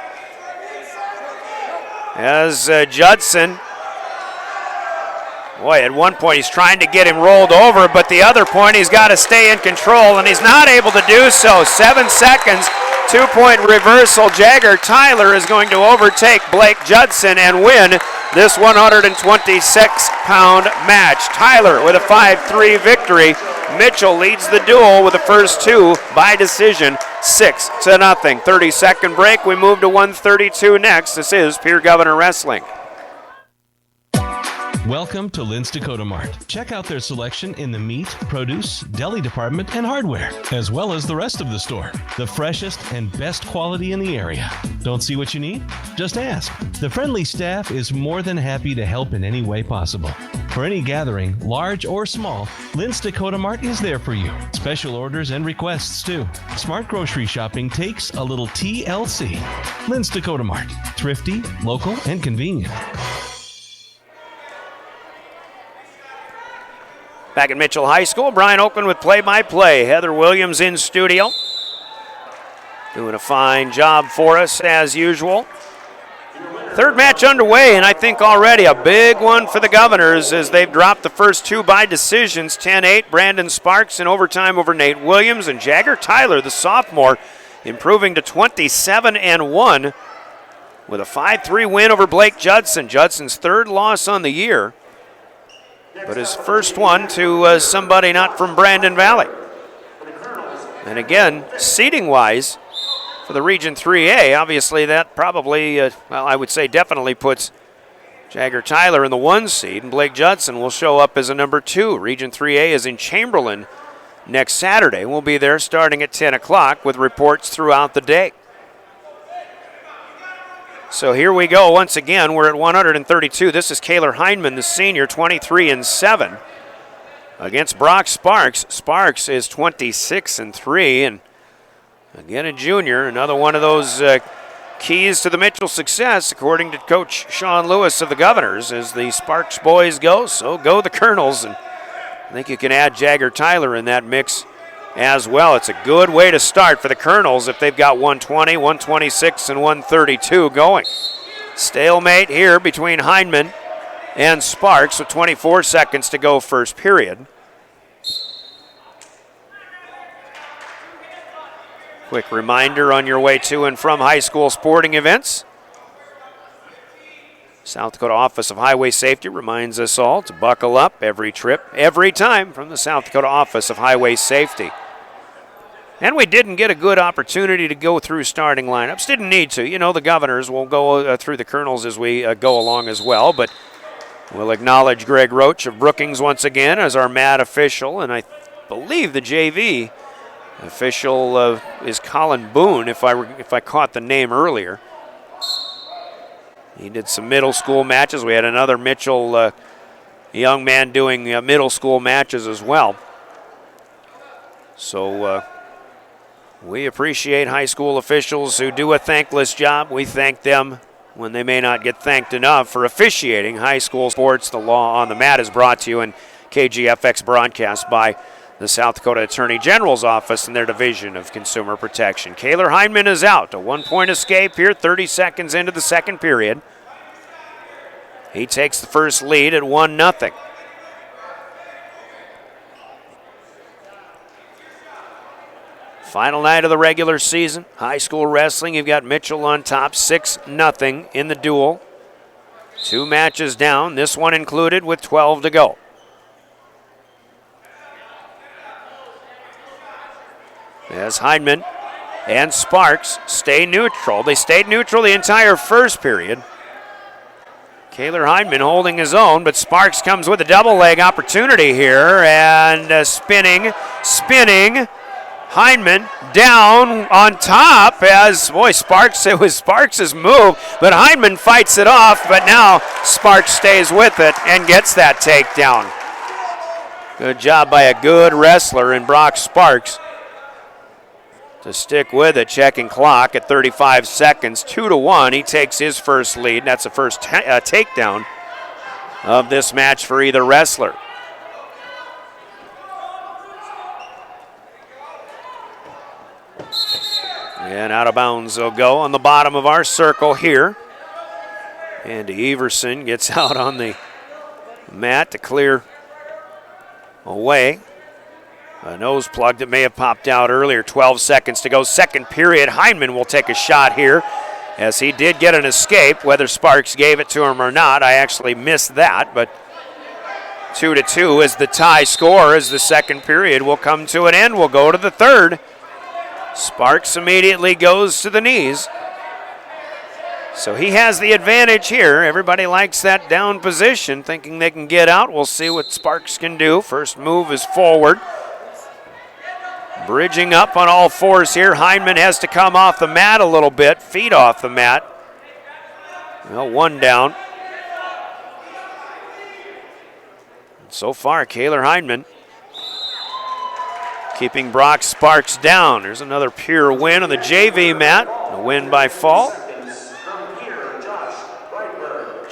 As Judson, boy, at one point he's trying to get him rolled over, but the other point he's got to stay in control, and he's not able to do so. 7 seconds, 2 point reversal. Jagger Tyler is going to overtake Blake Judson and win this 126-pound match. Tyler with a 5-3 victory. Mitchell leads the duel with the first two by decision, 6-0. 30-second break. We move to 132 next. This is Pierre Governor Wrestling. Welcome to Lynn's Dakota Mart. Check out their selection in the meat, produce, deli department, and hardware, as well as the rest of the store. The freshest and best quality in the area. Don't see what you need? Just ask. The friendly staff is more than happy to help in any way possible. For any gathering, large or small, Lynn's Dakota Mart is there for you. Special orders and requests too. Smart grocery shopping takes a little TLC. Lynn's Dakota Mart. Thrifty, local, and convenient. Back at Mitchell High School, Brian Oakland with play-by-play. Heather Williams in studio. Doing a fine job for us as usual. Third match underway, and I think already a big one for the Governors as they've dropped the first two by decisions. 10-8, Brandon Sparks in overtime over Nate Williams, and Jagger Tyler, the sophomore, improving to 27-1 with a 5-3 win over Blake Judson. Judson's third loss on the year, but his first one to somebody not from Brandon Valley. And again, seating-wise, for the Region 3A, obviously that probably, well, I would say definitely puts Jagger Tyler in the 1 seed, and Blake Judson will show up as a number 2. Region 3A is in Chamberlain next Saturday. We'll be there starting at 10 o'clock with reports throughout the day. So here we go once again. We're at 132. This is Kaylor Heinman, the senior, 23-7 against Brock Sparks. Sparks is 26-3, and again a junior. Another one of those keys to the Mitchell success, according to Coach Sean Lewis of the Governors. As the Sparks boys go, so go the Colonels, and I think you can add Jagger Tyler in that mix as well. It's a good way to start for the Colonels if they've got 120, 126, and 132 going. Stalemate here between Heinman and Sparks with 24 seconds to go first period. Quick reminder on your way to and from high school sporting events. South Dakota Office of Highway Safety reminds us all to buckle up every trip, every time from the South Dakota Office of Highway Safety. And we didn't get a good opportunity to go through starting lineups. Didn't need to. You know, the Governors will go through the Colonels as we go along as well. But we'll acknowledge Greg Roach of Brookings once again as our MAD official. And I believe the JV official is Colin Boone, if I caught the name earlier. He did some middle school matches. We had another Mitchell young man doing middle school matches as well. So we appreciate high school officials who do a thankless job. We thank them when they may not get thanked enough for officiating high school sports. The Law on the Mat is brought to you in KGFX broadcast by the South Dakota Attorney General's Office and their Division of Consumer Protection. Kaylor Heinman is out. A 1-point escape here, 30 seconds into the second period. He takes the first lead at 1-0. Final night of the regular season. High school wrestling, you've got Mitchell on top, 6-0 in the duel. 2 matches down, this one included with 12 to go. As Heinman and Sparks stay neutral. They stayed neutral the entire first period. Kaylor Heinman holding his own, but Sparks comes with a double leg opportunity here, and spinning. Heinman down on top as, boy, it was Sparks' move, but Heinman fights it off, but now Sparks stays with it and gets that takedown. Good job by a good wrestler in Brock Sparks to stick with it. Checking clock at 35 seconds, 2-1. He takes his first lead. That's the first takedown of this match for either wrestler. And out of bounds they'll go on the bottom of our circle here. Andy Everson gets out on the mat to clear away a nose plug that may have popped out earlier. 12 seconds to go, second period. Heinman will take a shot here as he did get an escape. Whether Sparks gave it to him or not, I actually missed that, but 2-2 is the tie score as the second period will come to an end. We'll go to the third. Sparks immediately goes to the knees. So he has the advantage here. Everybody likes that down position, thinking they can get out. We'll see what Sparks can do. First move is forward. Bridging up on all fours here. Hindman has to come off the mat a little bit, feet off the mat. Well, one down. So far, Kaylor Hindman keeping Brock Sparks down. There's another Pierre win on the JV mat. A win by fall.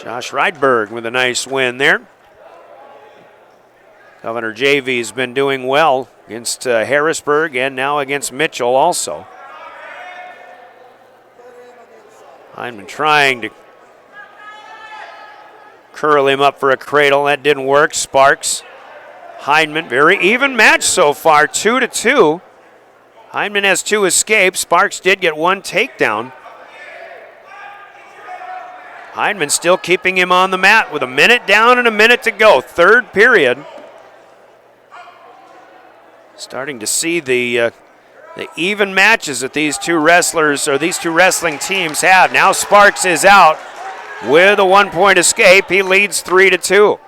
Josh Rydberg with a nice win there. Governor JV's been doing well against Harrisburg and now against Mitchell also. Hindman trying to curl him up for a cradle. That didn't work. Sparks. Hindman, very even match so far, 2-2. Hindman has 2 escapes. Sparks did get 1 takedown. Hindman still keeping him on the mat with a minute down and a minute to go. Third period. Starting to see the even matches that these two wrestlers or these two wrestling teams have. Now Sparks is out with a 1-point escape. He leads 3-2.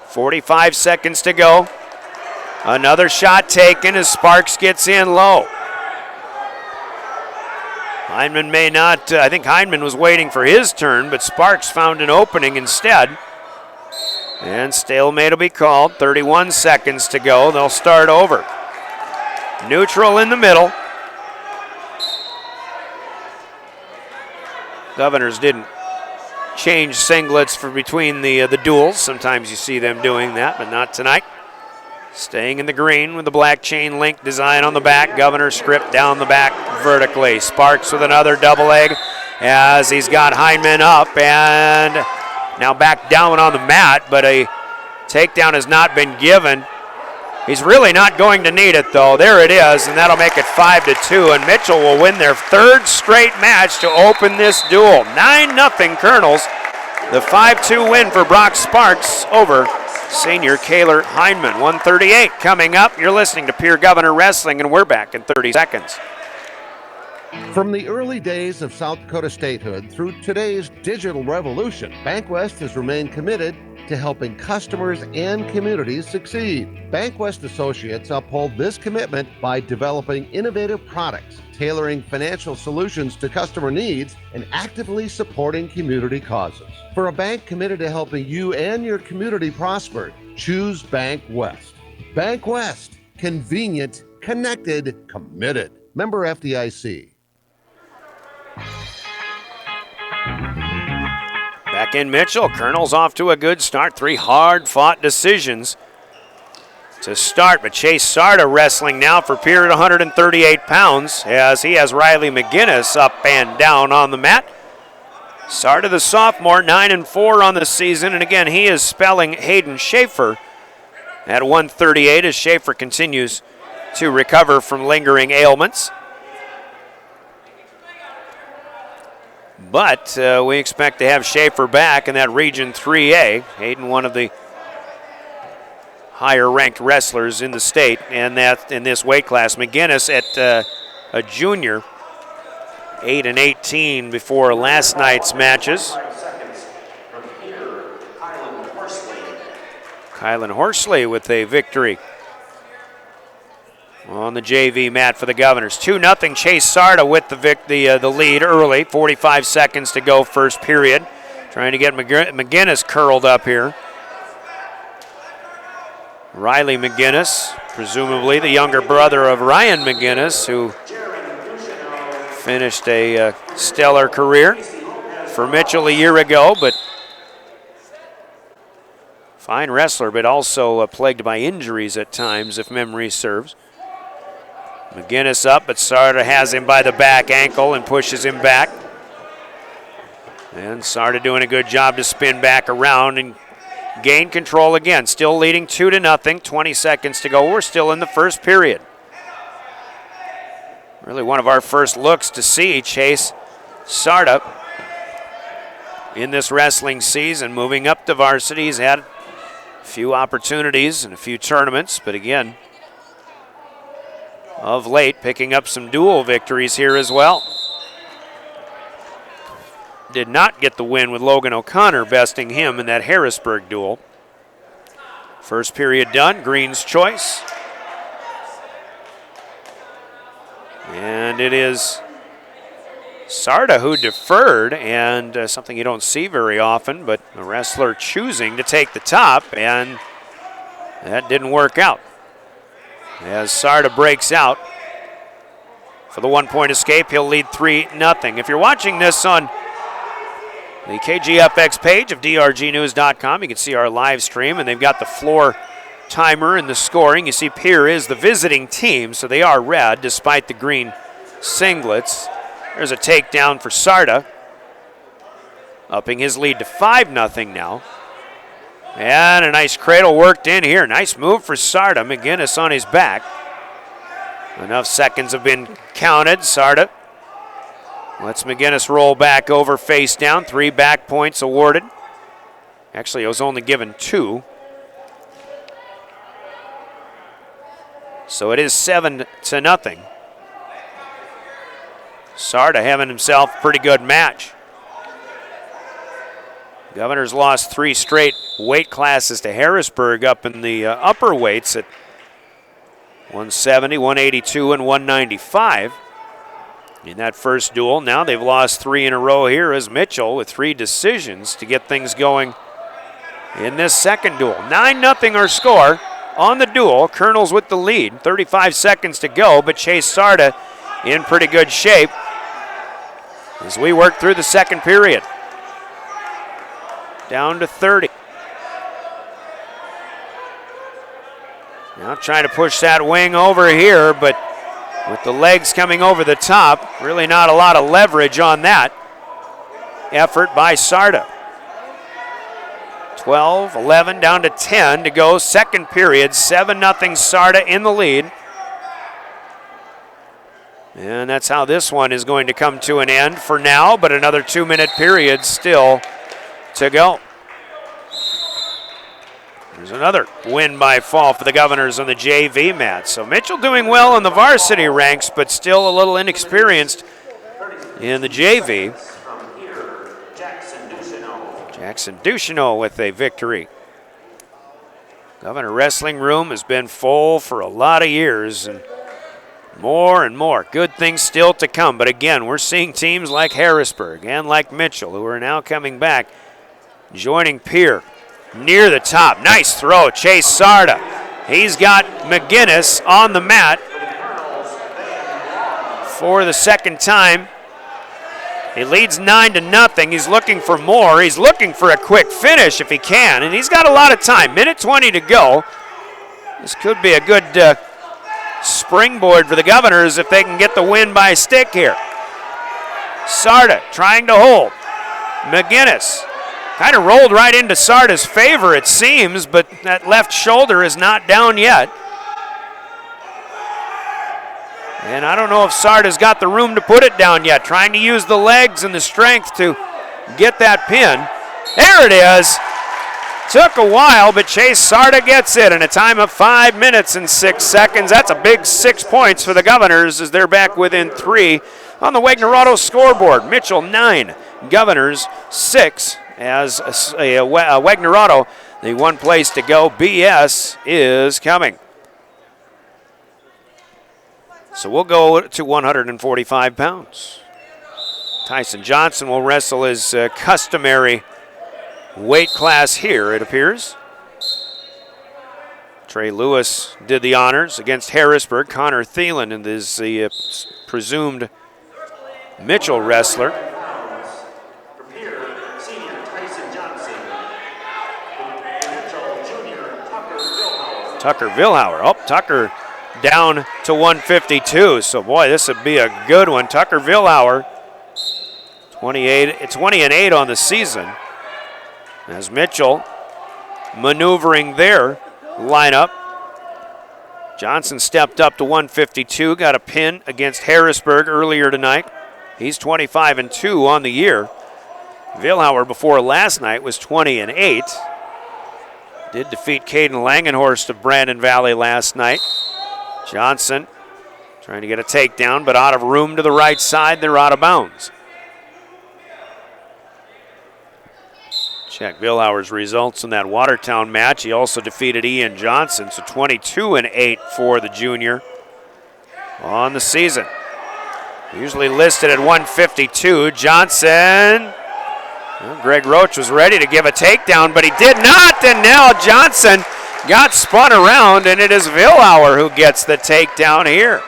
45 seconds to go. Another shot taken as Sparks gets in low. Hindman may not, I think Hindman was waiting for his turn, but Sparks found an opening instead. And stalemate will be called. 31 seconds to go. They'll start over. Neutral in the middle. Governors didn't change singlets for between the duels. Sometimes you see them doing that, but not tonight. Staying in the green with the black chain link design on the back. Governor script down the back vertically. Sparks with another double leg as he's got Hindman up and now back down on the mat, but a takedown has not been given. He's really not going to need it though. There it is, and that'll make it 5-2, and Mitchell will win their 3rd straight match to open this duel. 9-0 Colonels. The 5-2 win for Brock Sparks over senior Kaylor Hindman. 1:38 coming up. You're listening to Pierre Governor Wrestling, and we're back in 30 seconds. From the early days of South Dakota statehood through today's digital revolution, BankWest has remained committed to helping customers and communities succeed. BankWest Associates uphold this commitment by developing innovative products, tailoring financial solutions to customer needs, and actively supporting community causes. For a bank committed to helping you and your community prosper, choose BankWest. BankWest, convenient, connected, committed. Member FDIC. Back in Mitchell, Colonel's off to a good start. 3 hard-fought decisions to start, but Chase Sarda wrestling now for Pierre at 138 pounds as he has Riley McGinnis up and down on the mat. Sarda, the sophomore, 9-4 on the season, and again, he is spelling Hayden Schaefer at 138 as Schaefer continues to recover from lingering ailments. But we expect to have Schaefer back in that Region 3A. Hayden, one of the higher-ranked wrestlers in the state, and that in this weight class. McGinnis at a junior, 8-18 before last night's matches. Kylan Horsley with a victory on the JV mat for the Governors. 2-0 Chase Sarda with the lead early. 45 seconds to go, first period. Trying to get McGinnis curled up here. Riley McGinnis, presumably the younger brother of Ryan McGinnis, who finished a stellar career for Mitchell a year ago, but fine wrestler, but also plagued by injuries at times, if memory serves. McGinnis up, but Sarda has him by the back ankle and pushes him back. And Sarda doing a good job to spin back around and gain control again. Still leading 2-0, 20 seconds to go. We're still in the first period. Really one of our first looks to see Chase Sarda in this wrestling season. Moving up to varsity, he's had a few opportunities and a few tournaments, but again, of late, picking up some dual victories here as well. did not get the win with Logan O'Connor besting him in that Harrisburg duel. First period done, Green's choice. And it is Sarda who deferred, and something you don't see very often, but the wrestler choosing to take the top, and that didn't work out. As Sarda breaks out for the 1-point escape, he'll lead 3-0. If you're watching this on the KGFX page of drgnews.com, you can see our live stream, and they've got the floor timer and the scoring. You see Pierre is the visiting team, so they are red despite the green singlets. There's a takedown for Sarda, upping his lead to 5-0 now. And a nice cradle worked in here. Nice move for Sarda. McGinnis on his back. Enough seconds have been counted. Sarda lets McGinnis roll back over face down. 3 back points awarded. Actually, it was only given 2. So it is 7-0. Sarda having himself a pretty good match. Governor's lost 3 straight weight classes to Harrisburg up in the upper weights at 170, 182, and 195. In that first duel, now they've lost 3 in a row here as Mitchell with 3 decisions to get things going in this second duel. 9-0 our score on the duel. Colonels with the lead. 35 seconds to go, but Chase Sarda in pretty good shape as we work through the second period. Down to 30. Now trying to push that wing over here, but with the legs coming over the top, really not a lot of leverage on that effort by Sarda. 12, 11, down to 10 to go. Second period, 7-0 Sarda in the lead. And that's how this one is going to come to an end for now, but another 2-minute period still to go. There's another win by fall for the Governors on the JV mat. So Mitchell doing well in the varsity ranks, but still a little inexperienced in the JV. Jackson Ducheneau with a victory. Governor Wrestling Room has been full for a lot of years, and more. Good things still to come. But again, we're seeing teams like Harrisburg and like Mitchell, who are now coming back, joining Pierre near the top. Nice throw, Chase Sarda. He's got McGinnis on the mat for the second time. He leads 9-0. He's looking for more. He's looking for a quick finish if he can, and he's got a lot of time. Minute 20 to go. This could be a good springboard for the Governors if they can get the win by stick here. Sarda trying to hold. McGinnis kind of rolled right into Sarda's favor, it seems, but that left shoulder is not down yet. And I don't know if Sarda's got the room to put it down yet. Trying to use the legs and the strength to get that pin. There it is. Took a while, but Chase Sarda gets it in a time of 5 minutes and 6 seconds. That's a big 6 points for the Governors as they're back within 3 on the Wagner-Auto scoreboard. Mitchell 9, Governors 6. As Wagner-Auto, the 1 place to go. BS is coming. So we'll go to 145 pounds. Tyson Johnson will wrestle his customary weight class here, it appears. Trey Lewis did the honors against Harrisburg. Connor Thielen is the presumed Mitchell wrestler. Tucker Vilhauer. Oh, Tucker down to 152. So, boy, this would be a good one. Tucker Vilhauer, 20-8 on the season. As Mitchell maneuvering their lineup. Johnson stepped up to 152, got a pin against Harrisburg earlier tonight. He's 25-2 on the year. Vilhauer before last night was 20-8. Did defeat Caden Langenhorst of Brandon Valley last night. Johnson trying to get a takedown, but out of room to the right side. They're out of bounds. Check Vilhauer's results in that Watertown match. He also defeated Ian Johnson, so 22-8 for the junior on the season. Usually listed at 152. Johnson. Well, Greg Roach was ready to give a takedown, but he did not, and now Johnson got spun around, and it is Vilhauer who gets the takedown here.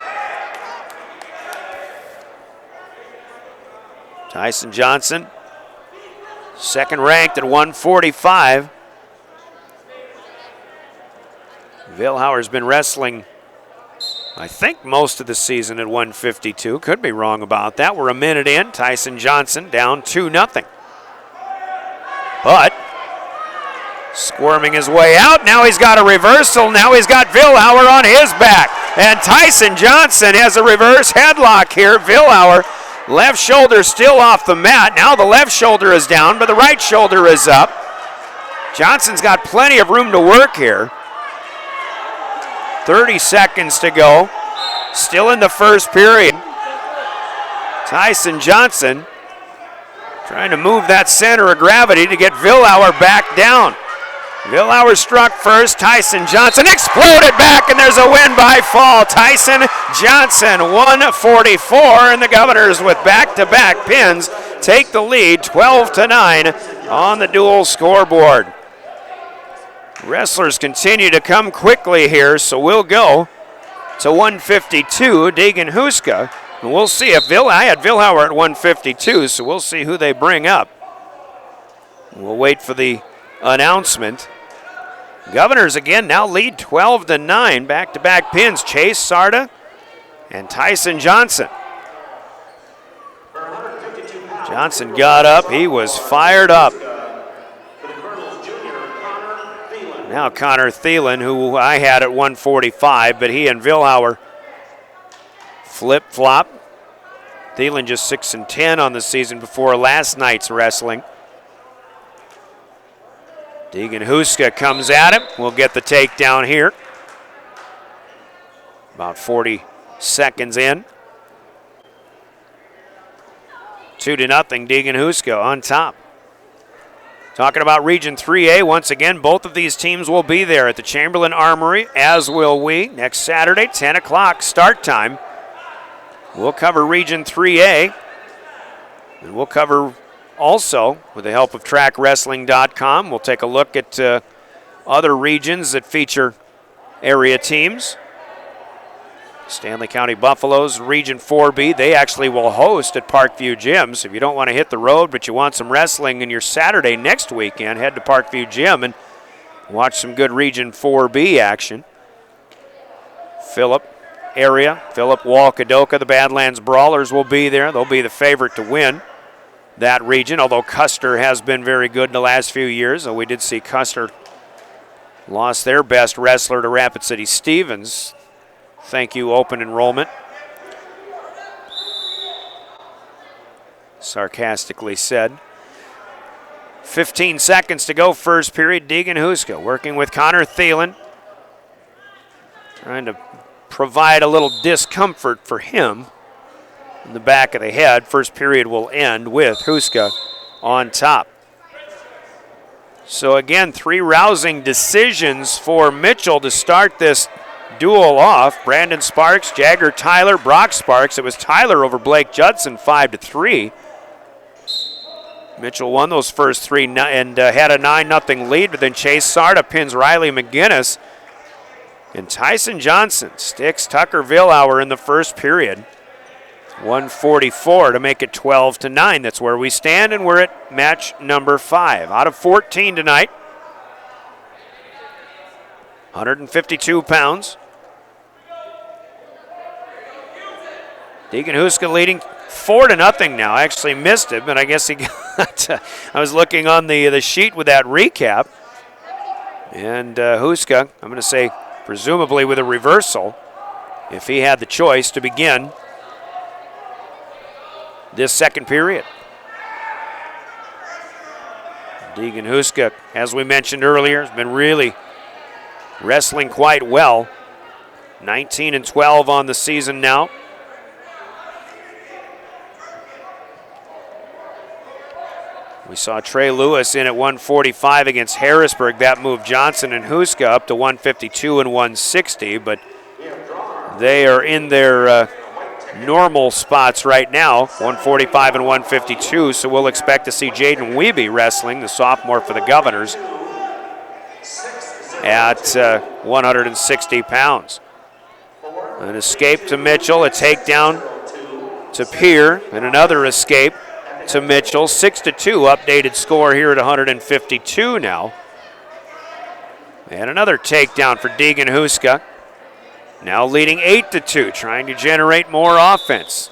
Tyson Johnson, second ranked at 145. Vilhauer's been wrestling, I think, most of the season at 152. Could be wrong about that. We're a minute in. Tyson Johnson down 2-0. But squirming his way out. Now he's got a reversal. Now he's got Vilhauer on his back. And Tyson Johnson has a reverse headlock here. Vilhauer, left shoulder still off the mat. Now the left shoulder is down, but the right shoulder is up. Johnson's got plenty of room to work here. 30 seconds to go. Still in the first period. Tyson Johnson trying to move that center of gravity to get Vilhauer back down. Vilhauer struck first. Tyson Johnson exploded back, and there's a win by fall. Tyson Johnson, 144, and the Governors with back-to-back pins take the lead 12-9 on the dual scoreboard. Wrestlers continue to come quickly here, so we'll go to 152, Deegan Huska. And we'll see if I had Vilhauer at 152, so we'll see who they bring up. We'll wait for the announcement. Governors again now lead 12-9, back-to-back pins. Chase Sarda and Tyson Johnson. Johnson got up, he was fired up. Now Connor Thielen, who I had at 145, but he and Vilhauer flip-flop. Thielen just 6-10 on the season before last night's wrestling. Deegan Huska comes at him. We'll get the takedown here. About 40 seconds in. 2-0, Deegan Huska on top. Talking about Region 3A, once again, both of these teams will be there at the Chamberlain Armory, as will we. Next Saturday, 10 o'clock start time. We'll cover Region 3A, and we'll cover also, with the help of TrackWrestling.com, we'll take a look at other regions that feature area teams. Stanley County Buffaloes, Region 4B, they actually will host at Parkview Gym. So if you don't want to hit the road, but you want some wrestling in your Saturday next weekend, head to Parkview Gym and watch some good Region 4B action. Phillip area, Phillip, Walkadoka, the Badlands Brawlers will be there. They'll be the favorite to win that region, although Custer has been very good in the last few years. So we did see Custer lost their best wrestler to Rapid City Stevens. Thank you, open enrollment. Sarcastically said. 15 seconds to go, first period. Deegan Huska working with Connor Thielen. Trying to provide a little discomfort for him in the back of the head. First period will end with Huska on top. So again, 3 rousing decisions for Mitchell to start this duel off. Brandon Sparks, Jagger Tyler, Brock Sparks. It was Tyler over Blake Judson, 5-3. Mitchell won those first 3 and had a 9-0 lead, but then Chase Sarda pins Riley McGinnis. And Tyson Johnson sticks Tucker Vilhauer in the first period. 144 to make it 12-9. That's where we stand, and we're at match number 5. Out of 14 tonight. 152 pounds. Deegan Huska leading 4-0 now. I actually missed it, but I guess he got. I was looking on the sheet with that recap. And Huska, I'm going to say, presumably with a reversal, if he had the choice to begin this second period. Deegan Huska, as we mentioned earlier, has been really wrestling quite well. 19-12 on the season now. We saw Trey Lewis in at 145 against Harrisburg. That moved Johnson and Huska up to 152 and 160, but they are in their normal spots right now, 145 and 152, so we'll expect to see Jaden Wiebe wrestling, the sophomore for the Governors, at 160 pounds. An escape to Mitchell, a takedown to Pierre, and another escape to Mitchell. 6-2 updated score here at 152 now. And another takedown for Deegan Huska. Now leading 8-2, trying to generate more offense.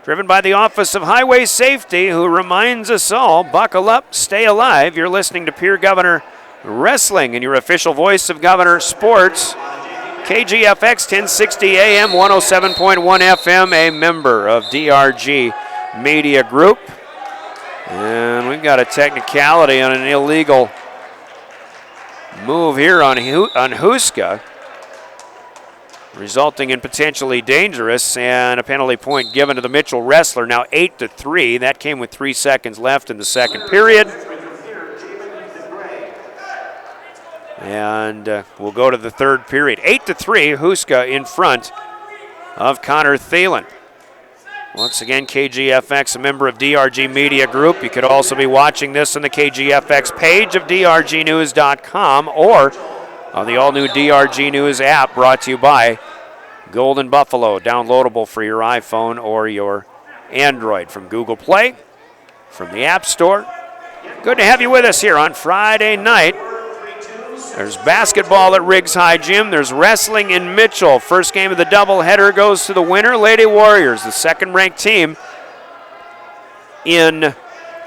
Driven by the Office of Highway Safety, who reminds us all, buckle up, stay alive. You're listening to Pierre Governor Wrestling and your official voice of Governor Sports. KGFX 1060 AM, 107.1 FM, a member of DRG Media Group. And we've got a technicality on an illegal move here on Huska, resulting in potentially dangerous, and a penalty point given to the Mitchell wrestler. Now 8-3. That came with 3 seconds left in the second period. And we'll go to the third period. 8-3, Huska in front of Connor Thielen. Once again, KGFX, a member of DRG Media Group. You could also be watching this on the KGFX page of drgnews.com or on the all-new DRG News app, brought to you by Golden Buffalo, downloadable for your iPhone or your Android from Google Play, from the App Store. Good to have you with us here on Friday night. There's basketball at Riggs High Gym. There's wrestling in Mitchell. First game of the doubleheader goes to the winner, Lady Warriors, the second-ranked team in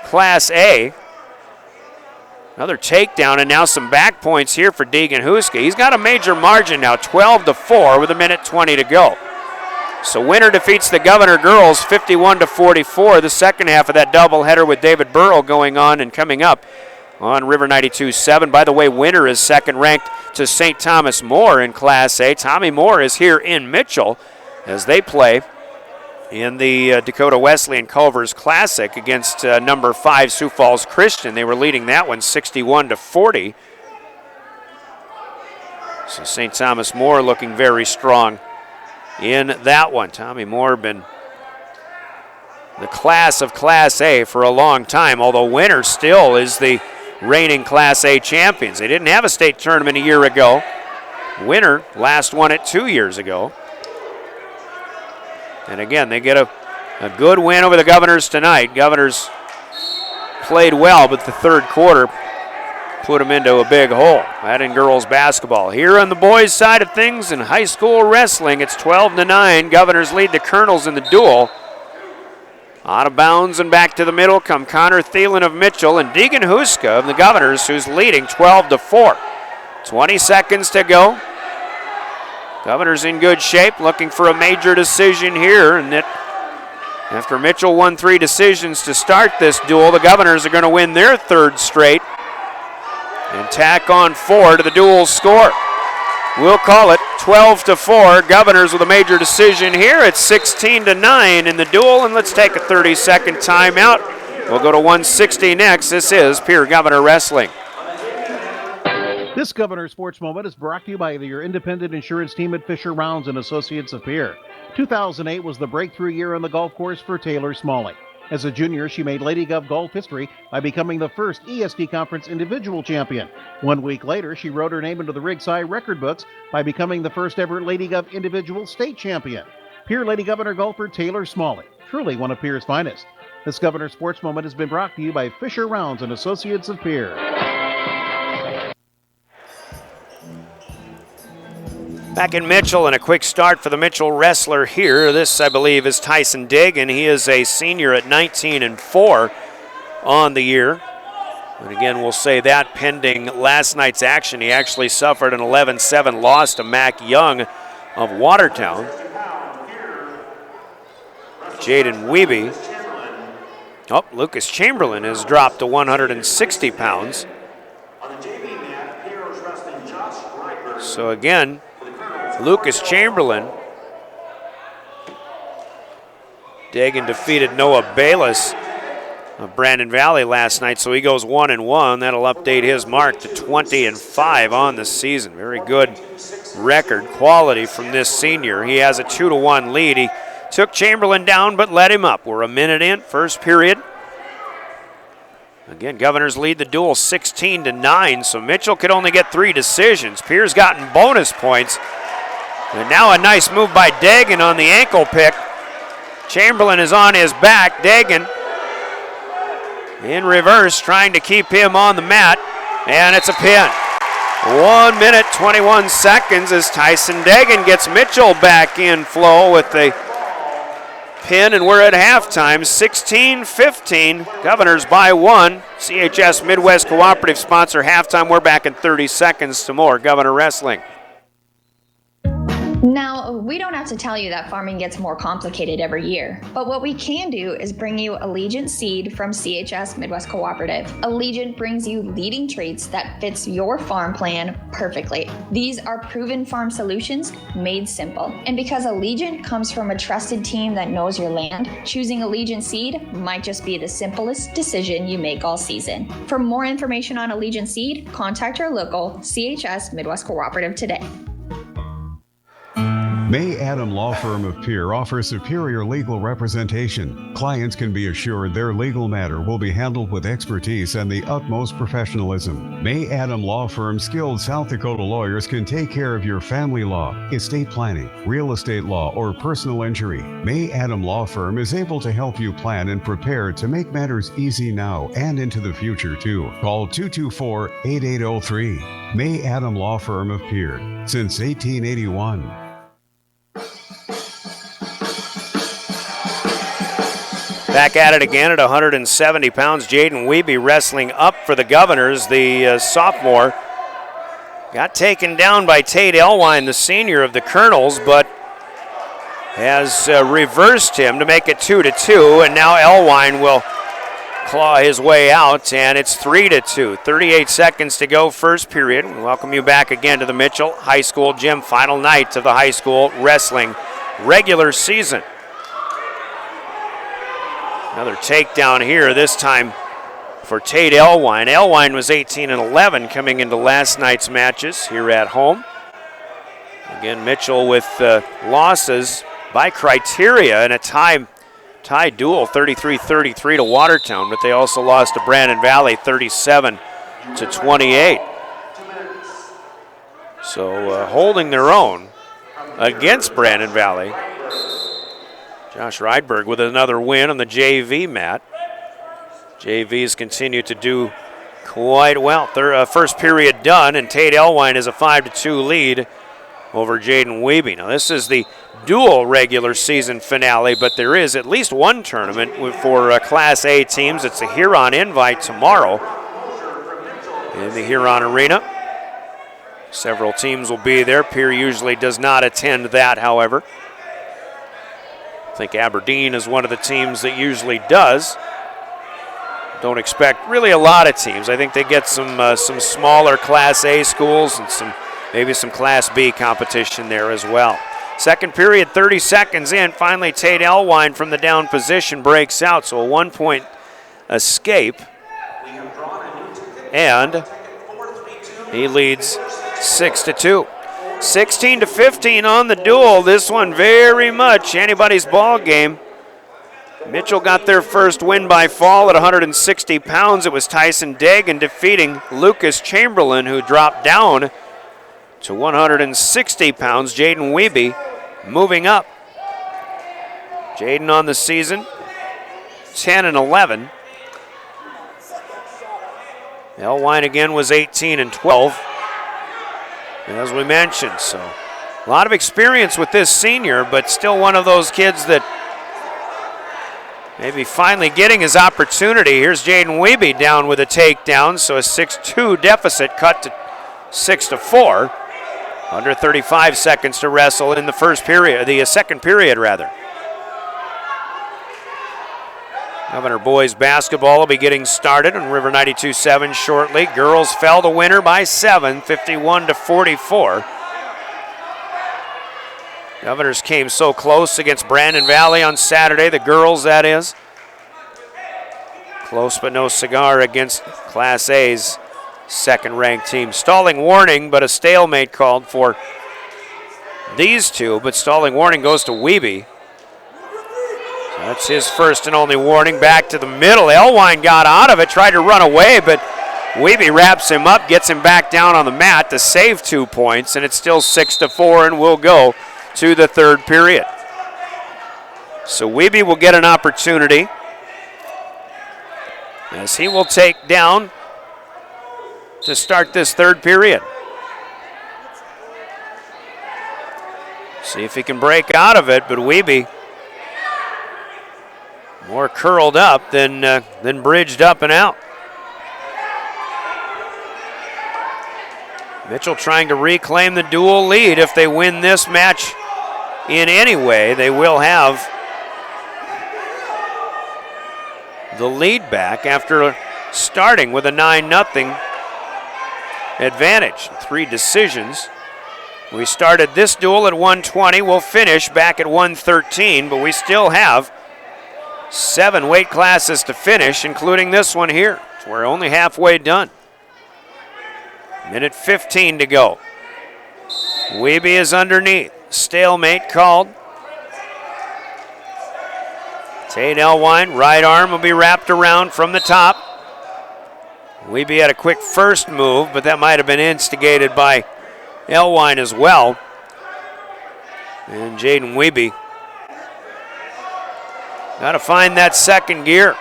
Class A. Another takedown, and now some back points here for Deegan Huska. He's got a major margin now, 12-4 with 1:20 to go. So winner defeats the Governor girls 51-44. The second half of that doubleheader with David Burrow going on and coming up on River 92.7. By the way, winner is second ranked to St. Thomas More in Class A. Tommy Moore is here in Mitchell as they play in the Dakota Wesleyan Culver's Classic against number 5 Sioux Falls Christian. They were leading that one 61-40. So St. Thomas More looking very strong in that one. Tommy Moore been the class of Class A for a long time, although winner still is the reigning Class A champions. They didn't have a state tournament a year ago. Winner last won it 2 years ago. And again, they get a good win over the Governors tonight. Governors played well, but the third quarter put them into a big hole. That in girls basketball. Here on the boys' side of things in high school wrestling, it's 12-9. Governors lead the Colonels in the duel. Out of bounds and back to the middle come Connor Thielen of Mitchell and Deegan Huska of the Governors, who's leading 12-4. 20 seconds to go. Governors in good shape, looking for a major decision here. And after Mitchell won 3 decisions to start this duel, the Governors are going to win their third straight and tack on 4 to the duel score. We'll call it 12-4. Governors with a major decision here. It's 16-9 in the duel, and let's take a 30-second timeout. We'll go to 160 next. This is Pierre Governor Wrestling. This Governor Sports Moment is brought to you by your independent insurance team at Fisher Rounds and Associates of Pierre. 2008 was the breakthrough year on the golf course for Taylor Smalley. As a junior, she made Lady Gov golf history by becoming the first ESD Conference individual champion. 1 week later, she wrote her name into the Riggs High record books by becoming the first ever Lady Gov individual state champion. Pierre Lady Governor golfer Taylor Smalley, truly one of Pierre's finest. This Governor Sports Moment has been brought to you by Fisher Rounds and Associates of Pierre. Back in Mitchell, and a quick start for the Mitchell wrestler here. This, I believe, is Tyson Digg, and he is a senior at 19-4 on the year. And again, we'll say that pending last night's action. He actually suffered an 11-7 loss to Mac Young of Watertown. Jaden Wiebe. Oh, Lucas Chamberlain has dropped to 160 pounds. So again, Lucas Chamberlain. Dagan defeated Noah Bayless of Brandon Valley last night, so he goes 1-1. That'll update his mark to 20-5 on the season. Very good record quality from this senior. He has a 2-1 lead. He took Chamberlain down but let him up. We're a minute in, first period. Again, Governors lead the duel 16-9, so Mitchell could only get 3 decisions. Pierre's gotten bonus points. And now a nice move by Dagan on the ankle pick. Chamberlain is on his back. Dagan in reverse, trying to keep him on the mat, and it's a pin. 1 minute, 21 seconds as Tyson Dagan gets Mitchell back in flow with the pin, and we're at halftime, 16-15. Governors by 1. CHS Midwest Cooperative sponsor halftime. We're back in 30 seconds to more Governor Wrestling. Now, we don't have to tell you that farming gets more complicated every year, but what we can do is bring you Allegiant seed from CHS Midwest Cooperative. Allegiant brings you leading traits that fits your farm plan perfectly. These are proven farm solutions made simple. And because Allegiant comes from a trusted team that knows your land, choosing Allegiant seed might just be the simplest decision you make all season. For more information on Allegiant seed, contact your local CHS Midwest Cooperative today. May Adam Law Firm of Pierre offers superior legal representation. Clients can be assured their legal matter will be handled with expertise and the utmost professionalism. May Adam Law Firm's skilled South Dakota lawyers can take care of your family law, estate planning, real estate law, or personal injury. May Adam Law Firm is able to help you plan and prepare to make matters easy now and into the future too. Call 224-8803. May Adam Law Firm of Pierre, since 1881. Back at it again at 170 pounds. Jaden Wiebe wrestling up for the Governors. The sophomore got taken down by Tate Elwine, the senior of the Colonels, but has reversed him to make it 2-2, and now Elwine will claw his way out, and it's 3-2. 38 seconds to go, first period. We welcome you back again to the Mitchell High School Gym, final night of the high school wrestling regular season. Another takedown here, this time for Tate Elwine. Elwine was 18-11 coming into last night's matches here at home. Again, Mitchell with losses by criteria in a tie duel, 33-33 to Watertown, but they also lost to Brandon Valley, 37-28. So holding their own against Brandon Valley. Josh Rydberg with another win on the JV mat. JVs continue to do quite well. First period done, and Tate Elwine is a 5-2 lead over Jaden Wiebe. Now this is the dual regular season finale, but there is at least one tournament for Class A teams. It's a Huron Invite tomorrow in the Huron Arena. Several teams will be there. Pierre usually does not attend that, however. I think Aberdeen is one of the teams that usually does. Don't expect really a lot of teams. I think they get some smaller Class A schools and maybe some Class B competition there as well. Second period, 30 seconds in. Finally, Tate Elwine from the down position breaks out, so a 1-point escape. And he leads 6-2. 16-15 on the duel. This one very much anybody's ball game. Mitchell got their first win by fall at 160 pounds. It was Tyson Dagan defeating Lucas Chamberlain, who dropped down to 160 pounds. Jaden Wiebe moving up. Jaden on the season, 10-11. Elwine again was 18-12. As we mentioned, so a lot of experience with this senior, but still one of those kids that maybe finally getting his opportunity. Here's Jaden Wiebe down with a takedown, so a 6-2 deficit cut to 6-4. Under 35 seconds to wrestle in the second period rather. Governor boys basketball will be getting started on River 92.7 shortly. Girls fell to winner by 7, 51-44. Governors came so close against Brandon Valley on Saturday, the girls that is. Close but no cigar against Class A's second-ranked team. Stalling warning, but a stalemate called for these two, but stalling warning goes to Wiebe. So that's his first and only warning. Back to the middle. Elwine got out of it, tried to run away, but Wiebe wraps him up, gets him back down on the mat to save 2 points, and it's still 6-4, and we'll go to the third period. So Wiebe will get an opportunity as he will take down to start this third period. See if he can break out of it, but Wiebe more curled up than bridged up and out. Mitchell trying to reclaim the dual lead. If they win this match in any way, they will have the lead back after starting with a 9-0 advantage. 3 decisions. We started this duel at 120. We'll finish back at 113, but we still have 7 weight classes to finish, including this one here. So we're only halfway done. Minute 15 to go. Wiebe is underneath. Stalemate called. Tate Elwine, right arm will be wrapped around from the top. Wiebe had a quick first move, but that might have been instigated by Elwine as well. And Jaden Wiebe got to find that second gear.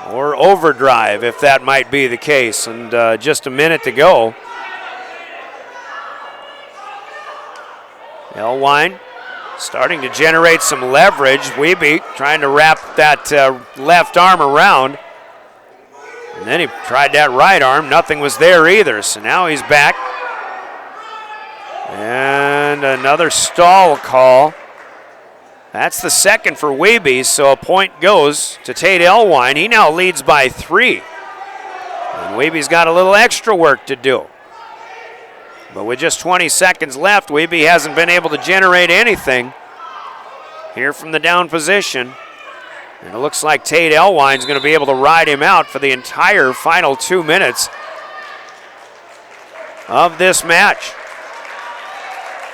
Or overdrive, if that might be the case. And just a minute to go. Elwine starting to generate some leverage. Wiebe trying to wrap that left arm around. And then he tried that right arm. Nothing was there either. So now he's back. And another stall call. That's the second for Wiebe, so a point goes to Tate Elwine. He now leads by 3. And Weeby's got a little extra work to do. But with just 20 seconds left, Wiebe hasn't been able to generate anything here from the down position. And it looks like Tate Elwine's going to be able to ride him out for the entire final 2 minutes of this match.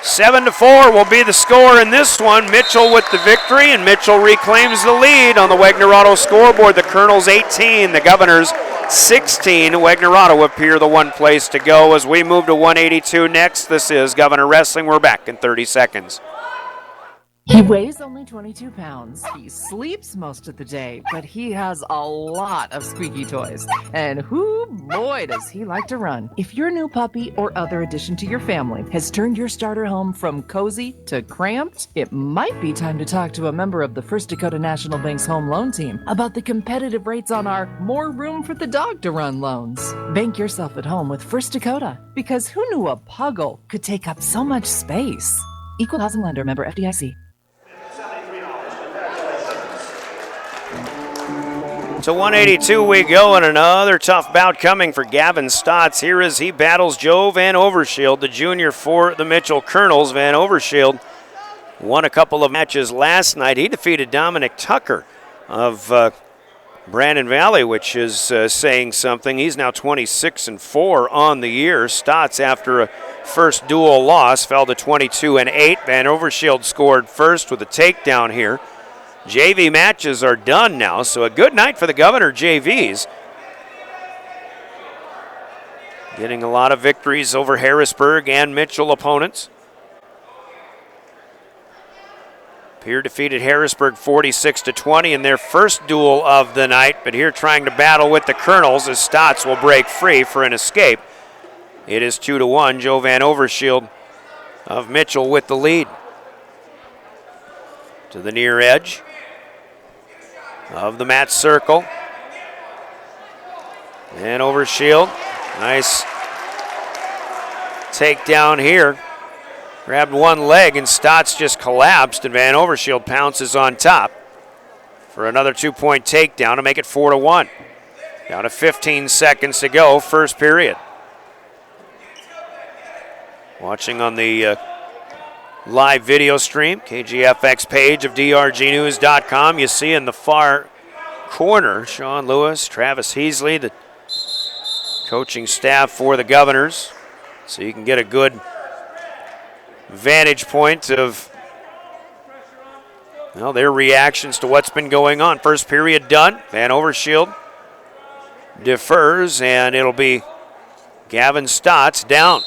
7-4 will be the score in this one. Mitchell with the victory, and Mitchell reclaims the lead on the Wagner-Auto scoreboard. The Colonels 18, the Governors 16. Wagner-Auto appear the one place to go as we move to 182 next. This is Governor Wrestling. We're back in 30 seconds. He weighs only 22 pounds. He sleeps most of the day, but he has a lot of squeaky toys. And whoo boy does he like to run. If your new puppy or other addition to your family has turned your starter home from cozy to cramped, it might be time to talk to a member of the First Dakota National Bank's home loan team about the competitive rates on our more room for the dog to run loans. Bank yourself at home with First Dakota, because who knew a puggle could take up so much space? Equal housing lender, member FDIC. To 182 we go, and another tough bout coming for Gavin Stotts. Here as he battles Joe Van Overshield, the junior for the Mitchell Colonels. Van Overshield won a couple of matches last night. He defeated Dominic Tucker of Brandon Valley, which is saying something. He's now 26-4 on the year. Stotts, after a first dual loss, fell to 22-8. Van Overshield scored first with a takedown here. JV matches are done now, so a good night for the Governor JVs. Getting a lot of victories over Harrisburg and Mitchell opponents. Pierre defeated Harrisburg 46-20 in their first duel of the night, but here trying to battle with the Colonels as Stotts will break free for an escape. It is 2-1, Joe Van Overshield of Mitchell with the lead. To the near edge of the mat circle. And Overshield, nice takedown here. Grabbed one leg and Stotts just collapsed, and Van Overshield pounces on top for another 2-point takedown to make it 4-1. Down to 15 seconds to go, first period. Watching on the live video stream, KGFX page of drgnews.com. You see in the far corner. Sean Lewis, Travis Heasley, the coaching staff for the Governors. So you can get a good vantage point of their reactions to what's been going on. First period done. Van Overshield defers, and it'll be Gavin Stotts down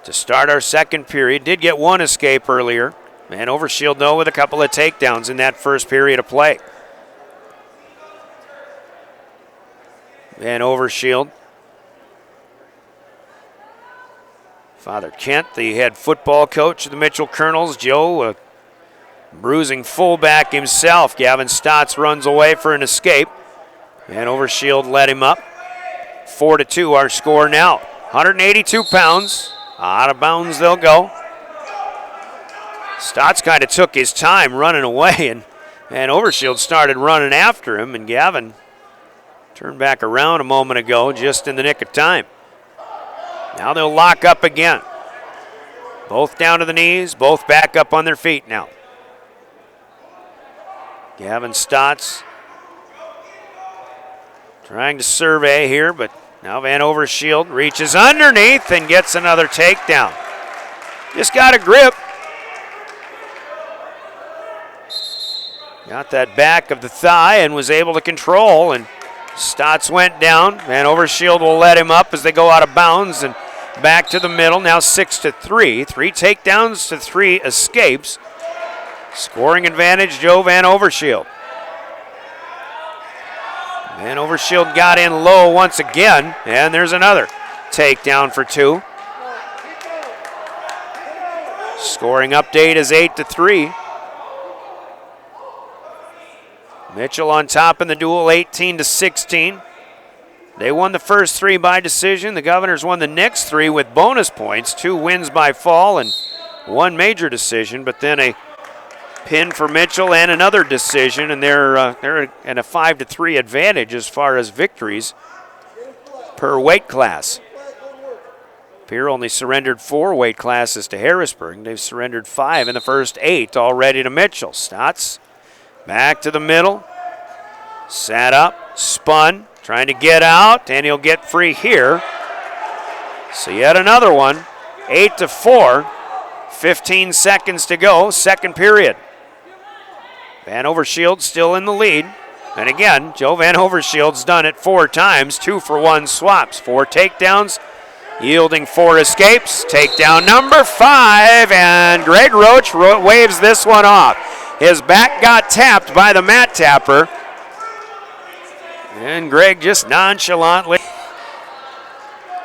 to start our second period. Did get one escape earlier. Van Overshield, though, with a couple of takedowns in that first period of play. Van Overshield. Father Kent, the head football coach of the Mitchell Colonels. Joe, a bruising fullback himself. Gavin Stotts runs away for an escape. Van Overshield let him up. 4-2 our score now. 182 pounds. Out of bounds they'll go. Stotts kind of took his time running away, and Van Overshield started running after him, and Gavin turned back around a moment ago just in the nick of time. Now they'll lock up again. Both down to the knees, both back up on their feet now. Gavin Stotts trying to survey here, but now Van Overshield reaches underneath and gets another takedown. Just got a grip. Got that back of the thigh and was able to control, and Stotts went down. Van Overshield will let him up as they go out of bounds and back to the middle. Now 6-3. 3 takedowns to 3 escapes. Scoring advantage, Joe Van Overshield. Van Overshield got in low once again, and there's another takedown for 2. Scoring update is 8-3. Mitchell on top in the duel, 18-16. They won the first 3 by decision. The Governors won the next 3 with bonus points, 2 wins by fall and 1 major decision, but then a pin for Mitchell and another decision, and they're in a 5-3 advantage as far as victories per weight class. Pierre only surrendered 4 weight classes to Harrisburg. They've surrendered 5 in the first 8 already to Mitchell. Stotts back to the middle, sat up, spun, trying to get out, and he'll get free here. So yet another one, 8-4, 15 seconds to go, second period. Van Overshield still in the lead. And again, Joe Van Overshield's done it 4 times, 2-for-1 swaps, 4 takedowns, yielding 4 escapes. Takedown number 5, and Greg Roach waves this one off. His back got tapped by the mat tapper, and Greg just nonchalantly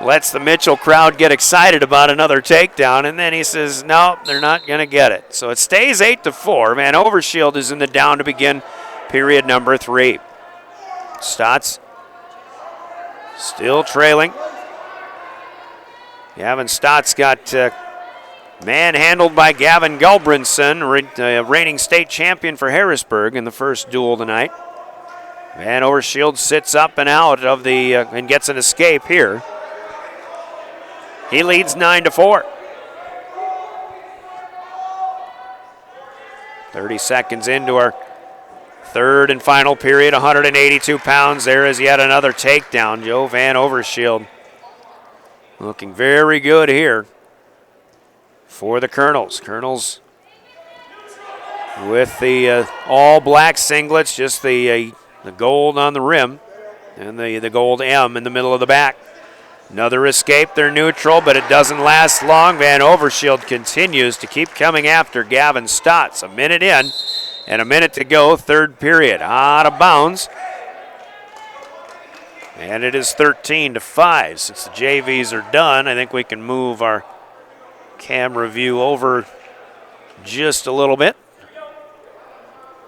lets the Mitchell crowd get excited about another takedown, and then he says, no, they're not going to get it. So it stays 8-4. Van Overshield is in the down to begin period number 3. Stotts still trailing. Gavin Stotts got manhandled by Gavin Gulbranson, reigning state champion for Harrisburg in the first duel tonight. Van Overshield sits up and out of the and gets an escape here. He leads 9-4. 30 seconds into our third and final period, 182 pounds. There is yet another takedown. Joe Van Overshield looking very good here for the Colonels. Colonels with the all black singlets, just the gold on the rim and the gold M in the middle of the back. Another escape, they're neutral, but it doesn't last long. Van Overshield continues to keep coming after Gavin Stotts. A minute in and a minute to go, third period. Out of bounds. And it is 13-5. Since the JVs are done, I think we can move our camera view over just a little bit.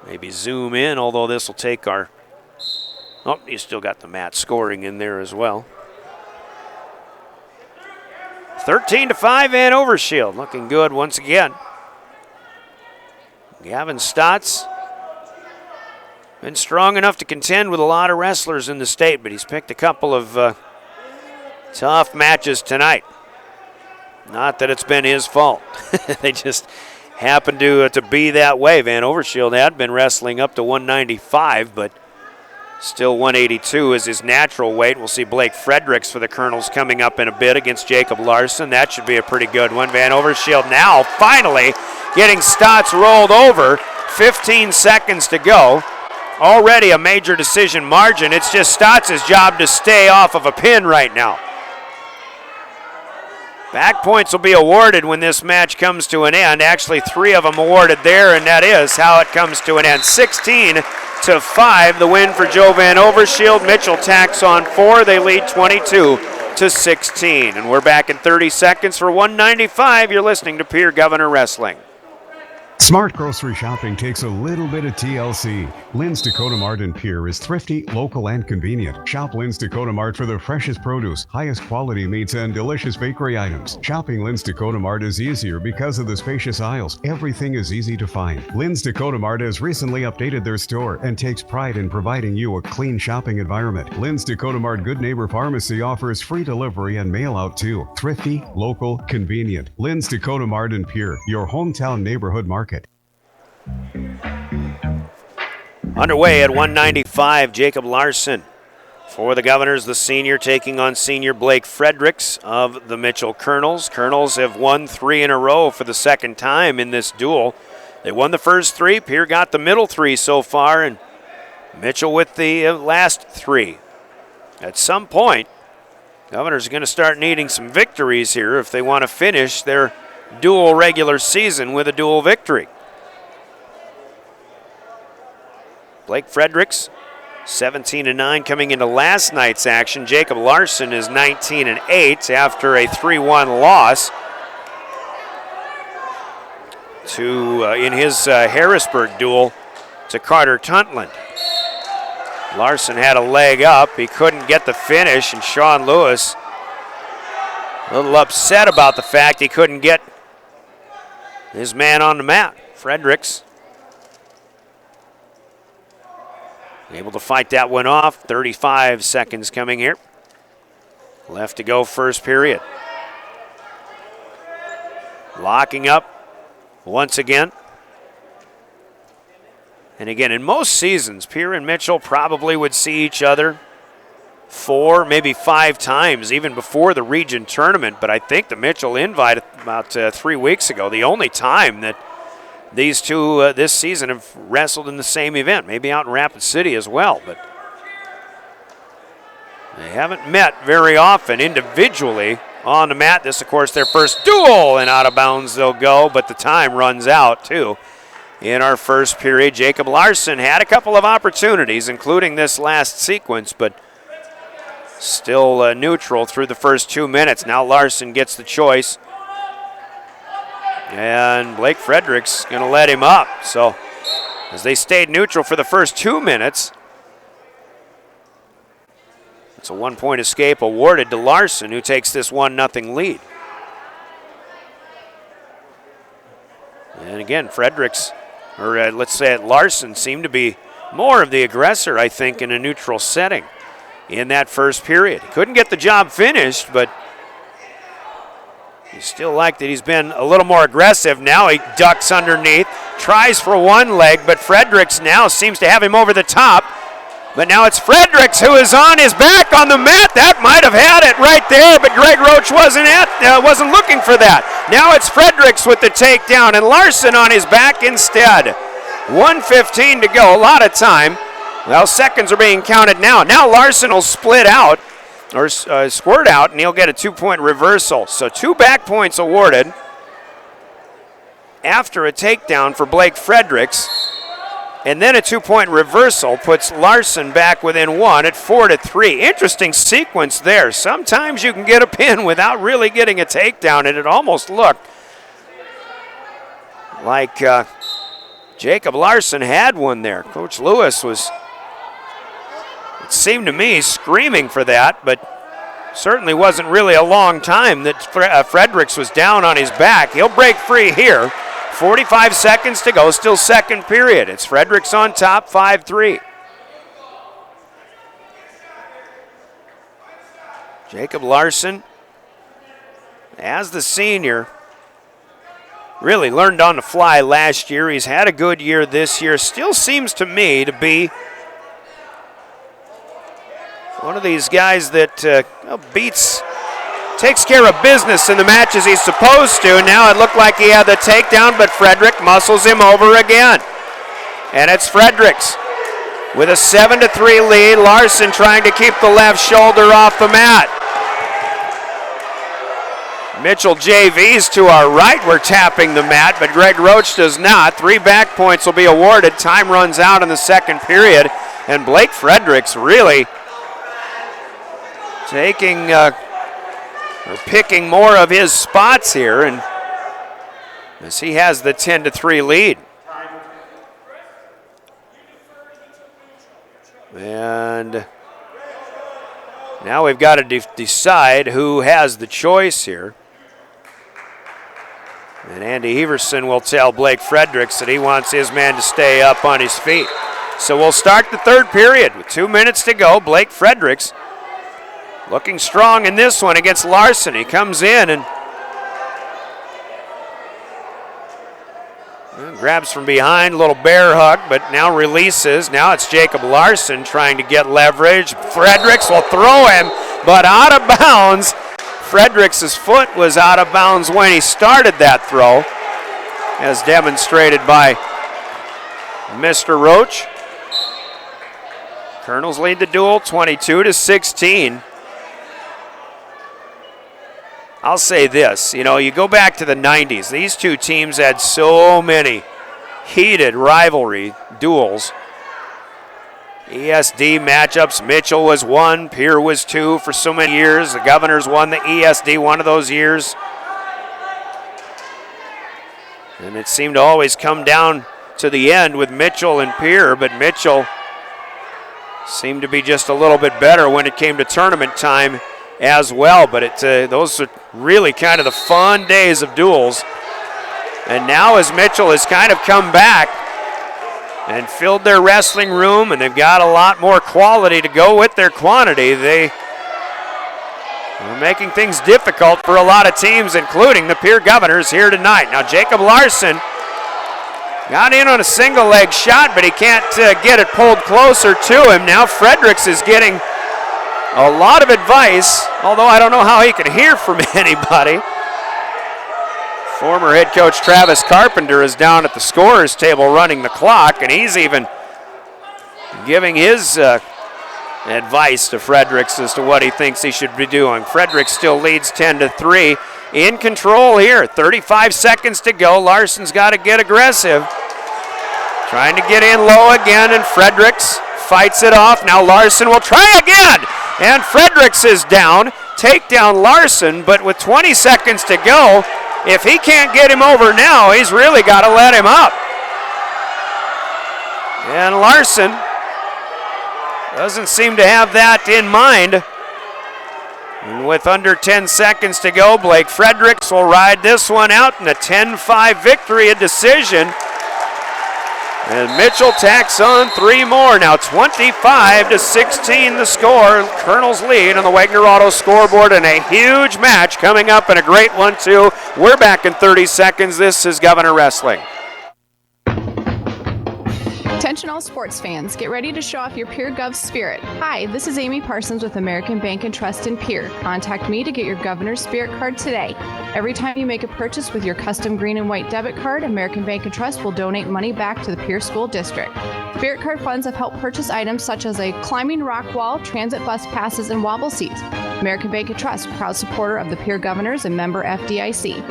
Maybe zoom in, although this will take our... Oh, you still got the mat scoring in there as well. 13-5, Van Overshield looking good once again. Gavin Stotts been strong enough to contend with a lot of wrestlers in the state, but he's picked a couple of tough matches tonight. Not that it's been his fault. They just happened to be that way. Van Overshield had been wrestling up to 195, but still 182 is his natural weight. We'll see Blake Fredericks for the Colonels coming up in a bit against Jacob Larson. That should be a pretty good one. Van Overshield now finally getting Stotts rolled over. 15 seconds to go. Already a major decision margin. It's just Stotts' job to stay off of a pin right now. Back points will be awarded when this match comes to an end. Actually, 3 of them awarded there, and that is how it comes to an end. 16-5, the win for Joe Van Overshield. Mitchell tacks on 4. They lead 22-16. And we're back in 30 seconds for 195. You're listening to Pierre Governor Wrestling. Smart grocery shopping takes a little bit of TLC. Lynn's Dakota Mart in Pierre is thrifty, local, and convenient. Shop Lynn's Dakota Mart for the freshest produce, highest quality meats, and delicious bakery items. Shopping Lynn's Dakota Mart is easier because of the spacious aisles. Everything is easy to find. Lynn's Dakota Mart has recently updated their store and takes pride in providing you a clean shopping environment. Lynn's Dakota Mart Good Neighbor Pharmacy offers free delivery and mail out too. Thrifty, local, convenient. Lynn's Dakota Mart in Pierre, your hometown neighborhood market. Underway at 195, Jacob Larson for the Governors, the senior taking on senior Blake Fredericks of the Mitchell Colonels. Colonels have won 3 in a row for the second time in this duel. They won the first 3. Pierre got the middle 3 so far, and Mitchell with the last 3. At some point, Governors are going to start needing some victories here if they want to finish their dual regular season with a dual victory. Blake Fredericks, 17-9 coming into last night's action. Jacob Larson is 19-8 after a 3-1 loss to in his Harrisburg duel to Carter Tuntland. Larson had a leg up. He couldn't get the finish, and Sean Lewis a little upset about the fact he couldn't get his man on the mat. Fredericks able to fight that one off. 35 seconds coming here. Left to go first period. Locking up once again. And again, in most seasons, Pierre and Mitchell probably would see each other 4, maybe 5 times, even before the region tournament. But I think the Mitchell invite about 3 weeks ago, the only time that these two this season have wrestled in the same event, maybe out in Rapid City as well, but they haven't met very often individually on the mat. This, of course, their first duel, and out of bounds they'll go, but the time runs out too. In our first period, Jacob Larson had a couple of opportunities, including this last sequence, but still neutral through the first 2 minutes. Now Larson gets the choice. And Blake Fredericks going to let him up. So as they stayed neutral for the first 2 minutes, it's a 1-point escape awarded to Larson, who takes this 1-0 lead. And again, Fredericks, or let's say it, Larson, seemed to be more of the aggressor, I think, in a neutral setting in that first period. Couldn't get the job finished, but you still like that he's been a little more aggressive. Now he ducks underneath, tries for one leg, but Fredericks now seems to have him over the top. But now it's Fredericks who is on his back on the mat. That might have had it right there, but Greg Roach wasn't looking for that. Now it's Fredericks with the takedown, and Larson on his back instead. 1:15 to go, a lot of time. Well, seconds are being counted now. Now Larson will split out, or squirt out, and he'll get a 2-point reversal. So 2 back points awarded after a takedown for Blake Fredericks. And then a 2-point reversal puts Larson back within 1 at 4-3. Interesting sequence there. Sometimes you can get a pin without really getting a takedown, and it almost looked like Jacob Larson had one there. Coach Lewis was, it seemed to me, screaming for that, but certainly wasn't really a long time that Fredericks was down on his back. He'll break free here. 45 seconds to go, still second period. It's Fredericks on top, 5-3. Jacob Larson, as the senior, really learned on the fly last year. He's had a good year this year. Still seems to me to be one of these guys that takes care of business in the matches he's supposed to. Now it looked like he had the takedown, but Frederick muscles him over again. And it's Fredericks with a 7-3 lead. Larson trying to keep the left shoulder off the mat. Mitchell JVs to our right were tapping the mat, but Greg Roach does not. 3 back points will be awarded. Time runs out in the second period, and Blake Fredericks really taking or picking more of his spots here, and as he has the 10-3 lead. And now we've got to decide who has the choice here. And Andy Heverson will tell Blake Fredericks that he wants his man to stay up on his feet. So we'll start the third period with 2 minutes to go. Blake Fredericks looking strong in this one against Larson. He comes in and grabs from behind, little bear hug, but now releases. Now it's Jacob Larson trying to get leverage. Fredericks will throw him, but out of bounds. Fredericks' foot was out of bounds when he started that throw, as demonstrated by Mr. Roach. Colonels lead the duel 22-16. I'll say this, you go back to the 90s, these two teams had so many heated rivalry duels. ESD matchups, Mitchell was 1, Pierre was 2 for so many years. The Governors won the ESD one of those years. And it seemed to always come down to the end with Mitchell and Pierre, but Mitchell seemed to be just a little bit better when it came to tournament time as well. But those are really kind of the fun days of duels. And now as Mitchell has kind of come back and filled their wrestling room, and they've got a lot more quality to go with their quantity, they are making things difficult for a lot of teams, including the Pierre Governors here tonight. Now Jacob Larson got in on a single leg shot, but he can't get it pulled closer to him. Now Fredericks is getting a lot of advice, although I don't know how he can hear from anybody. Former head coach Travis Carpenter is down at the scorer's table running the clock, and he's even giving his advice to Fredericks as to what he thinks he should be doing. Fredericks still leads 10-3. In control here, 35 seconds to go. Larson's got to get aggressive. Trying to get in low again, and Fredericks fights it off. Now Larson will try again, and Fredericks is down. Take down Larson, but with 20 seconds to go, if he can't get him over now, he's really got to let him up. And Larson doesn't seem to have that in mind. And with under 10 seconds to go, Blake Fredericks will ride this one out in a 10-5 victory, a decision. And Mitchell tacks on 3 more. Now 25-16 the score. Colonels lead on the Wagner Auto scoreboard, and a huge match coming up, and a great one too. We're back in 30 seconds. This is Governor Wrestling. Attention all sports fans, get ready to show off your Pierre Gov spirit. Hi, this is Amy Parsons with American Bank and Trust in Pierre. Contact me to get your Governor's Spirit card today. Every time you make a purchase with your custom green and white debit card, American Bank and Trust will donate money back to the Pierre School District. Spirit card funds have helped purchase items such as a climbing rock wall, transit bus passes, and wobble seats. American Bank and Trust, proud supporter of the Pierre Governors and member FDIC.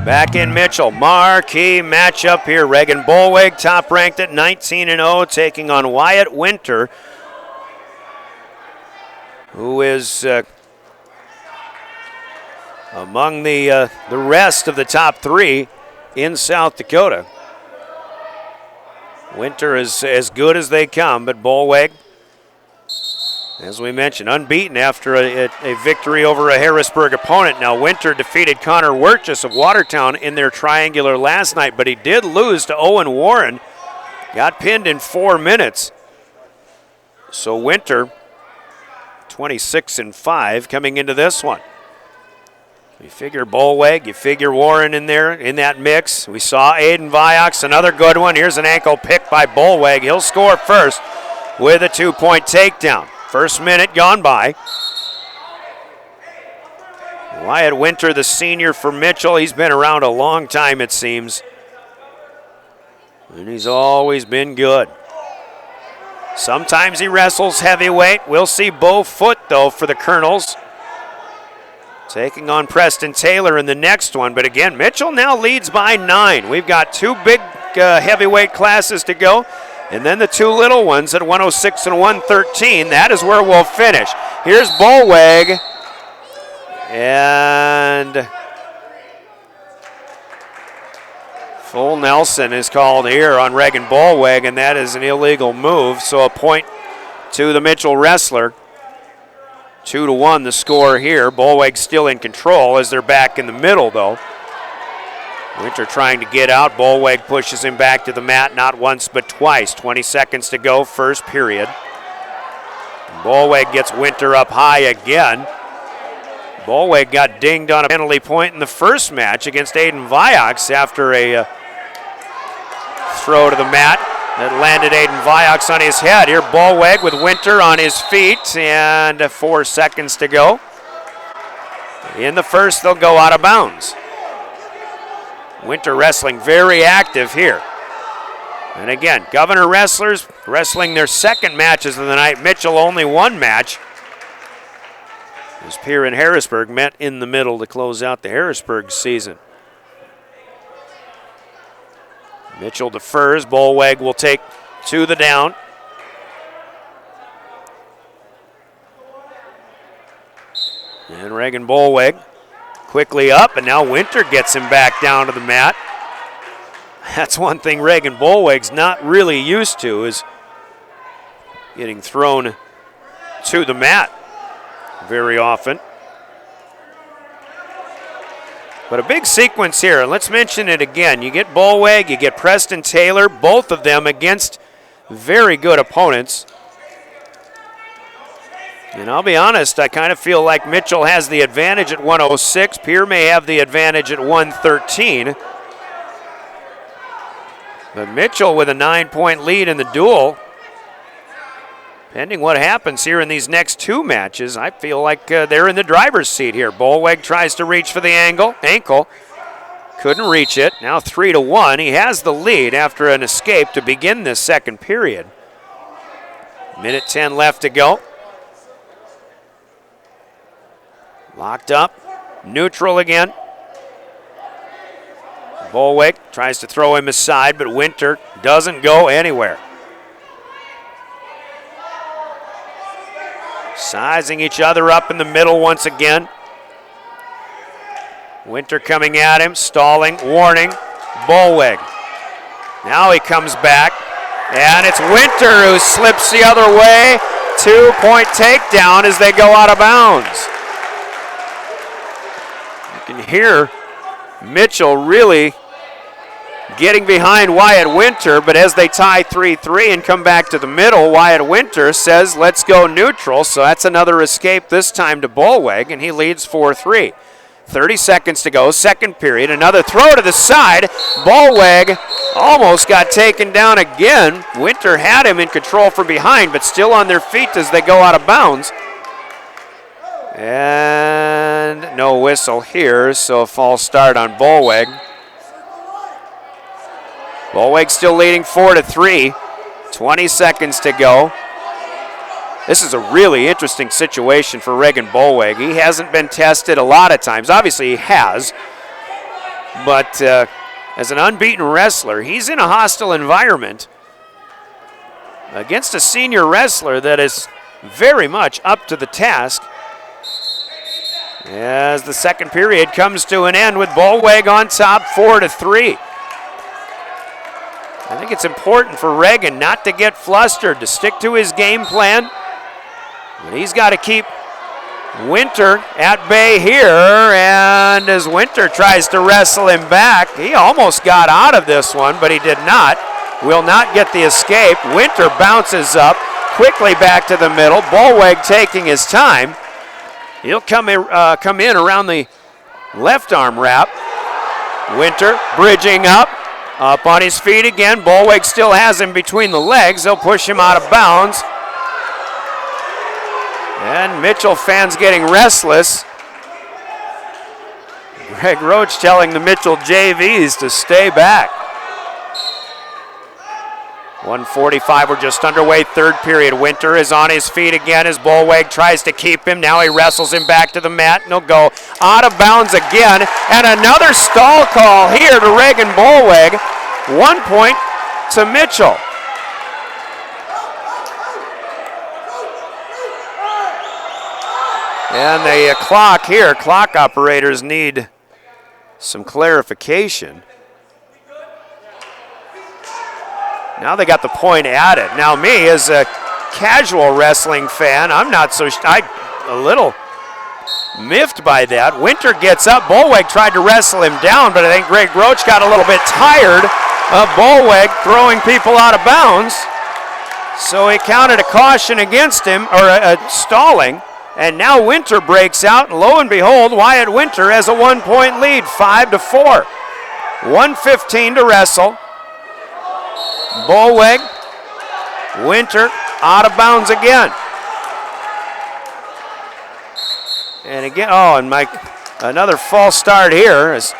Back in Mitchell, marquee matchup here. Reagan Bolwig, top ranked at 19-0, taking on Wyatt Winter, who is among the rest of the top 3 in South Dakota. Winter is as good as they come, but Bolwig, as we mentioned, unbeaten after a victory over a Harrisburg opponent. Now, Winter defeated Connor Wirtjes of Watertown in their triangular last night, but he did lose to Owen Warren. Got pinned in 4 minutes. So Winter 26-5 coming into this one. You figure Bolweg, you figure Warren in there in that mix. We saw Aiden Viox, another good one. Here's an ankle pick by Bolweg. He'll score first with a 2-point takedown. First minute gone by. Wyatt Winter, the senior for Mitchell. He's been around a long time, it seems. And he's always been good. Sometimes he wrestles heavyweight. We'll see Bo Foot, though, for the Colonels. Taking on Preston Taylor in the next one. But again, Mitchell now leads by 9. We've got 2 big heavyweight classes to go. And then the 2 little ones at 106 and 113. That is where we'll finish. Here's Bolweg. And full Nelson is called here on Reagan Bolweg, and that is an illegal move. So a point to the Mitchell wrestler. 2-1 the score here. Bolweg still in control as they're back in the middle, though. Winter trying to get out. Bolweg pushes him back to the mat, not once but twice. 20 seconds to go, first period. Bolweg gets Winter up high again. Bolweg got dinged on a penalty point in the first match against Aiden Viox after a throw to the mat that landed Aiden Viox on his head. Here Bolweg with Winter on his feet, and 4 seconds to go. In the first, they'll go out of bounds. Winter wrestling very active here. And again, Governor wrestlers wrestling their second matches of the night. Mitchell only 1 match. As Pierre and Harrisburg met in the middle to close out the Harrisburg season. Mitchell defers. Bolweg will take to the down. And Reagan Bolweg quickly up, and now Winter gets him back down to the mat. That's one thing Reagan Bolweg's not really used to, is getting thrown to the mat very often. But a big sequence here, and let's mention it again. You get Bolweg, you get Preston Taylor, both of them against very good opponents. And I'll be honest, I kind of feel like Mitchell has the advantage at 106. Pierre may have the advantage at 113. But Mitchell with a 9-point lead in the duel. Pending what happens here in these next 2 matches, I feel like they're in the driver's seat here. Bolweg tries to reach for the ankle. Couldn't reach it. Now 3-1. He has the lead after an escape to begin this second period. Minute 10 left to go. Locked up. Neutral again. Bolweg tries to throw him aside, but Winter doesn't go anywhere. Sizing each other up in the middle once again. Winter coming at him, stalling, warning. Bolweg. Now he comes back, and it's Winter who slips the other way. 2-point takedown as they go out of bounds. You can hear Mitchell really getting behind Wyatt Winter, but as they tie 3-3 and come back to the middle, Wyatt Winter says, let's go neutral, so that's another escape this time to Bolweg, and he leads 4-3. 30 seconds to go, second period, another throw to the side. Bolweg almost got taken down again. Winter had him in control from behind, but still on their feet as they go out of bounds. And no whistle here, so a false start on Bolweg. Bolweg still leading 4-3. 20 seconds to go. This is a really interesting situation for Reagan Bolweg. He hasn't been tested a lot of times. Obviously he has. But as an unbeaten wrestler, he's in a hostile environment against a senior wrestler that is very much up to the task. As the second period comes to an end with Bolweg on top 4-3. I think it's important for Reagan not to get flustered, to stick to his game plan. But he's got to keep Winter at bay here, and as Winter tries to wrestle him back, he almost got out of this one, but he did not. Will not get the escape. Winter bounces up, quickly back to the middle. Bolweg taking his time. He'll come in around the left arm wrap. Winter bridging up on his feet again. Bolweg still has him between the legs. They'll push him out of bounds. And Mitchell fans getting restless. Greg Roach telling the Mitchell JVs to stay back. 1:45, we're just underway, third period. Winter is on his feet again as Bolweg tries to keep him. Now he wrestles him back to the mat, and he'll go out of bounds again. And another stall call here to Reagan Bolweg. 1 point to Mitchell. And the clock operators need some clarification. Now they got the point added. Now me, as a casual wrestling fan, I'm not so, a little miffed by that. Winter gets up. Bolweg tried to wrestle him down, but I think Greg Roach got a little bit tired of Bolweg throwing people out of bounds. So he counted a caution against him, or a stalling. And now Winter breaks out, and lo and behold, Wyatt Winter has a 1 point lead, 5-4. 1:15 to wrestle. Bolweg, Winter out of bounds again. And again, another false start here as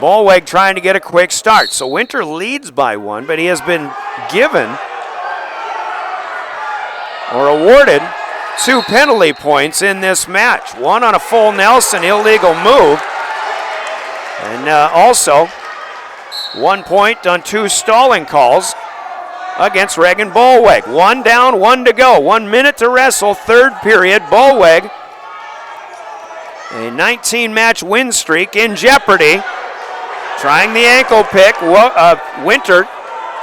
Bolweg trying to get a quick start. So Winter leads by 1, but he has been given or awarded 2 penalty points in this match. 1 on a full Nelson illegal move, and also 1 point on 2 stalling calls against Reagan Bolweg. 1 down, 1 to go. 1 minute to wrestle, third period. Bolweg, a 19-match win streak in jeopardy. Trying the ankle pick. Winter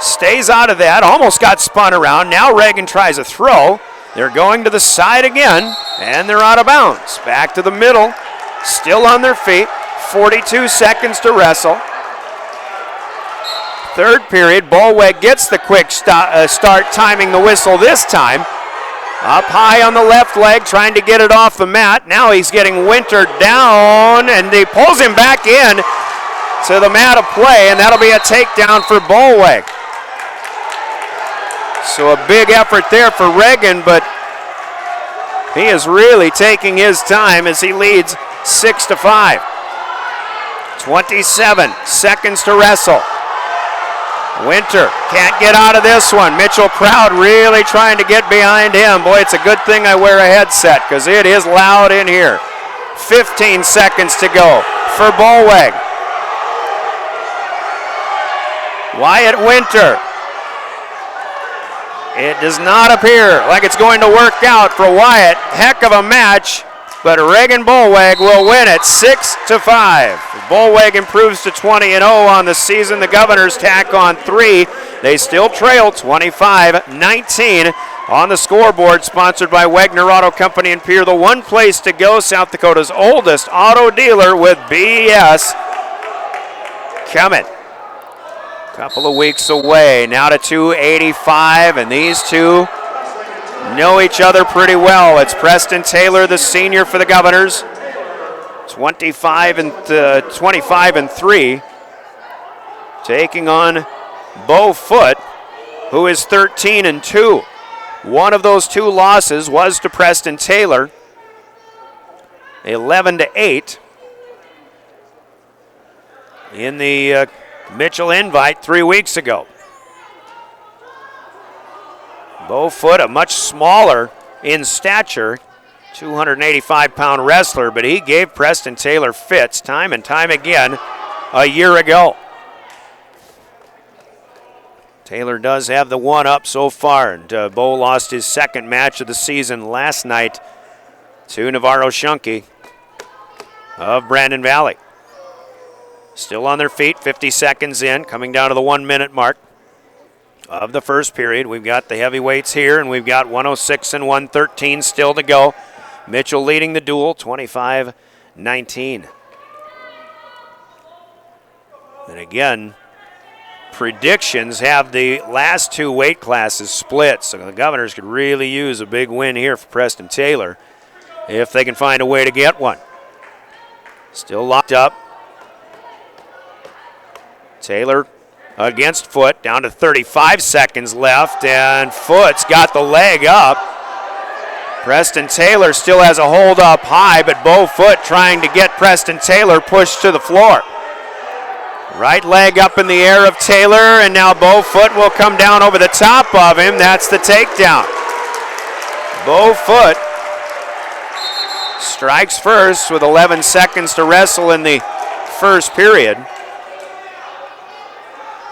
stays out of that. Almost got spun around. Now Reagan tries a throw. They're going to the side again, and they're out of bounds. Back to the middle, still on their feet. 42 seconds to wrestle. Third period, Bolweg gets the quick start, timing the whistle this time. Up high on the left leg, trying to get it off the mat. Now he's getting Winter down, and he pulls him back in to the mat of play, and that'll be a takedown for Bolweg. So a big effort there for Reagan, but he is really taking his time as he leads 6-5. 27 seconds to wrestle. Winter can't get out of this one. Mitchell crowd really trying to get behind him. Boy, it's a good thing I wear a headset because it is loud in here. 15 seconds to go for Bolweg. Wyatt Winter. It does not appear like it's going to work out for Wyatt. Heck of a match, but Reagan Bolweg will win it 6-5. Bolweg improves to 20-0 on the season. The Governors tack on 3. They still trail 25-19 on the scoreboard, sponsored by Wagner Auto Company in Pierre. The one place to go, South Dakota's oldest auto dealer with BS. Coming. Couple of weeks away. Now to 285, and these two know each other pretty well. It's Preston Taylor, the senior for the Governors, 25-3, taking on Bo Foote, who is 13-2. One of those 2 losses was to Preston Taylor, 11-8 in the Mitchell Invite 3 weeks ago. Bo Foote, a much smaller in stature, 285-pound wrestler, but he gave Preston Taylor fits time and time again a year ago. Taylor does have the one up so far, and Bo lost his second match of the season last night to Navarro Shunky of Brandon Valley. Still on their feet, 50 seconds in, coming down to the 1 minute mark of the first period. We've got the heavyweights here, and we've got 106 and 113 still to go. Mitchell leading the duel, 25-19. And again, predictions have the last two weight classes split, so the Governors could really use a big win here for Preston Taylor if they can find a way to get one. Still locked up. Taylor against Foote, down to 35 seconds left, and Foote's got the leg up. Preston Taylor still has a hold up high, but Bo Foote trying to get Preston Taylor pushed to the floor. Right leg up in the air of Taylor, and now Bo Foote will come down over the top of him. That's the takedown. Bo Foote strikes first with 11 seconds to wrestle in the first period.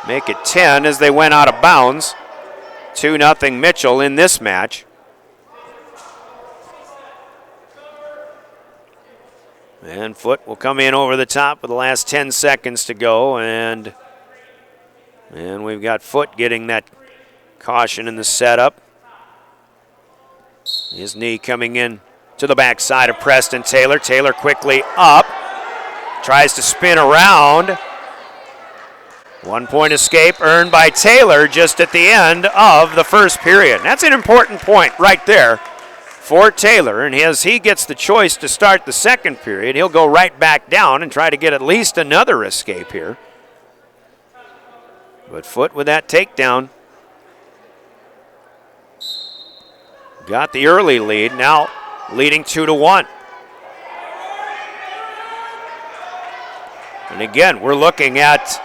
Make it 10 as they went out of bounds. 2-0 Mitchell in this match. And Foote will come in over the top with the last 10 seconds to go, and we've got Foote getting that caution in the setup. His knee coming in to the backside of Preston Taylor. Taylor quickly up, tries to spin around. 1 point escape earned by Taylor just at the end of the first period. That's an important point right there for Taylor, and as he gets the choice to start the second period, he'll go right back down and try to get at least another escape here. But Foote with that takedown. Got the early lead, now leading 2-1. And again, we're looking at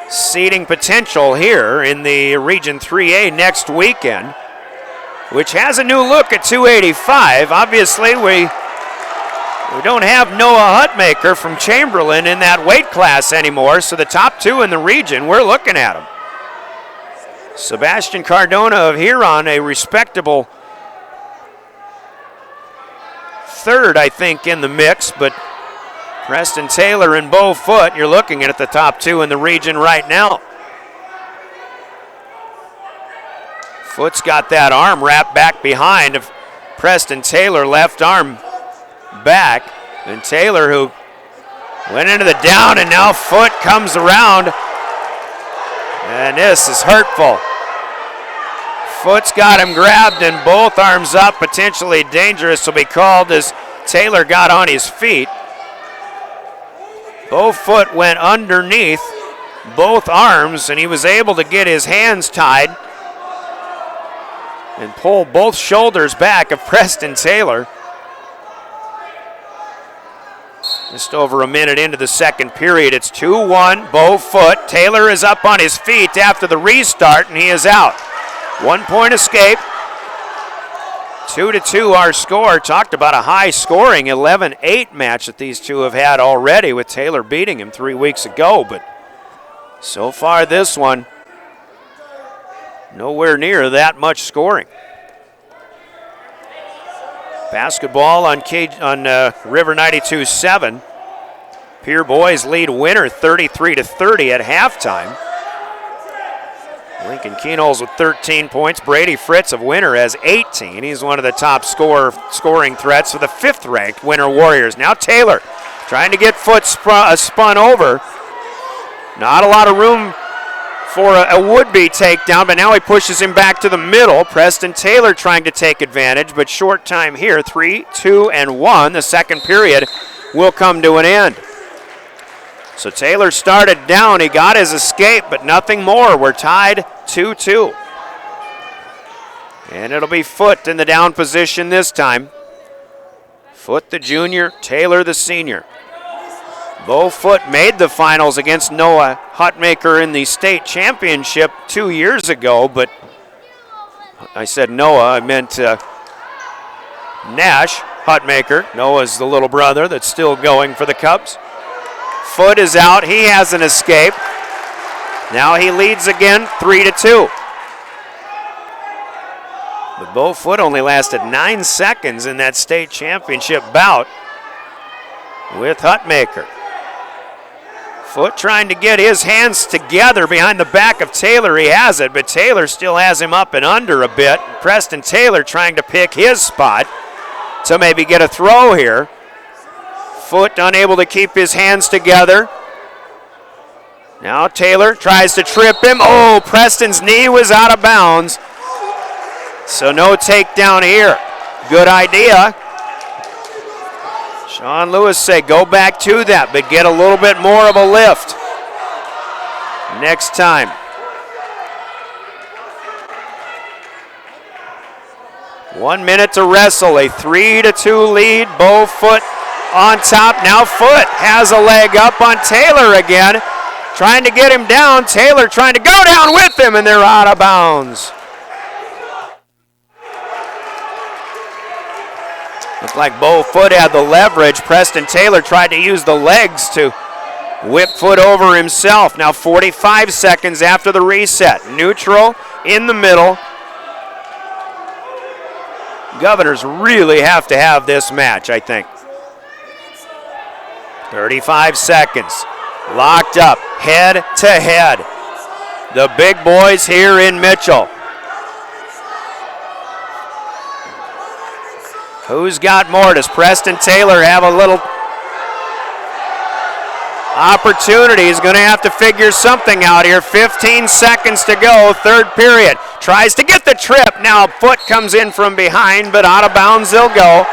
seeding potential here in the Region 3A next weekend, which has a new look at 285. Obviously, we don't have Noah Hutmaker from Chamberlain in that weight class anymore, so the top two in the region, we're looking at them. Sebastian Cardona of Huron, a respectable third, I think, in the mix, but Preston Taylor and Bo Foote, you're looking at the top two in the region right now. Foote's got that arm wrapped back behind of Preston Taylor, left arm back. And Taylor, who went into the down, and now Foote comes around. And this is hurtful. Foote's got him grabbed and both arms up, potentially dangerous will be called as Taylor got on his feet. Bo Foote went underneath both arms, and he was able to get his hands tied and pull both shoulders back of Preston Taylor. Just over a minute into the second period, it's 2-1, Bo Foote. Taylor is up on his feet after the restart, and he is out. 1 point escape. 2-2 our score. Talked about a high-scoring 11-8 match that these two have had already, with Taylor beating him 3 weeks ago, but so far this one, nowhere near that much scoring. Basketball on River 92-7. Pierre boys lead winner 33-30 at halftime. Lincoln Keenholz with 13 points. Brady Fritz of Winter has 18. He's one of the top scoring threats for the 5th-ranked Winter Warriors. Now Taylor trying to get Foote spun over. Not a lot of room for a would-be takedown, but now he pushes him back to the middle. Preston Taylor trying to take advantage, but short time here, 3, 2, and 1. The second period will come to an end. So Taylor started down. He got his escape, but nothing more. We're tied 2-2. And it'll be Foote in the down position this time. Foote the junior, Taylor the senior. Bo Foote made the finals against Noah Hutmaker in the state championship 2 years ago, but I said Noah, I meant Nash Hutmaker. Noah's the little brother that's still going for the Cubs. Foote is out, he has an escape. Now he leads again, 3-2. But Bo Foote only lasted 9 seconds in that state championship bout with Hutmaker. Foote trying to get his hands together behind the back of Taylor. He has it, but Taylor still has him up and under a bit. Preston Taylor trying to pick his spot to maybe get a throw here. Foote unable to keep his hands together. Now Taylor tries to trip him. Oh, Preston's knee was out of bounds. So no takedown here. Good idea. Sean Lewis said go back to that, but get a little bit more of a lift next time. One minute to wrestle, a 3-2 lead. Bo Foot on top. Now Foot has a leg up on Taylor again. Trying to get him down. Taylor trying to go down with him, and they're out of bounds. Looked like Bo Foot had the leverage. Preston Taylor tried to use the legs to whip Foot over himself. Now 45 seconds after the reset. Neutral in the middle. Governors really have to have this match, I think. 35 seconds. Locked up, head to head. The big boys here in Mitchell. Who's got more? Does Preston Taylor have a little opportunity? He's going to have to figure something out here. 15 seconds to go, third period. Tries to get the trip. Now Foot comes in from behind, but out of bounds they'll go.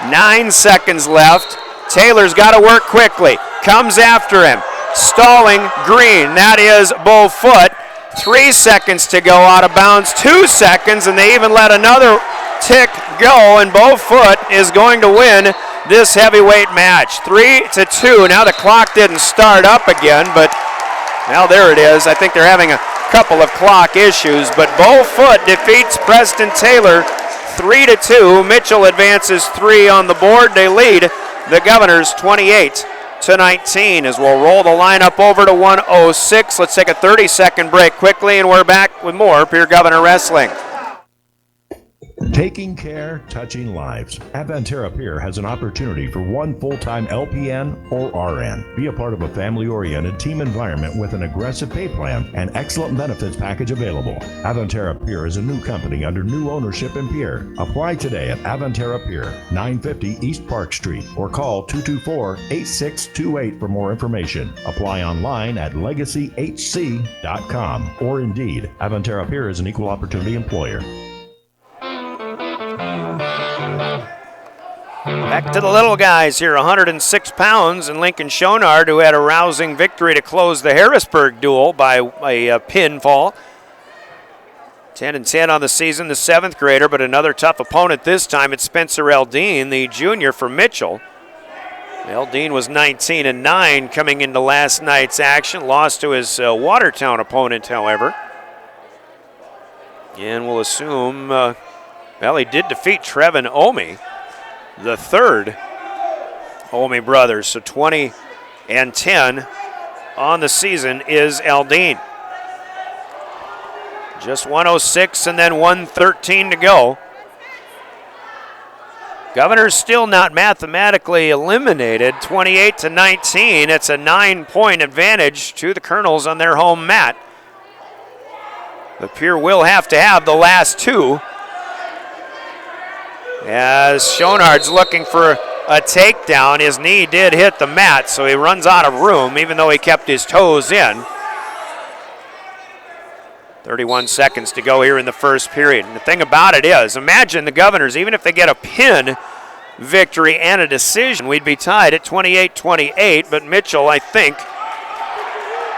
9 seconds left. Taylor's got to work quickly. Comes after him. Stalling Green. That is Bo Foot. 3 seconds to go, out of bounds. 2 seconds, and they even let another tick go, and Bo Foot is going to win this heavyweight match. 3-2. Now the clock didn't start up again, but now there it is. I think they're having a couple of clock issues, but Bo Foot defeats Preston Taylor 3-2. Mitchell advances 3 on the board. They lead the Governors 28-19 as we'll roll the lineup over to 106. Let's take a 30-second break quickly, and we're back with more Pierre Governor Wrestling. Taking care, touching lives. Avantera Pier has an opportunity for one full-time LPN or RN. Be a part of a family-oriented team environment with an aggressive pay plan and excellent benefits package available. Avantera Pier is a new company under new ownership in Pierre. Apply today at Avantera Pier, 950 East Park Street, or call 224-8628 for more information. Apply online at legacyhc.com or Indeed. Avantera Pier is an equal opportunity employer. Back to the little guys here, 106 pounds, and Lincoln Schonard, who had a rousing victory to close the Harrisburg duel by a pinfall. 10-10 on the season, the 7th grader, but another tough opponent this time. It's Spencer Eldine, the junior for Mitchell. Eldine was 19-9 coming into last night's action, lost to his Watertown opponent, however. And we'll assume, well, he did defeat Trevin Omi, the third Omi brothers. So 20-10 on the season is Eldine. Just 106 and then 113 to go. Governors still not mathematically eliminated, 28-19. It's a 9-point advantage to the Colonels on their home mat. The Pier will have to have the last 2. As Schonard's looking for a takedown, his knee did hit the mat, so he runs out of room, even though he kept his toes in. 31 seconds to go here in the first period. And the thing about it is, imagine the Governors, even if they get a pin victory and a decision, we'd be tied at 28-28, but Mitchell, I think,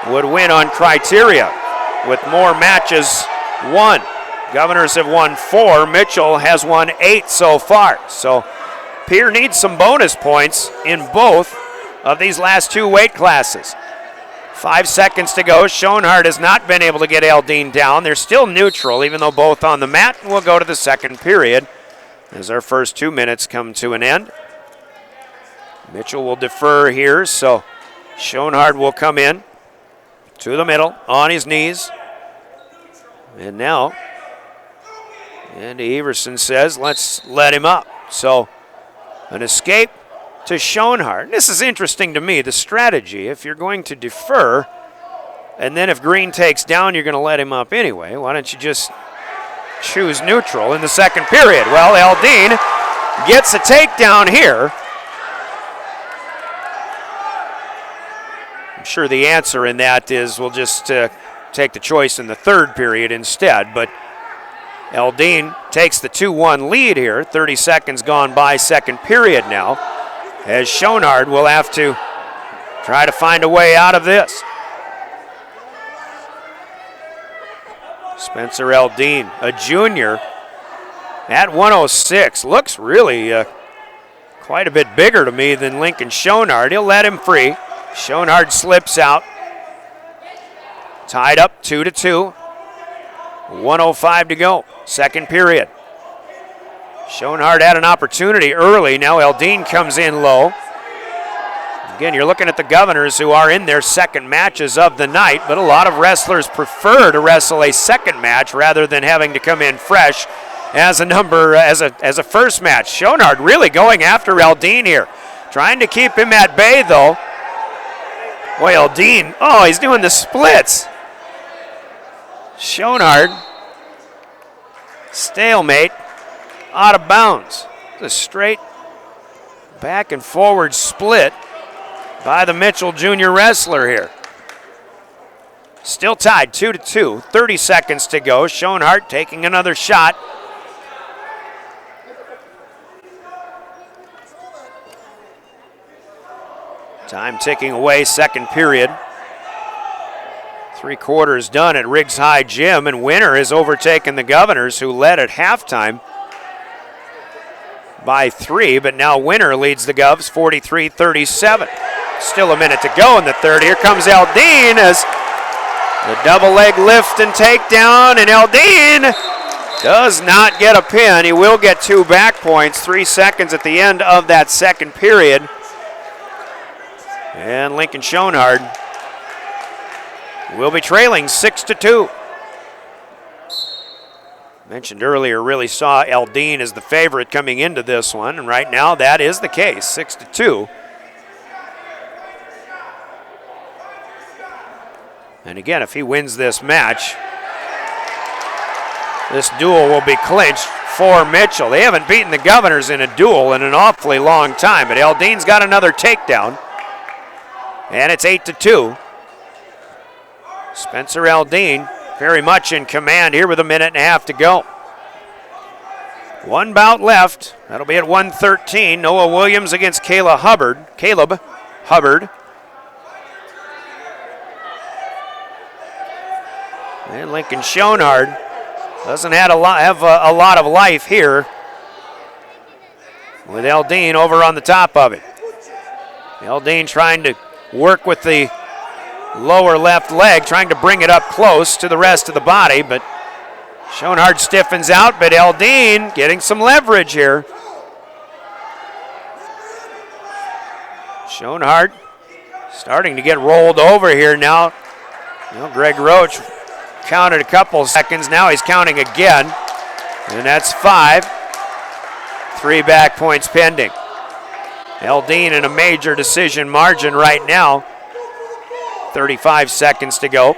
would win on criteria with more matches won. Governors have won 4. Mitchell has won 8 so far. So Pierre needs some bonus points in both of these last 2 weight classes. 5 seconds to go. Schonard has not been able to get Eldine down. They're still neutral, even though both on the mat. And we'll go to the second period as our first 2 minutes come to an end. Mitchell will defer here, so Schonard will come in to the middle on his knees. And now Andy Everson says, let's let him up. So an escape to Schonard. This is interesting to me, the strategy. If you're going to defer, and then if Green takes down, you're going to let him up anyway. Why don't you just choose neutral in the second period? Well, Eldine gets a takedown here. I'm sure the answer in that is we'll just take the choice in the third period instead. But Eldine takes the 2-1 lead here. 30 seconds gone by second period now, as Schonard will have to try to find a way out of this. Spencer Eldine, a junior, at 106. Looks really quite a bit bigger to me than Lincoln Schonard. He'll let him free. Schonard slips out. Tied up 2-2. 1:05 to go. Second period. Schonard had an opportunity early. Now Eldine comes in low. Again, you're looking at the Governors, who are in their second matches of the night, but a lot of wrestlers prefer to wrestle a second match rather than having to come in fresh as a first match. Schonard really going after Eldine here, trying to keep him at bay though. Boy, Eldine, oh, he's doing the splits. Schonard, stalemate, out of bounds. It's a straight back and forward split by the Mitchell junior wrestler here. Still tied 2-2, 30 seconds to go. Schonard taking another shot. Time ticking away, second period. 3/4 done at Riggs High Gym, and Winter has overtaken the Governors, who led at halftime by 3, but now Winter leads the Govs 43-37. Still a minute to go in the third. Here comes Eldine as the double leg lift and takedown, and Eldine does not get a pin. He will get 2 back points, 3 seconds at the end of that second period. And Lincoln Schonard will be trailing 6-2. Mentioned earlier, really saw Eldine as the favorite coming into this one, and right now that is the case, 6-2. And again, if he wins this match, this duel will be clinched for Mitchell. They haven't beaten the Governors in a duel in an awfully long time, but Eldine's got another takedown, and it's 8-2. Spencer Eldine very much in command here with a minute and a half to go. One bout left. That'll be at 1:13. Noah Williams against Caleb Hubbard. And Lincoln Schonard doesn't have a lot of life here, with Eldine over on the top of it. Eldine trying to work with the lower left leg, trying to bring it up close to the rest of the body, but Schonard stiffens out, but Eldine getting some leverage here. Schonard starting to get rolled over here now. Greg Roach counted a couple seconds, now he's counting again, and that's 5. 3 back points pending. Eldine in a major decision margin right now. 35 seconds to go.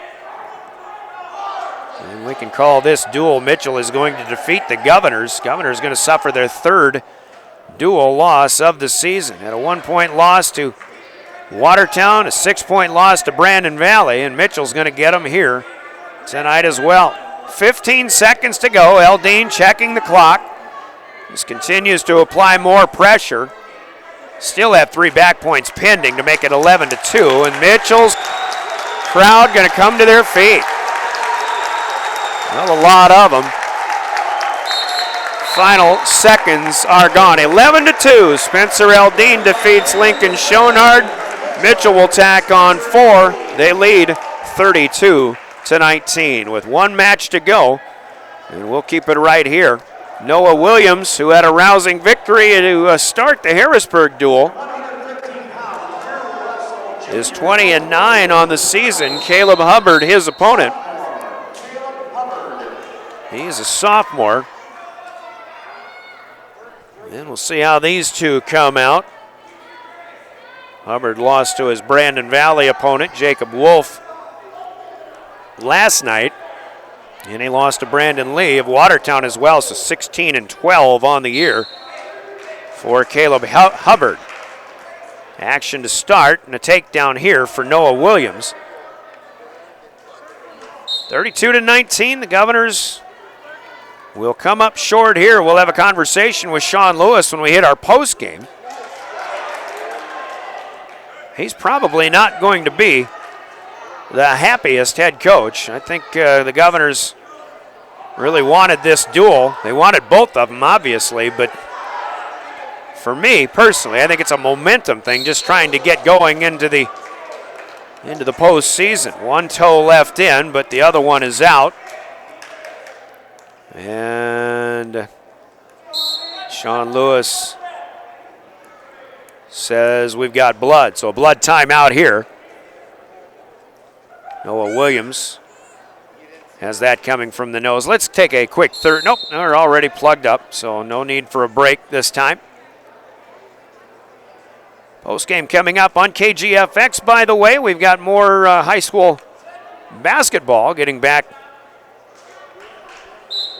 And we can call this duel. Mitchell is going to defeat the Governors. Governors going to suffer their 3rd duel loss of the season. At a 1-point loss to Watertown, a 6-point loss to Brandon Valley, and Mitchell's going to get them here tonight as well. 15 seconds to go. Eldine checking the clock. Just continues to apply more pressure. Still have 3 back points pending to make it 11-2, and Mitchell's crowd going to come to their feet. Well, a lot of them. Final seconds are gone. 11-2. Spencer Eldine defeats Lincoln Schonard. Mitchell will tack on 4. They lead 32-19 with 1 match to go, and we'll keep it right here. Noah Williams, who had a rousing victory to start the Harrisburg duel, is 20-9 on the season. Caleb Hubbard, his opponent. He's a sophomore. And we'll see how these two come out. Hubbard lost to his Brandon Valley opponent, Jacob Wolf, last night. And he lost to Brandon Lee of Watertown as well, so 16-12 on the year for Caleb Hubbard. Action to start, and a takedown here for Noah Williams. 32-19, the Governors will come up short here. We'll have a conversation with Sean Lewis when we hit our post game. He's probably not going to be the happiest head coach. I think the Governors really wanted this duel. They wanted both of them, obviously, but for me personally, I think it's a momentum thing, just trying to get going into the postseason. One toe left in, but the other one is out. And Sean Lewis says we've got blood, so a blood timeout here. Noah Williams has that coming from the nose. Let's take a quick third. Nope, they're already plugged up, so no need for a break this time. Post-game coming up on KGFX, by the way. We've got more high school basketball getting back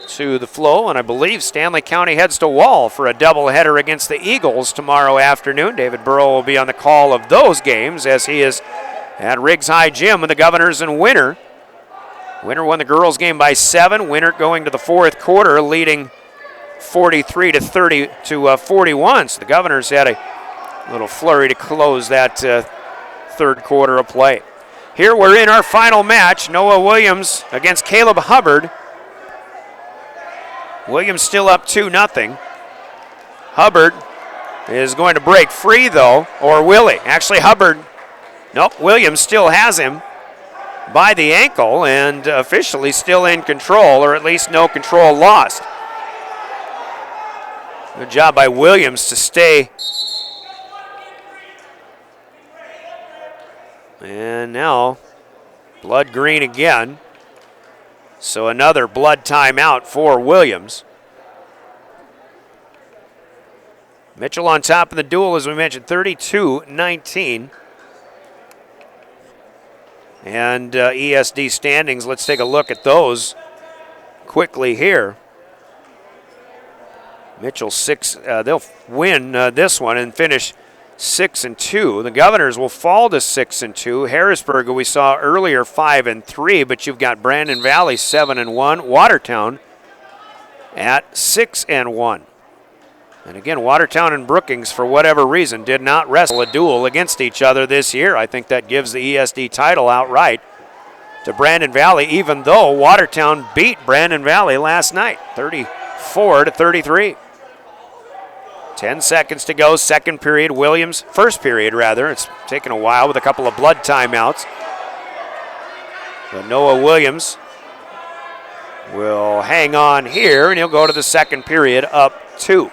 to the flow, and I believe Stanley County heads to Wall for a doubleheader against the Eagles tomorrow afternoon. David Burrow will be on the call of those games as he is at Riggs High Gym with the Governors and Winter. Winter won the girls' game by 7. Winter going to the fourth quarter, leading 43-30 to 41. So the Governors had a little flurry to close that third quarter of play. Here we're in our final match. Noah Williams against Caleb Hubbard. Williams still up 2-0. Hubbard is going to break free, though, or will he? Actually, Hubbard, nope, Williams still has him by the ankle and officially still in control, or at least no control lost. Good job by Williams to stay. And now, blood green again. So another blood timeout for Williams. Mitchell on top of the duel, as we mentioned, 32-19. And ESD standings, let's take a look at those quickly here. Mitchell 6, they'll win this one and finish 6-2. The Governors will fall to 6-2. Harrisburg, who we saw earlier, 5-3, but you've got Brandon Valley 7-1. Watertown at 6-1. And again, Watertown and Brookings, for whatever reason, did not wrestle a duel against each other this year. I think that gives the ESD title outright to Brandon Valley, even though Watertown beat Brandon Valley last night, 34-33. 10 seconds to go, second period. Williams, first period rather. It's taken a while with a couple of blood timeouts. But Noah Williams will hang on here, and he'll go to the second period up 2.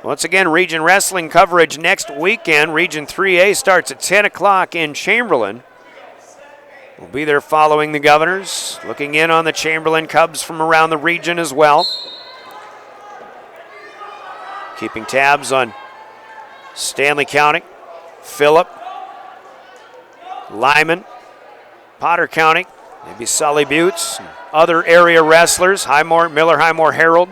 Once again, Region Wrestling coverage next weekend. Region 3A starts at 10 o'clock in Chamberlain. We'll be there following the Governors, looking in on the Chamberlain Cubs from around the region as well. Keeping tabs on Stanley County, Phillip, Lyman, Potter County, maybe Sully Buttes, and other area wrestlers, Highmore, Miller, Highmore, Herald,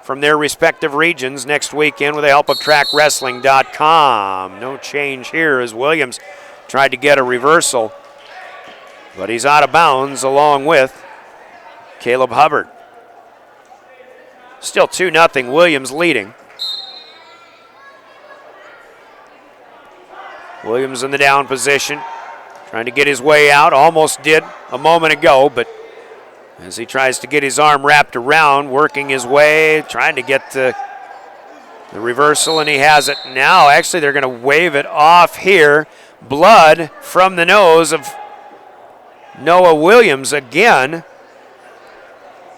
from their respective regions next weekend with the help of TrackWrestling.com. No change here as Williams tried to get a reversal, but he's out of bounds along with Caleb Hubbard. Still 2-0, Williams leading. Williams in the down position, trying to get his way out. Almost did a moment ago, but as he tries to get his arm wrapped around, working his way, trying to get the reversal, and he has it now. Actually, they're going to wave it off here. Blood from the nose of Noah Williams again,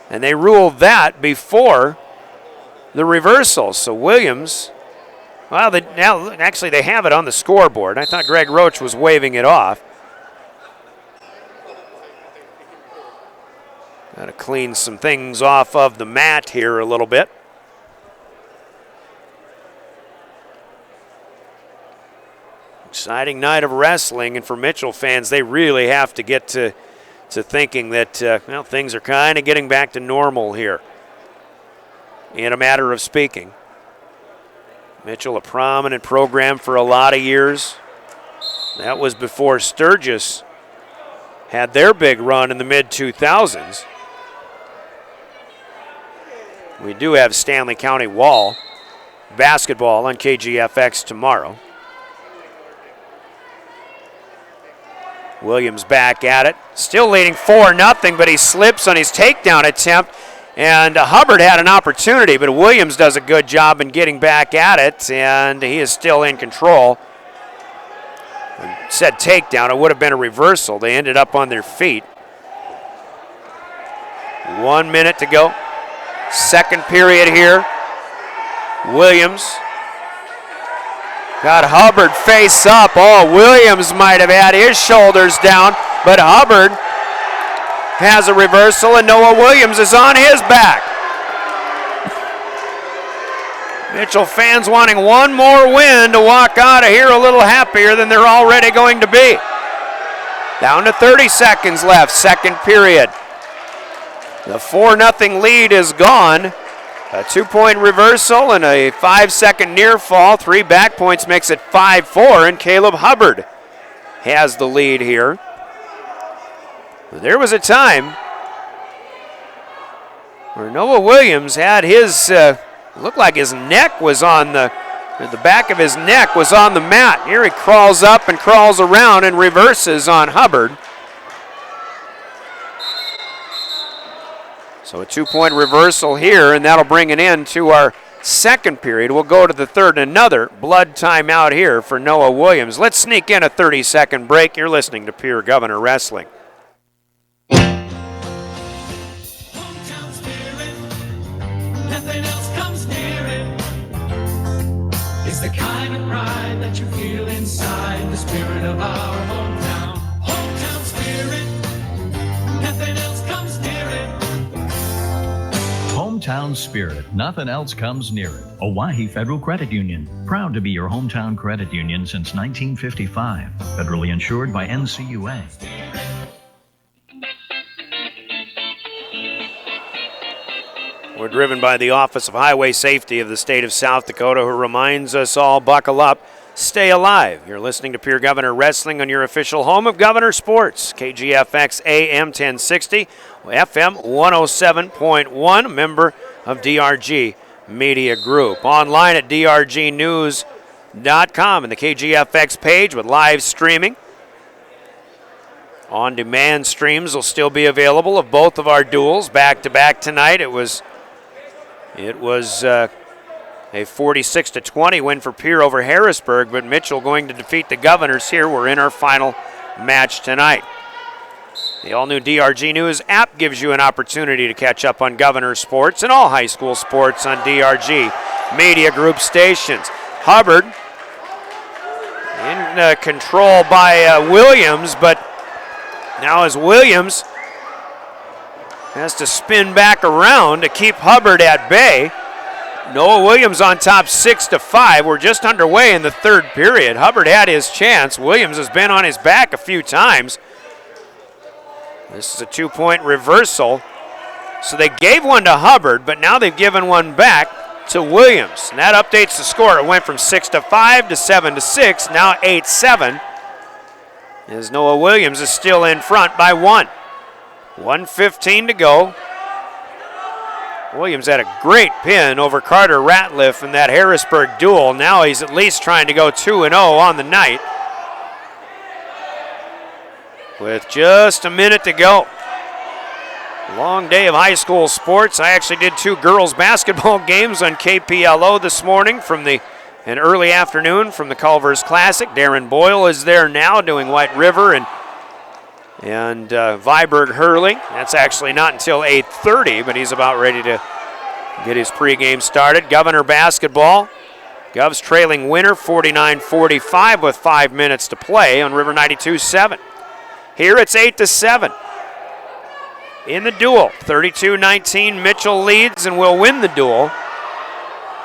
and they ruled that before the reversal. So Williams, well, now actually they have it on the scoreboard. I thought Greg Roach was waving it off. Got to clean some things off of the mat here a little bit. Exciting night of wrestling, and for Mitchell fans, they really have to get to thinking that well, things are kind of getting back to normal here, in a matter of speaking. Mitchell, a prominent program for a lot of years. That was before Sturgis had their big run in the mid-2000s. We do have Stanley County Wall basketball on KGFX tomorrow. Williams back at it. Still leading 4-0, but he slips on his takedown attempt. And Hubbard had an opportunity, but Williams does a good job in getting back at it, and he is still in control. Said takedown, it would have been a reversal. They ended up on their feet. 1 minute to go. Second period here. Williams got Hubbard face up. Oh, Williams might have had his shoulders down, but Hubbard has a reversal, and Noah Williams is on his back. Mitchell fans wanting one more win to walk out of here a little happier than they're already going to be. Down to 30 seconds left, second period. The 4-0 lead is gone. A 2-point reversal and a 5-second near fall. 3 back points makes it 5-4, and Caleb Hubbard has the lead here. There was a time where Noah Williams had his, looked like his neck was on the back of his neck was on the mat. Here he crawls up and crawls around and reverses on Hubbard. So a 2-point reversal here, and that'll bring an end to our second period. We'll go to the third, and another blood timeout here for Noah Williams. Let's sneak in a 30-second break. You're listening to Pierre Governor Wrestling. Nothing else comes near it. It's the kind of pride that you feel inside, the spirit of our hometown. Hometown spirit. Nothing else comes near it. Hometown spirit. Nothing else comes near it. Owyhee Federal Credit Union. Proud to be your hometown credit union since 1955. Federally insured by NCUA. We're driven by the Office of Highway Safety of the state of South Dakota, who reminds us all, buckle up, stay alive. You're listening to Pierre Governor Wrestling on your official home of Governor Sports, KGFX AM 1060, FM 107.1, a member of DRG Media Group. Online at drgnews.com and the KGFX page with live streaming. On-demand streams will still be available of both of our duels back-to-back tonight. It was a 46-20 win for Pierre over Harrisburg, but Mitchell going to defeat the Governors here. We're in our final match tonight. The all-new DRG News app gives you an opportunity to catch up on Governor sports and all high school sports on DRG Media Group stations. Hubbard in control by Williams, but now as Williams has to spin back around to keep Hubbard at bay. Noah Williams on top 6-5. We're just underway in the third period. Hubbard had his chance. Williams has been on his back a few times. This is a 2-point reversal. So they gave one to Hubbard, but now they've given one back to Williams. And that updates the score. It went from 6-5 to 7-6, now 8-7. As Noah Williams is still in front by 1. 1:15 to go. Williams had a great pin over Carter Ratliff in that Harrisburg duel. Now he's at least trying to go 2-0 on the night. With just a minute to go. Long day of high school sports. I actually did 2 girls basketball games on KPLO this morning from an early afternoon from the Culver's Classic. Darren Boyle is there now doing White River and Viborg hurling. That's actually not until 8:30, but he's about ready to get his pregame started. Governor basketball. Gov's trailing winner 49-45 with 5 minutes to play on River 92-7. Here it's 8-7. In the duel, 32-19, Mitchell leads and will win the duel.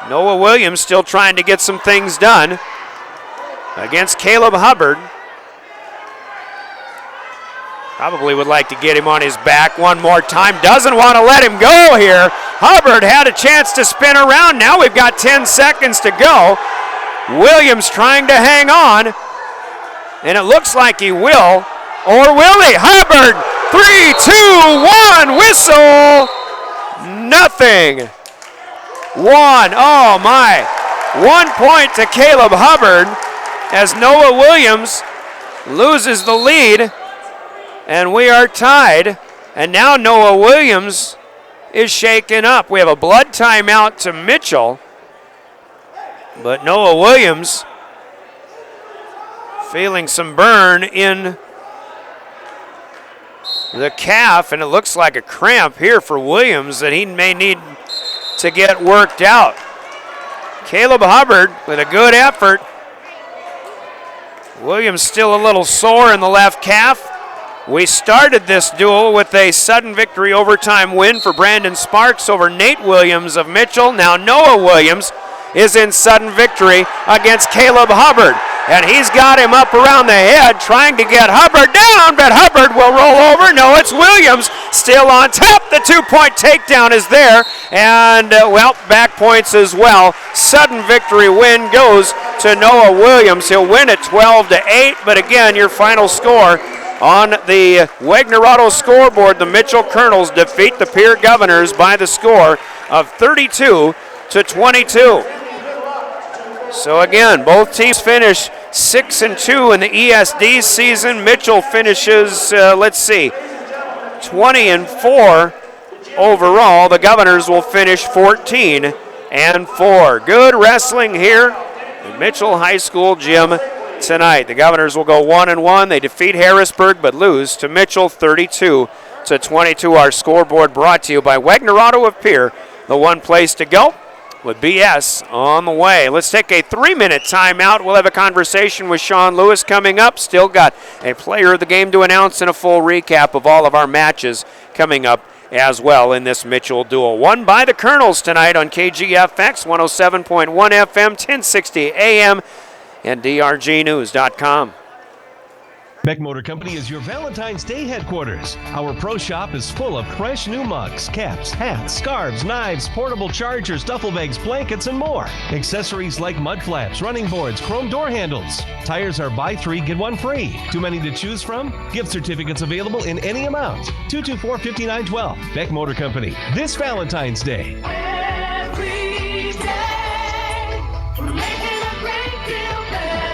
Noah Williams still trying to get some things done against Caleb Hubbard. Probably would like to get him on his back one more time. Doesn't want to let him go here. Hubbard had a chance to spin around. Now we've got 10 seconds to go. Williams trying to hang on, and it looks like he will. Or will he? Hubbard, 3, 2, 1, whistle. Nothing. 1, oh my. 1 point to Caleb Hubbard as Noah Williams loses the lead, and we are tied. And now Noah Williams is shaken up. We have a blood timeout to Mitchell, but Noah Williams feeling some burn in the calf, and it looks like a cramp here for Williams that he may need to get worked out. Caleb Hubbard with a good effort. Williams still a little sore in the left calf. We started this duel with a sudden victory overtime win for Brandon Sparks over Nate Williams of Mitchell. Now Noah Williams is in sudden victory against Caleb Hubbard. And he's got him up around the head trying to get Hubbard down, but Hubbard will roll over. No, it's Williams still on top. The 2-point takedown is there. And, back points as well. Sudden victory win goes to Noah Williams. He'll win at 12-8, but again, your final score on the Wagner-Auto scoreboard, the Mitchell Colonels defeat the Pierre Governors by the score of 32-22. So again, both teams finish 6-2 in the ESD season. Mitchell finishes, 20-4 overall. The Governors will finish 14-4. Good wrestling here at Mitchell High School Gym tonight. The Governors will go 1-1. They defeat Harrisburg but lose to Mitchell 32-22. Our scoreboard brought to you by Wagner-Auto of Pierre. The one place to go with BS on the way. Let's take a 3-minute timeout. We'll have a conversation with Sean Lewis coming up. Still got a player of the game to announce and a full recap of all of our matches coming up as well in this Mitchell duel. Won by the Colonels tonight on KGFX 107.1 FM, 1060 AM, and drgnews.com. Beck Motor Company is your Valentine's Day headquarters. Our pro shop is full of fresh new mugs, caps, hats, scarves, knives, portable chargers, duffel bags, blankets, and more. Accessories like mud flaps, running boards, chrome door handles. Tires are buy 3, get 1 free. Too many to choose from? Gift certificates available in any amount. 224-5912. Beck Motor Company. This Valentine's Day. Every day, we're making a great deal better.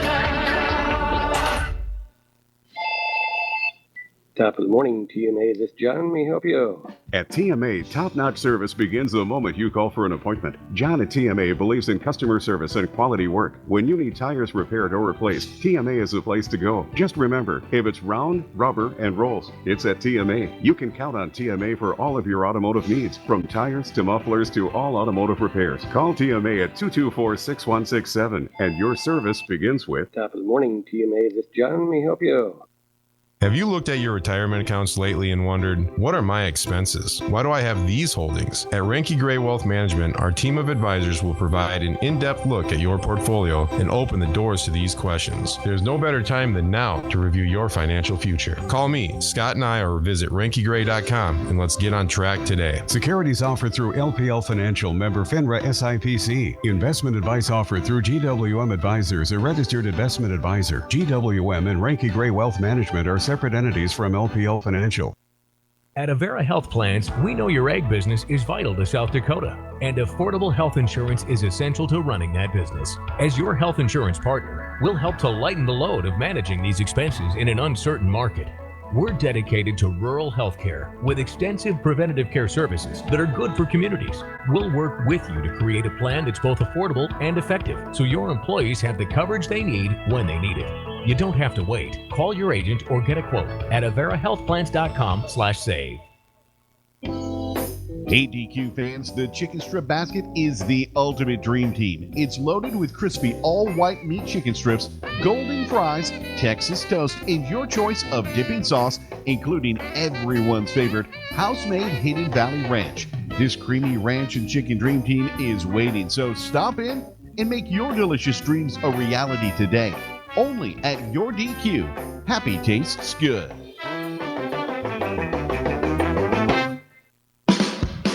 Top of the morning, TMA. This John. May I help you? At TMA, top-notch service begins the moment you call for an appointment. John at TMA believes in customer service and quality work. When you need tires repaired or replaced, TMA is the place to go. Just remember, if it's round, rubber, and rolls, it's at TMA. You can count on TMA for all of your automotive needs, from tires to mufflers to all automotive repairs. Call TMA at 224-6167, and your service begins with... Top of the morning, TMA. This John. May I help you? Have you looked at your retirement accounts lately and wondered, what are my expenses? Why do I have these holdings? At Renke Gray Wealth Management, our team of advisors will provide an in-depth look at your portfolio and open the doors to these questions. There's no better time than now to review your financial future. Call me, Scott and I, or visit renkegray.com, and let's get on track today. Securities offered through LPL Financial, member FINRA SIPC. Investment advice offered through GWM Advisors, a registered investment advisor. GWM and Renke Gray Wealth Management are separate entities from LPL Financial. At Avera Health Plans, we know your ag business is vital to South Dakota, and affordable health insurance is essential to running that business. As your health insurance partner, we'll help to lighten the load of managing these expenses in an uncertain market. We're dedicated to rural health care with extensive preventative care services that are good for communities. We'll work with you to create a plan that's both affordable and effective, so your employees have the coverage they need when they need it. You don't have to wait. Call your agent or get a quote at averahealthplans.com/save. Hey DQ fans, the chicken strip basket is the ultimate dream team. It's loaded with crispy all-white meat chicken strips, golden fries, Texas toast, and your choice of dipping sauce, including everyone's favorite house-made Hidden Valley Ranch. This creamy ranch and chicken dream team is waiting, so stop in and make your delicious dreams a reality today. Only at your DQ. Happy tastes good.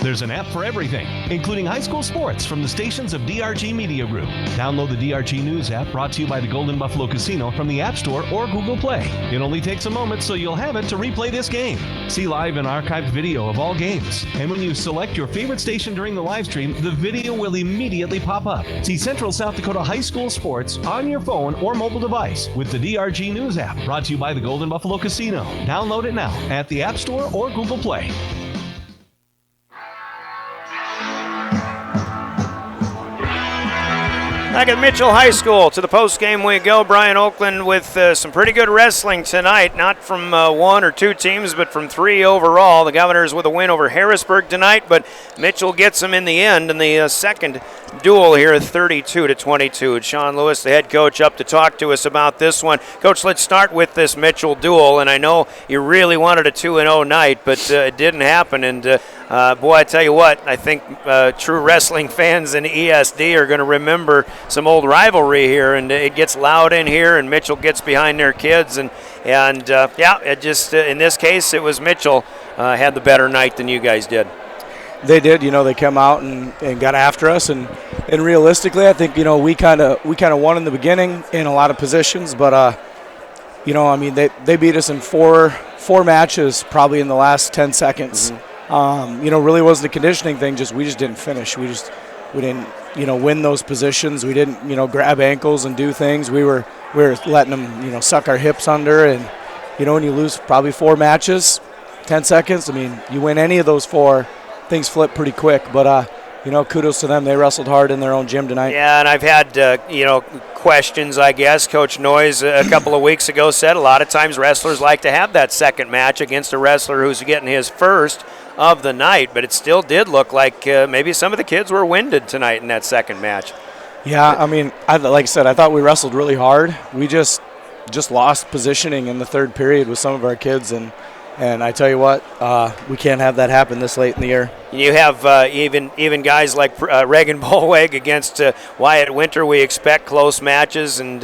There's an app for everything, including high school sports from the stations of DRG Media Group. Download the DRG News app, brought to you by the Golden Buffalo Casino, from the App Store or Google Play. It only takes a moment, so you'll have it to replay this game. See live and archived video of all games. And when you select your favorite station during the live stream, the video will immediately pop up. See Central South Dakota high school sports on your phone or mobile device with the DRG News app, brought to you by the Golden Buffalo Casino. Download it now at the App Store or Google Play. Back at Mitchell High School, to the post-game we go. Brian Oakland with some pretty good wrestling tonight, not from one or two teams, but from three overall. The Governors with a win over Harrisburg tonight, but Mitchell gets them in the end in the second duel here, 32-22. Sean Lewis, the head coach, up to talk to us about this one. Coach, let's start with this Mitchell duel, and I know you really wanted a 2-0 night, but it didn't happen, and boy, I tell you what, I think true wrestling fans in ESD are going to remember some old rivalry here, and it gets loud in here, and Mitchell gets behind their kids, and yeah, it just in this case it was Mitchell had the better night than you guys did. They did, they come out and got after us, and realistically, I think we kind of won in the beginning in a lot of positions, but they beat us in four matches probably in the last 10 seconds. Mm-hmm. Really wasn't a conditioning thing. We just didn't finish. We didn't win those positions. We didn't grab ankles and do things. We were letting them suck our hips under, and when you lose probably 4 matches, 10 seconds. You win any of those 4, things flip pretty quick. But kudos to them. They wrestled hard in their own gym tonight. Yeah, and I've had questions, I guess. Coach Noyes a couple of weeks ago said a lot of times wrestlers like to have that second match against a wrestler who's getting his first of the night, but it still did look like maybe some of the kids were winded tonight in that second match. Yeah, like I said, I thought we wrestled really hard. We just lost positioning in the third period with some of our kids, and I tell you what, we can't have that happen this late in the year. You have even guys like Reagan Bolweg against Wyatt Winter. We expect close matches, and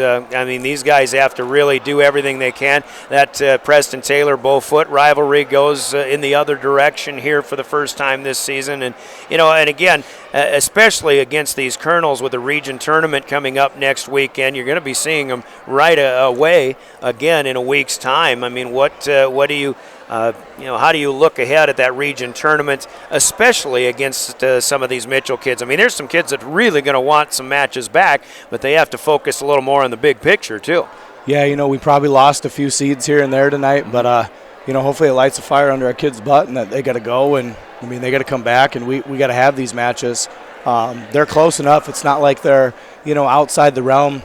these guys have to really do everything they can. That Preston Taylor-Beau Foot rivalry goes in the other direction here for the first time this season, and again, especially against these Colonels with the region tournament coming up next weekend, you're going to be seeing them right away again in a week's time. What do you? How do you look ahead at that region tournament, especially against some of these Mitchell kids? There's some kids that are really going to want some matches back, but they have to focus a little more on the big picture, too. Yeah, we probably lost a few seeds here and there tonight, but, hopefully it lights a fire under our kids' butt and that they got to go, and, they got to come back, and we got to have these matches. They're close enough. It's not like they're, outside the realm.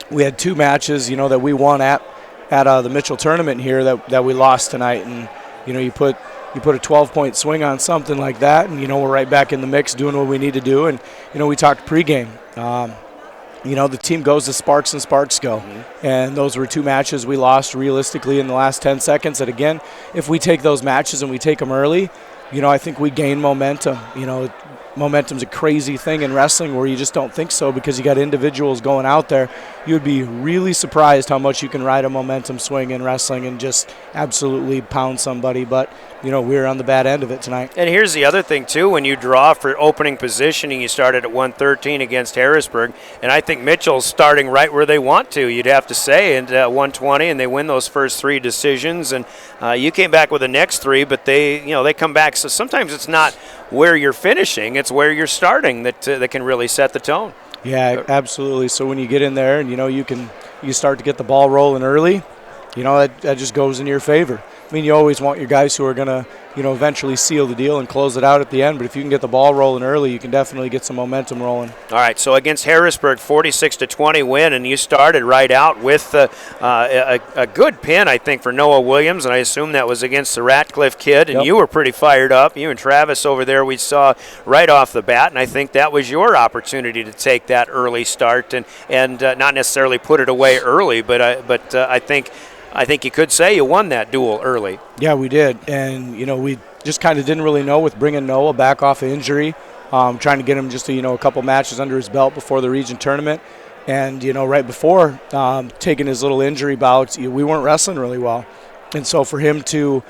We had 2 matches, that we won at the Mitchell tournament here that we lost tonight, and you put a 12-point swing on something like that, and we're right back in the mix doing what we need to do. And we talked pregame. The team goes to sparks and sparks go, and those were 2 matches we lost realistically in the last 10 seconds. And again, if we take those matches and we take them early, I think we gain momentum. Momentum's a crazy thing in wrestling where you just don't think so because you got individuals going out there. You'd be really surprised how much you can ride a momentum swing in wrestling and just absolutely pound somebody. But, we're on the bad end of it tonight. And here's the other thing, too. When you draw for opening positioning, you started at 113 against Harrisburg. And I think Mitchell's starting right where they want to, you'd have to say, and 120, and they win those first 3 decisions. And you came back with the next 3, but they come back. So sometimes it's not where you're finishing, it's where you're starting that can really set the tone. Yeah, absolutely. So when you get in there and you start to get the ball rolling early, that just goes in your favor. You always want your guys who are going to, eventually seal the deal and close it out at the end. But if you can get the ball rolling early, you can definitely get some momentum rolling. All right, so against Harrisburg, 46-20 win, and you started right out with a good pin, I think, for Noah Williams, and I assume that was against the Ratcliffe kid, and You were pretty fired up. You and Travis over there we saw right off the bat, and I think that was your opportunity to take that early start and not necessarily put it away early, but I think you could say you won that duel early. Yeah, we did. And, we just kind of didn't really know with bringing Noah back off of injury, trying to get him just a couple matches under his belt before the region tournament. And, right before taking his little injury bouts, we weren't wrestling really well. And so for him to,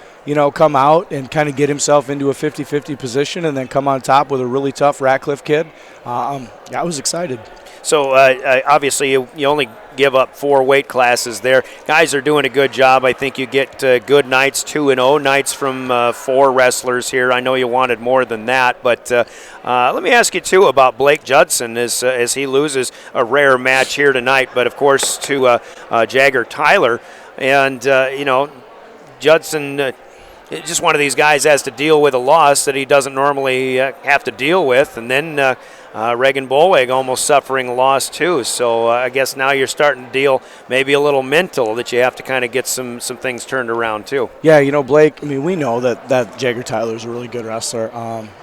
come out and kind of get himself into a 50-50 position and then come on top with a really tough Ratcliffe kid, I was excited. So obviously you only give up 4 weight classes there. Guys are doing a good job. I think you get good nights, 2-0 nights from 4 wrestlers here. I know you wanted more than that, but let me ask you too about Blake Judson as he loses a rare match here tonight, but of course to Jagger Tyler. And, Judson, just one of these guys has to deal with a loss that he doesn't normally have to deal with. And then Reagan Bolweg almost suffering a loss too. So I guess now you're starting to deal maybe a little mental that you have to kind of get some things turned around too. Yeah, Blake, we know that Jagger Tyler's a really good wrestler.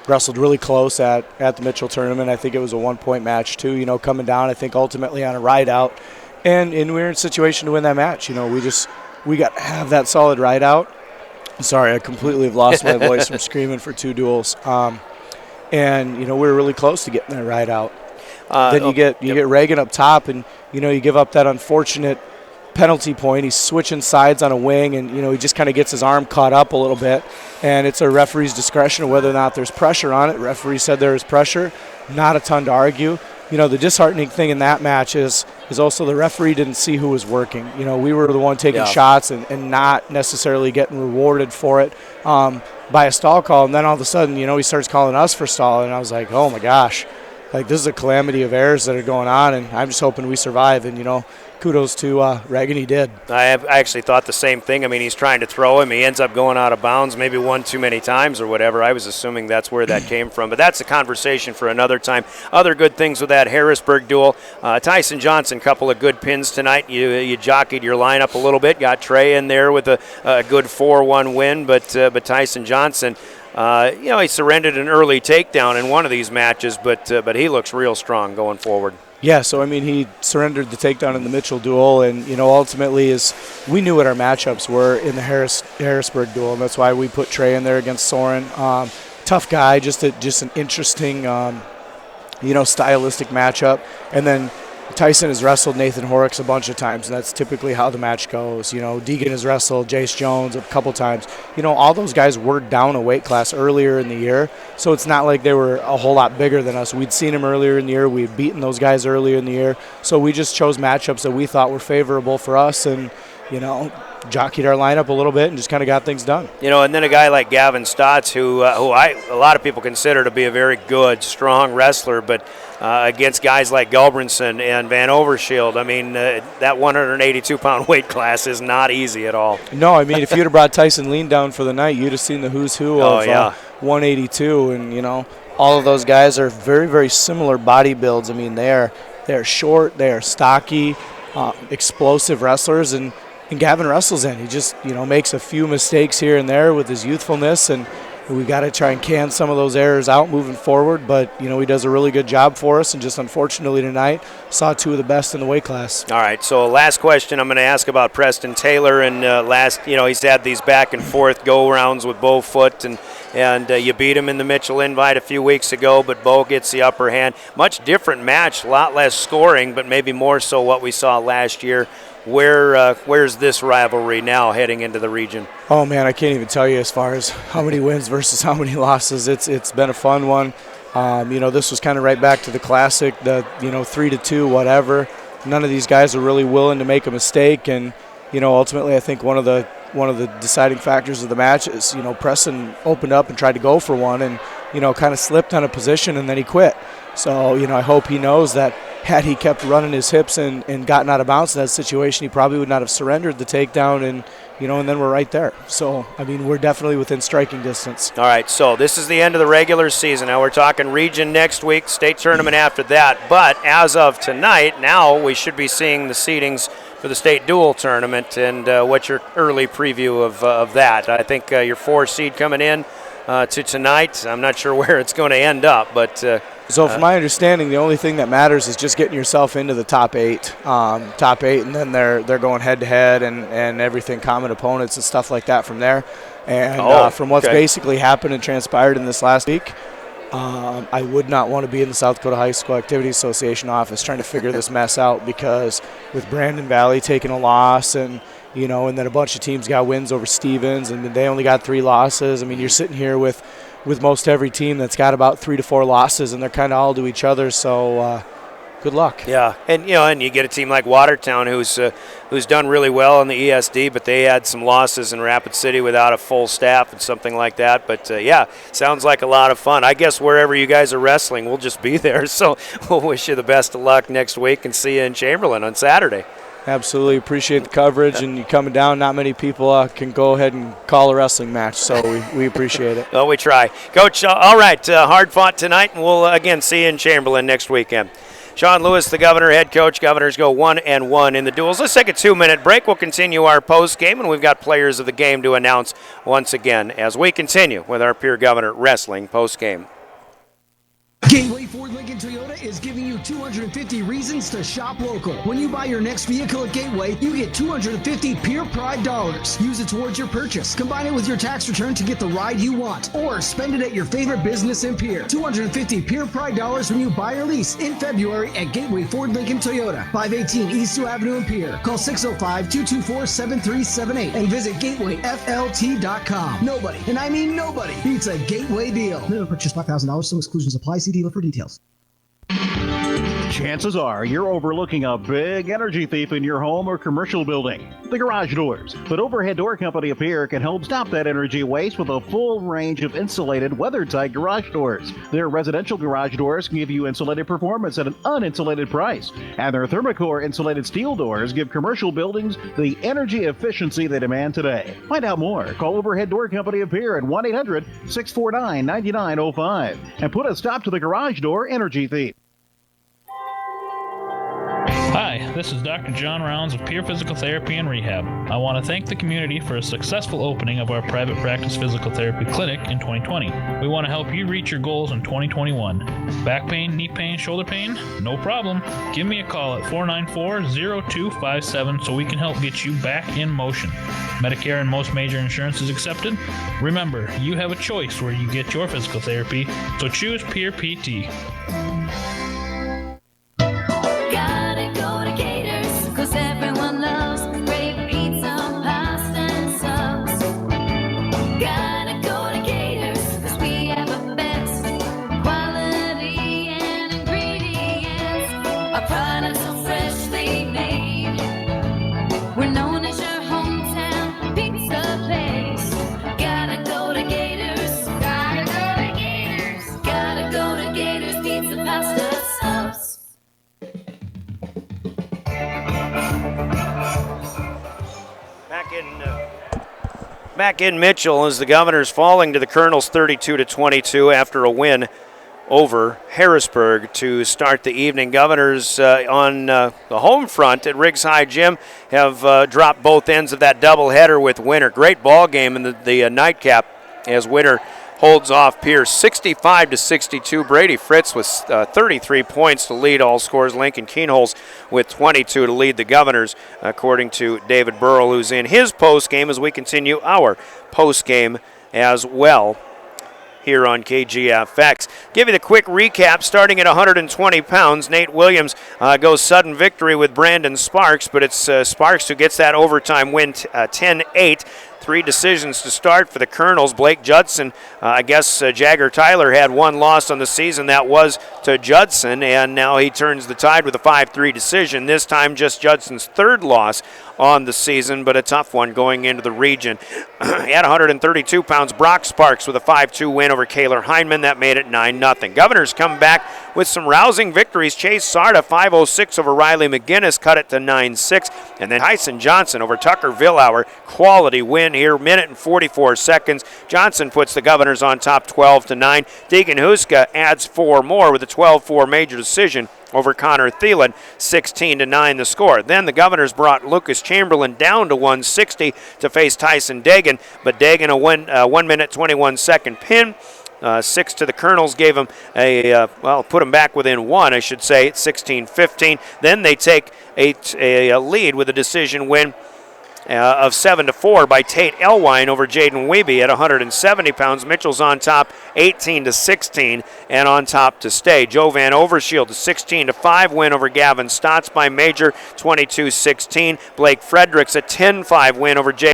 Wrestled really close at the Mitchell tournament. I think it was a 1-point match too, coming down, I think ultimately on a ride out. And we were in a situation to win that match. We got to have that solid ride out. Sorry, I completely have lost my voice from screaming for 2 duels. And we were really close to getting that ride out. Then you get Reagan up top, and you give up that unfortunate penalty point. He's switching sides on a wing, and he just kind of gets his arm caught up a little bit. And it's a referee's discretion of whether or not there's pressure on it. Referee said there is pressure, not a ton to argue. The disheartening thing in that match is also the referee didn't see who was working. We were the one taking shots and not necessarily getting rewarded for it by a stall call. And then all of a sudden, he starts calling us for stall. And I was like, oh, my gosh. This is a calamity of errors that are going on, and I'm just hoping we survive. And, kudos to Reagan, he did. I actually thought the same thing. He's trying to throw him. He ends up going out of bounds maybe one too many times or whatever. I was assuming that's where that came from. But that's a conversation for another time. Other good things with that Harrisburg duel. Tyson Johnson, couple of good pins tonight. You jockeyed your lineup a little bit. Got Trey in there with a good 4-1 win. But Tyson Johnson, he surrendered an early takedown in one of these matches, but he looks real strong going forward. Yeah, so he surrendered the takedown in the Mitchell duel, and ultimately we knew what our matchups were in the Harrisburg duel, and that's why we put Trey in there against Soren. Tough guy, just an interesting, stylistic matchup, and then Tyson has wrestled Nathan Horrocks a bunch of times, and that's typically how the match goes. Deegan has wrestled Jace Jones a couple times. All those guys were down a weight class earlier in the year, so it's not like they were a whole lot bigger than us. We'd seen them earlier in the year. We'd beaten those guys earlier in the year, so we just chose matchups that we thought were favorable for us and, jockeyed our lineup a little bit and just kind of got things done. And then a guy like Gavin Stotts, who a lot of people consider to be a very good, strong wrestler, but against guys like Gulbranson and Van Overshield, that 182-pound weight class is not easy at all. No, if you'd have brought Tyson Lean down for the night, you'd have seen the who's who of 182, and all of those guys are very, very similar body builds. They're short, they are stocky, explosive wrestlers, and Gavin wrestles in. He just, makes a few mistakes here and there with his youthfulness, and we got to try and can some of those errors out moving forward. But, he does a really good job for us, and just unfortunately tonight saw 2 of the best in the weight class. All right, so last question I'm going to ask about Preston Taylor. And he's had these back and forth go-rounds with Bo Foot, and you beat him in the Mitchell Invite a few weeks ago, but Bo gets the upper hand. Much different match, a lot less scoring, but maybe more so what we saw last year. Where's this rivalry now heading into the region? Oh man, I can't even tell you as far as how many wins versus how many losses. It's been a fun one. This was kind of right back to the classic, the 3-2 whatever. None of these guys are really willing to make a mistake, and ultimately I think one of the deciding factors of the match is Preston opened up and tried to go for one, and kind of slipped on a position, and then he quit. So I hope he knows that had he kept running his hips and gotten out of bounds in that situation, he probably would not have surrendered the takedown, and then we're right there. So, we're definitely within striking distance. All right, so this is the end of the regular season. Now we're talking region next week, state tournament after that. But as of tonight, now we should be seeing the seedings for the state dual tournament. And what's your early preview of that? I think your 4 seed coming in to tonight. I'm not sure where it's going to end up, but so from my understanding, the only thing that matters is just getting yourself into the top 8, and then they're going head-to-head and everything, common opponents and stuff like that from there. And from what's basically happened and transpired in this last week, I would not want to be in the South Dakota High School Activity Association office trying to figure this mess out, because with Brandon Valley taking a loss and and then a bunch of teams got wins over Stevens, and they only got 3 losses. I mean, you're sitting here with most every team that's got about 3 to 4 losses, and they're kind of all to each other. So good luck. Yeah, and you get a team like Watertown who's done really well in the ESD, but they had some losses in Rapid City without a full staff and something like that. But sounds like a lot of fun. I guess wherever you guys are wrestling, we'll just be there. So we'll wish you the best of luck next week and see you in Chamberlain on Saturday. Absolutely appreciate the coverage, and you coming down. Not many people can go ahead and call a wrestling match, so we appreciate it. Well, we try. Coach, all right, hard fought tonight, and we'll again see you in Chamberlain next weekend. Sean Lewis, the Governor, head coach. Governors go 1-1 in the duels. Let's take a 2-minute break. We'll continue our post game, and we've got players of the game to announce once again as we continue with our Pierre Governor Wrestling post game. Gateway Ford Lincoln Toyota is giving you 250 reasons to shop local. When you buy your next vehicle at Gateway, you get 250 Pierre Pride dollars. Use it towards your purchase. Combine it with your tax return to get the ride you want. Or spend it at your favorite business in Pierre. 250 Pierre Pride dollars when you buy or lease in February at Gateway Ford Lincoln Toyota. 518 East 2 Avenue in Pierre. Call 605-224-7378 and visit gatewayflt.com. Nobody, and I mean nobody, beats a Gateway deal. Minimum purchase $5,000. Some exclusions apply. See dealer for details. Chances are you're overlooking a big energy thief in your home or commercial building, the garage doors. But Overhead Door Company of Pierre can help stop that energy waste with a full range of insulated, weather-tight garage doors. Their residential garage doors give you insulated performance at an uninsulated price. And their Thermocore insulated steel doors give commercial buildings the energy efficiency they demand today. Find out more. Call Overhead Door Company of Pierre at 1-800-649-9905 and put a stop to the garage door energy thief. Hi, this is Dr. John Rounds of Pierre Physical Therapy and Rehab. I want to thank the community for a successful opening of our private practice physical therapy clinic in 2020. We want to help you reach your goals in 2021. Back pain, knee pain, shoulder pain? No problem. Give me a call at 494-0257 so we can help get you back in motion. Medicare and most major insurance is accepted. Remember, you have a choice where you get your physical therapy, so choose Pierre PT. Back in Mitchell as the Governors falling to the Colonels 32-22 after a win over Harrisburg to start the evening. Governors on the home front at Riggs High Gym have dropped both ends of that doubleheader with Winter. Great ball game in the nightcap as Winter holds off Pierce 65-62. Brady Fritz with 33 points to lead all scores. Lincoln Keenholz with 22 to lead the Governors, according to David Burrell, who's in his post game as we continue our post game as well here on KGFX. Give you the quick recap. Starting at 120 pounds, Nate Williams goes sudden victory with Brandon Sparks, but it's Sparks who gets that overtime win 10-8. 3 decisions to start for the Colonels. Blake Judson, I guess Jagger Tyler had one loss on the season. That was to Judson, and now he turns the tide with a 5-3 decision. This time just Judson's 3rd loss on the season, but a tough one going into the region. At 132 pounds, Brock Sparks with a 5-2 win over Kaylor Heineman. That made it 9-0. Governors come back with some rousing victories. Chase Sarda, 5-06 over Riley McGinnis, cut it to 9-6. And then Tyson Johnson over Tucker Villauer. Quality win here, minute and 44 seconds. Johnson puts the Governors on top 12-9. Deegan Huska adds 4 more with a 12-4 major decision over Connor Thielen, 16-9 the score. Then the Governors brought Lucas Chamberlain down to 160 to face Tyson Dagan, but Dagan a 1 minute 21 second pin. 6 to the Colonels gave him put him back within 1, I should say, 16-15. Then they take a lead with a decision win of 7-4 by Tate Elwine over Jaden Wiebe at 170 pounds. Mitchell's on top 18-16 and on top to stay. Joe Van Overshield a 16-5 win over Gavin Stotts by Major 22-16. Blake Fredericks a 10-5 win over Jay